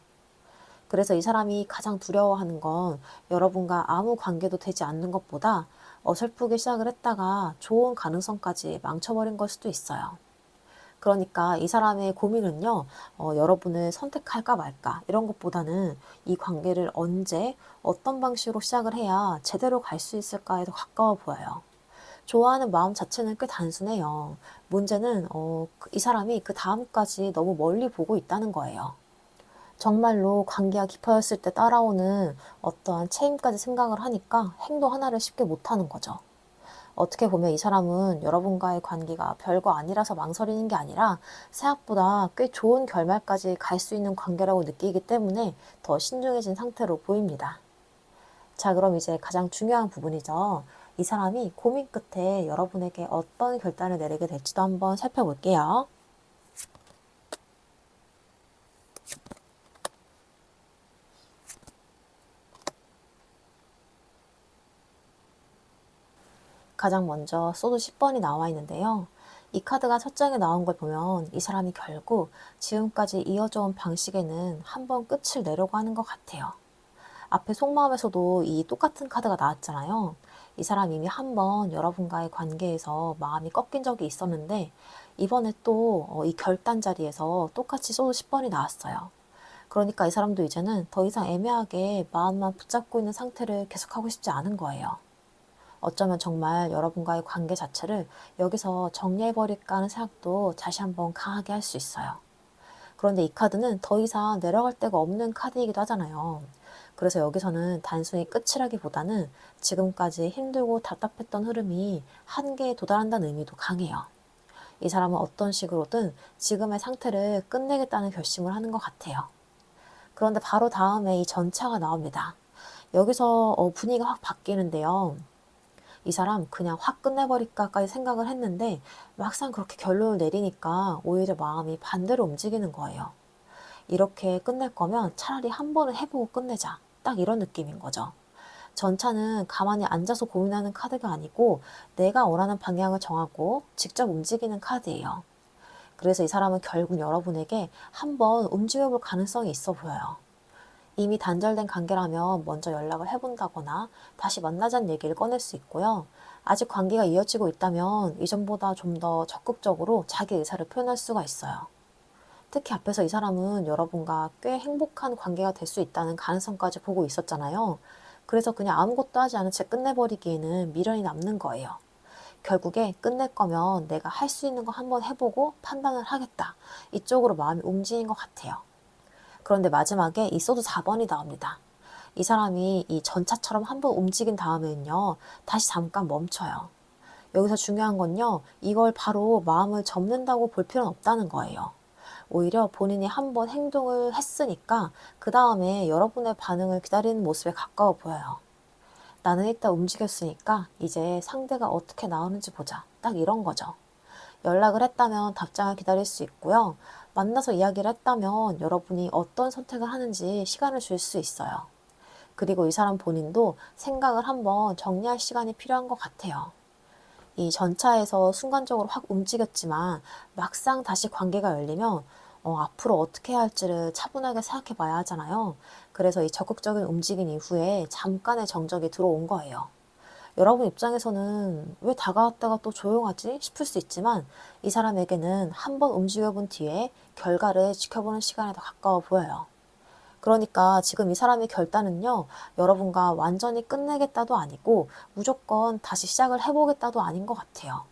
그래서 이 사람이 가장 두려워하는 건 여러분과 아무 관계도 되지 않는 것보다 어설프게 시작을 했다가 좋은 가능성까지 망쳐버린 걸 수도 있어요. 그러니까 이 사람의 고민은요, 여러분을 선택할까 말까 이런 것보다는 이 관계를 언제 어떤 방식으로 시작을 해야 제대로 갈 수 있을까에 더 가까워 보여요. 좋아하는 마음 자체는 꽤 단순해요. 문제는 이 사람이 그 다음까지 너무 멀리 보고 있다는 거예요. 정말로 관계가 깊어졌을 때 따라오는 어떠한 책임까지 생각을 하니까 행동 하나를 쉽게 못하는 거죠. 어떻게 보면 이 사람은 여러분과의 관계가 별거 아니라서 망설이는 게 아니라 생각보다 꽤 좋은 결말까지 갈 수 있는 관계라고 느끼기 때문에 더 신중해진 상태로 보입니다. 자, 그럼 이제 가장 중요한 부분이죠. 이 사람이 고민 끝에 여러분에게 어떤 결단을 내리게 될지도 한번 살펴볼게요. 가장 먼저 소드 10번이 나와 있는데요. 이 카드가 첫 장에 나온 걸 보면 이 사람이 결국 지금까지 이어져 온 방식에는 한번 끝을 내려고 하는 것 같아요. 앞에 속마음에서도 이 똑같은 카드가 나왔잖아요. 이 사람 이미 한번 여러분과의 관계에서 마음이 꺾인 적이 있었는데 이번에 또 이 결단 자리에서 똑같이 소드 10번이 나왔어요. 그러니까 이 사람도 이제는 더 이상 애매하게 마음만 붙잡고 있는 상태를 계속하고 싶지 않은 거예요. 어쩌면 정말 여러분과의 관계 자체를 여기서 정리해버릴까 하는 생각도 다시 한번 강하게 할 수 있어요. 그런데 이 카드는 더 이상 내려갈 데가 없는 카드이기도 하잖아요. 그래서 여기서는 단순히 끝이라기보다는 지금까지 힘들고 답답했던 흐름이 한계에 도달한다는 의미도 강해요. 이 사람은 어떤 식으로든 지금의 상태를 끝내겠다는 결심을 하는 것 같아요. 그런데 바로 다음에 이 전차가 나옵니다. 여기서 분위기가 확 바뀌는데요. 이 사람 그냥 확 끝내버릴까까지 생각을 했는데 막상 그렇게 결론을 내리니까 오히려 마음이 반대로 움직이는 거예요. 이렇게 끝낼 거면 차라리 한 번은 해보고 끝내자. 딱 이런 느낌인 거죠. 전차는 가만히 앉아서 고민하는 카드가 아니고 내가 원하는 방향을 정하고 직접 움직이는 카드예요. 그래서 이 사람은 결국 여러분에게 한번 움직여볼 가능성이 있어 보여요. 이미 단절된 관계라면 먼저 연락을 해본다거나 다시 만나자는 얘기를 꺼낼 수 있고요. 아직 관계가 이어지고 있다면 이전보다 좀 더 적극적으로 자기 의사를 표현할 수가 있어요. 특히 앞에서 이 사람은 여러분과 꽤 행복한 관계가 될 수 있다는 가능성까지 보고 있었잖아요. 그래서 그냥 아무것도 하지 않은 채 끝내버리기에는 미련이 남는 거예요. 결국에 끝낼 거면 내가 할 수 있는 거 한번 해보고 판단을 하겠다. 이쪽으로 마음이 움직인 것 같아요. 그런데 마지막에 이 소드 4번이 나옵니다. 이 사람이 이 전차처럼 한번 움직인 다음에는요, 다시 잠깐 멈춰요. 여기서 중요한 건요, 이걸 바로 마음을 접는다고 볼 필요는 없다는 거예요. 오히려 본인이 한번 행동을 했으니까 그 다음에 여러분의 반응을 기다리는 모습에 가까워 보여요. 나는 일단 움직였으니까 이제 상대가 어떻게 나오는지 보자. 딱 이런 거죠. 연락을 했다면 답장을 기다릴 수 있고요. 만나서 이야기를 했다면 여러분이 어떤 선택을 하는지 시간을 줄 수 있어요. 그리고 이 사람 본인도 생각을 한번 정리할 시간이 필요한 것 같아요. 이 전차에서 순간적으로 확 움직였지만 막상 다시 관계가 열리면 앞으로 어떻게 해야 할지를 차분하게 생각해 봐야 하잖아요. 그래서 이 적극적인 움직임 이후에 잠깐의 정적이 들어온 거예요. 여러분 입장에서는 왜 다가왔다가 또 조용하지 싶을 수 있지만 이 사람에게는 한번 움직여본 뒤에 결과를 지켜보는 시간에 더 가까워 보여요. 그러니까 지금 이 사람의 결단은요, 여러분과 완전히 끝내겠다도 아니고 무조건 다시 시작을 해보겠다도 아닌 것 같아요.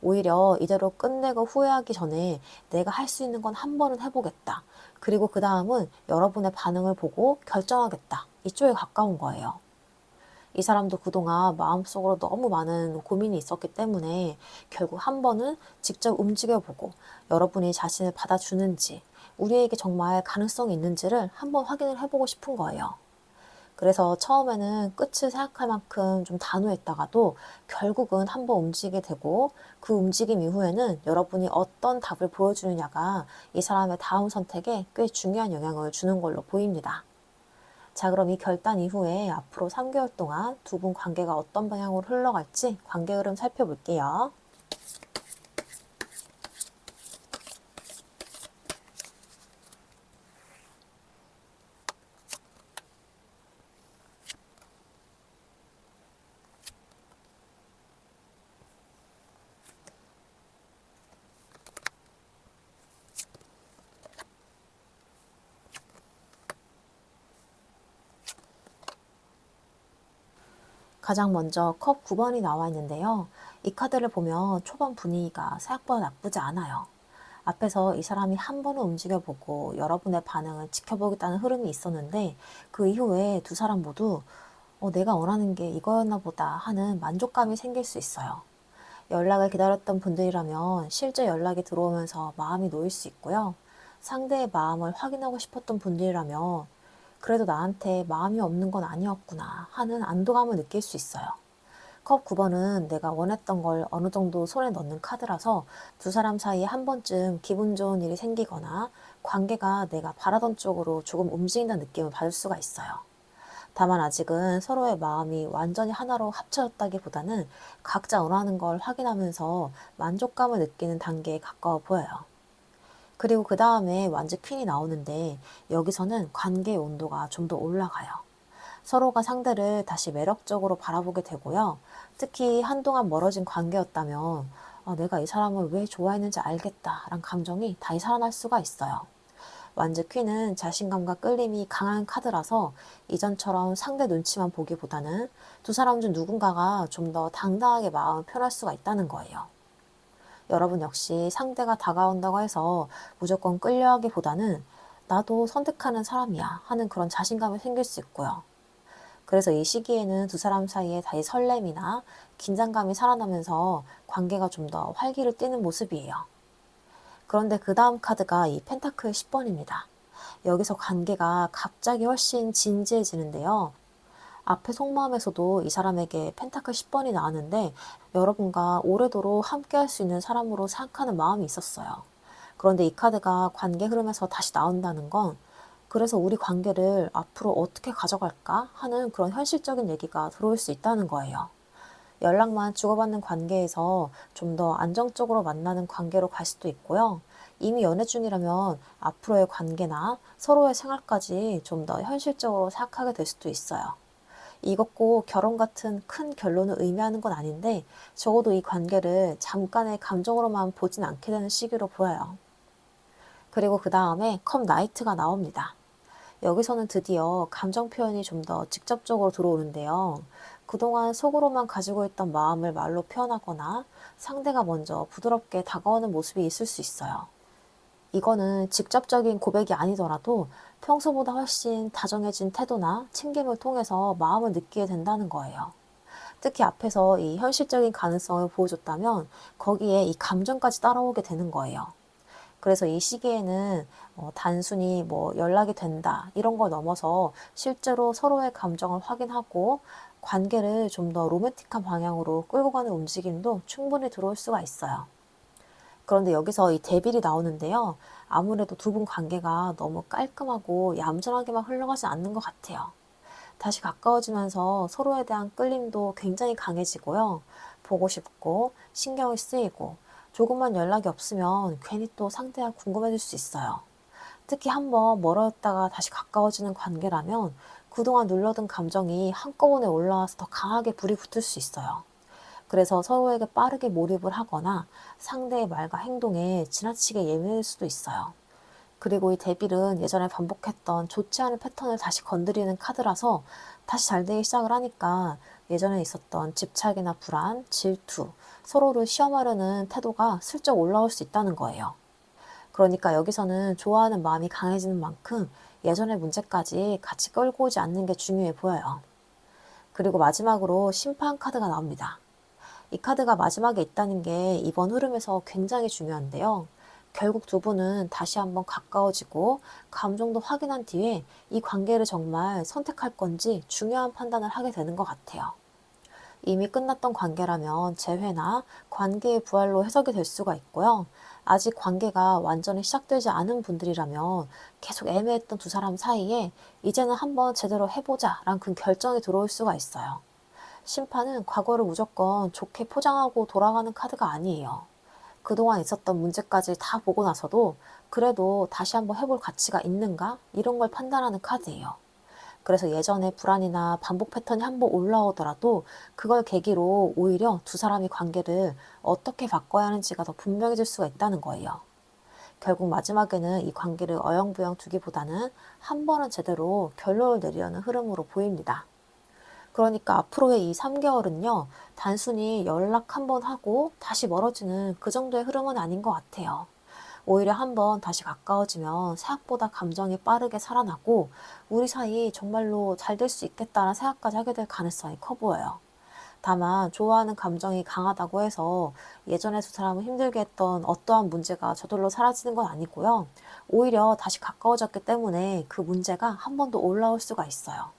오히려 이대로 끝내고 후회하기 전에 내가 할 수 있는 건 한 번은 해보겠다. 그리고 그 다음은 여러분의 반응을 보고 결정하겠다. 이쪽에 가까운 거예요. 이 사람도 그동안 마음속으로 너무 많은 고민이 있었기 때문에 결국 한 번은 직접 움직여보고 여러분이 자신을 받아주는지 우리에게 정말 가능성이 있는지를 한번 확인을 해보고 싶은 거예요. 그래서 처음에는 끝을 생각할 만큼 좀 단호했다가도 결국은 한번 움직이게 되고 그 움직임 이후에는 여러분이 어떤 답을 보여주느냐가 이 사람의 다음 선택에 꽤 중요한 영향을 주는 걸로 보입니다. 자, 그럼 이 결단 이후에 앞으로 3개월 동안 두 분 관계가 어떤 방향으로 흘러갈지 관계 흐름 살펴볼게요. 가장 먼저 컵 9번이 나와 있는데요. 이 카드를 보면 초반 분위기가 생각보다 나쁘지 않아요. 앞에서 이 사람이 한 번은 움직여보고 여러분의 반응을 지켜보겠다는 흐름이 있었는데 그 이후에 두 사람 모두 내가 원하는 게 이거였나 보다 하는 만족감이 생길 수 있어요. 연락을 기다렸던 분들이라면 실제 연락이 들어오면서 마음이 놓일 수 있고요. 상대의 마음을 확인하고 싶었던 분들이라면 그래도 나한테 마음이 없는 건 아니었구나 하는 안도감을 느낄 수 있어요. 컵 9번은 내가 원했던 걸 어느 정도 손에 넣는 카드라서 두 사람 사이에 한 번쯤 기분 좋은 일이 생기거나 관계가 내가 바라던 쪽으로 조금 움직인다는 느낌을 받을 수가 있어요. 다만 아직은 서로의 마음이 완전히 하나로 합쳐졌다기보다는 각자 원하는 걸 확인하면서 만족감을 느끼는 단계에 가까워 보여요. 그리고 그 다음에 완즈 퀸이 나오는데 여기서는 관계의 온도가 좀 더 올라가요. 서로가 상대를 다시 매력적으로 바라보게 되고요. 특히 한동안 멀어진 관계였다면 내가 이 사람을 왜 좋아했는지 알겠다라는 감정이 다시 살아날 수가 있어요. 완즈 퀸은 자신감과 끌림이 강한 카드라서 이전처럼 상대 눈치만 보기보다는 두 사람 중 누군가가 좀 더 당당하게 마음을 표현할 수가 있다는 거예요. 여러분 역시 상대가 다가온다고 해서 무조건 끌려하기보다는 나도 선택하는 사람이야 하는 그런 자신감이 생길 수 있고요. 그래서 이 시기에는 두 사람 사이에 다시 설렘이나 긴장감이 살아나면서 관계가 좀 더 활기를 띠는 모습이에요. 그런데 그 다음 카드가 이 펜타클 10번입니다. 여기서 관계가 갑자기 훨씬 진지해지는데요. 앞에 속마음에서도 이 사람에게 펜타클 10번이 나왔는데 여러분과 오래도록 함께 할 수 있는 사람으로 생각하는 마음이 있었어요. 그런데 이 카드가 관계 흐름에서 다시 나온다는 건 그래서 우리 관계를 앞으로 어떻게 가져갈까 하는 그런 현실적인 얘기가 들어올 수 있다는 거예요. 연락만 주고받는 관계에서 좀 더 안정적으로 만나는 관계로 갈 수도 있고요. 이미 연애 중이라면 앞으로의 관계나 서로의 생활까지 좀 더 현실적으로 생각하게 될 수도 있어요. 이것 꼭 결혼 같은 큰 결론을 의미하는 건 아닌데 적어도 이 관계를 잠깐의 감정으로만 보진 않게 되는 시기로 보여요. 그리고 그 다음에 컵 나이트가 나옵니다. 여기서는 드디어 감정 표현이 좀 더 직접적으로 들어오는데요. 그동안 속으로만 가지고 있던 마음을 말로 표현하거나 상대가 먼저 부드럽게 다가오는 모습이 있을 수 있어요. 이거는 직접적인 고백이 아니더라도 평소보다 훨씬 다정해진 태도나 챙김을 통해서 마음을 느끼게 된다는 거예요. 특히 앞에서 이 현실적인 가능성을 보여줬다면 거기에 이 감정까지 따라오게 되는 거예요. 그래서 이 시기에는 단순히 뭐 연락이 된다 이런 걸 넘어서 실제로 서로의 감정을 확인하고 관계를 좀 더 로맨틱한 방향으로 끌고 가는 움직임도 충분히 들어올 수가 있어요. 그런데 여기서 이 데빌이 나오는데요. 아무래도 두 분 관계가 너무 깔끔하고 얌전하게만 흘러가지 않는 것 같아요. 다시 가까워지면서 서로에 대한 끌림도 굉장히 강해지고요. 보고 싶고 신경이 쓰이고 조금만 연락이 없으면 괜히 또 상대가 궁금해질 수 있어요. 특히 한번 멀어졌다가 다시 가까워지는 관계라면 그동안 눌러둔 감정이 한꺼번에 올라와서 더 강하게 불이 붙을 수 있어요. 그래서 서로에게 빠르게 몰입을 하거나 상대의 말과 행동에 지나치게 예민할 수도 있어요. 그리고 이 데빌은 예전에 반복했던 좋지 않은 패턴을 다시 건드리는 카드라서 다시 잘 되기 시작을 하니까 예전에 있었던 집착이나 불안, 질투, 서로를 시험하려는 태도가 슬쩍 올라올 수 있다는 거예요. 그러니까 여기서는 좋아하는 마음이 강해지는 만큼 예전의 문제까지 같이 끌고 오지 않는 게 중요해 보여요. 그리고 마지막으로 심판 카드가 나옵니다. 이 카드가 마지막에 있다는 게 이번 흐름에서 굉장히 중요한데요. 결국 두 분은 다시 한번 가까워지고 감정도 확인한 뒤에 이 관계를 정말 선택할 건지 중요한 판단을 하게 되는 것 같아요. 이미 끝났던 관계라면 재회나 관계의 부활로 해석이 될 수가 있고요. 아직 관계가 완전히 시작되지 않은 분들이라면 계속 애매했던 두 사람 사이에 이제는 한번 제대로 해보자 라는 그 결정이 들어올 수가 있어요. 심판은 과거를 무조건 좋게 포장하고 돌아가는 카드가 아니에요. 그동안 있었던 문제까지 다 보고 나서도 그래도 다시 한번 해볼 가치가 있는가? 이런 걸 판단하는 카드예요. 그래서 예전에 불안이나 반복 패턴이 한번 올라오더라도 그걸 계기로 오히려 두 사람의 관계를 어떻게 바꿔야 하는지가 더 분명해질 수가 있다는 거예요. 결국 마지막에는 이 관계를 어영부영 두기보다는 한 번은 제대로 결론을 내리려는 흐름으로 보입니다. 그러니까 앞으로의 이 3개월은요, 단순히 연락 한 번 하고 다시 멀어지는 그 정도의 흐름은 아닌 것 같아요. 오히려 한번 다시 가까워지면 생각보다 감정이 빠르게 살아나고 우리 사이 정말로 잘 될 수 있겠다는 생각까지 하게 될 가능성이 커 보여요. 다만 좋아하는 감정이 강하다고 해서 예전에 두 사람을 힘들게 했던 어떠한 문제가 저절로 사라지는 건 아니고요. 오히려 다시 가까워졌기 때문에 그 문제가 한 번 더 올라올 수가 있어요.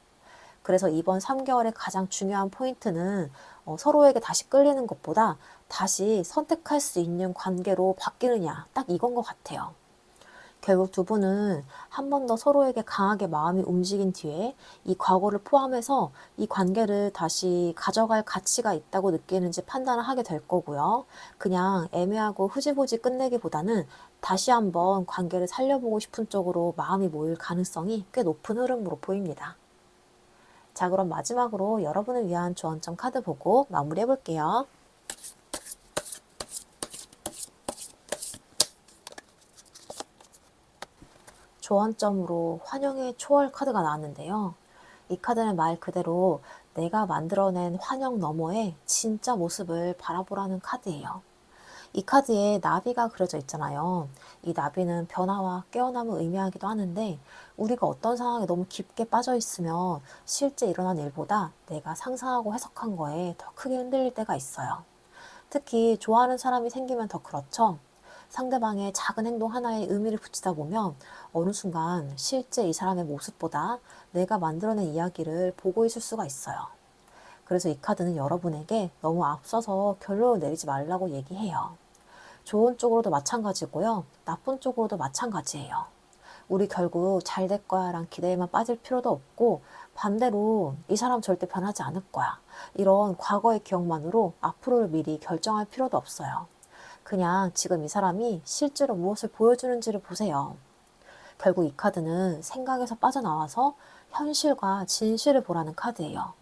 그래서 이번 3개월의 가장 중요한 포인트는 서로에게 다시 끌리는 것보다 다시 선택할 수 있는 관계로 바뀌느냐, 딱 이건 것 같아요. 결국 두 분은 한 번 더 서로에게 강하게 마음이 움직인 뒤에 이 과거를 포함해서 이 관계를 다시 가져갈 가치가 있다고 느끼는지 판단을 하게 될 거고요. 그냥 애매하고 흐지부지 끝내기보다는 다시 한번 관계를 살려보고 싶은 쪽으로 마음이 모일 가능성이 꽤 높은 흐름으로 보입니다. 자, 그럼 마지막으로 여러분을 위한 조언점 카드 보고 마무리해 볼게요. 조언점으로 환영의 초월 카드가 나왔는데요. 이 카드는 말 그대로 내가 만들어낸 환영 너머의 진짜 모습을 바라보라는 카드예요. 이 카드에 나비가 그려져 있잖아요. 이 나비는 변화와 깨어남을 의미하기도 하는데 우리가 어떤 상황에 너무 깊게 빠져 있으면 실제 일어난 일보다 내가 상상하고 해석한 거에 더 크게 흔들릴 때가 있어요. 특히 좋아하는 사람이 생기면 더 그렇죠. 상대방의 작은 행동 하나에 의미를 붙이다 보면 어느 순간 실제 이 사람의 모습보다 내가 만들어낸 이야기를 보고 있을 수가 있어요. 그래서 이 카드는 여러분에게 너무 앞서서 결론을 내리지 말라고 얘기해요. 좋은 쪽으로도 마찬가지고요. 나쁜 쪽으로도 마찬가지예요. 우리 결국 잘 될 거야 란 기대에만 빠질 필요도 없고 반대로 이 사람 절대 변하지 않을 거야. 이런 과거의 기억만으로 앞으로를 미리 결정할 필요도 없어요. 그냥 지금 이 사람이 실제로 무엇을 보여주는지를 보세요. 결국 이 카드는 생각에서 빠져나와서 현실과 진실을 보라는 카드예요.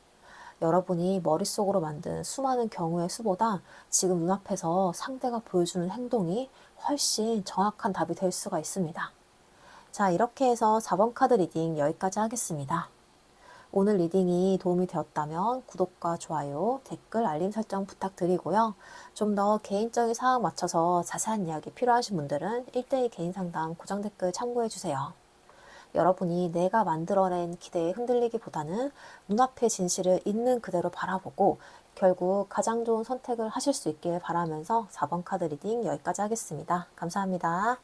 여러분이 머릿속으로 만든 수많은 경우의 수보다 지금 눈앞에서 상대가 보여주는 행동이 훨씬 정확한 답이 될 수가 있습니다. 자, 이렇게 해서 4번 카드 리딩 여기까지 하겠습니다. 오늘 리딩이 도움이 되었다면 구독과 좋아요, 댓글, 알림 설정 부탁드리고요. 좀 더 개인적인 상황 맞춰서 자세한 이야기 필요하신 분들은 1:1 개인 상담 고정 댓글 참고해주세요. 여러분이 내가 만들어낸 기대에 흔들리기보다는 눈앞의 진실을 있는 그대로 바라보고 결국 가장 좋은 선택을 하실 수 있길 바라면서 4번 카드 리딩 여기까지 하겠습니다. 감사합니다.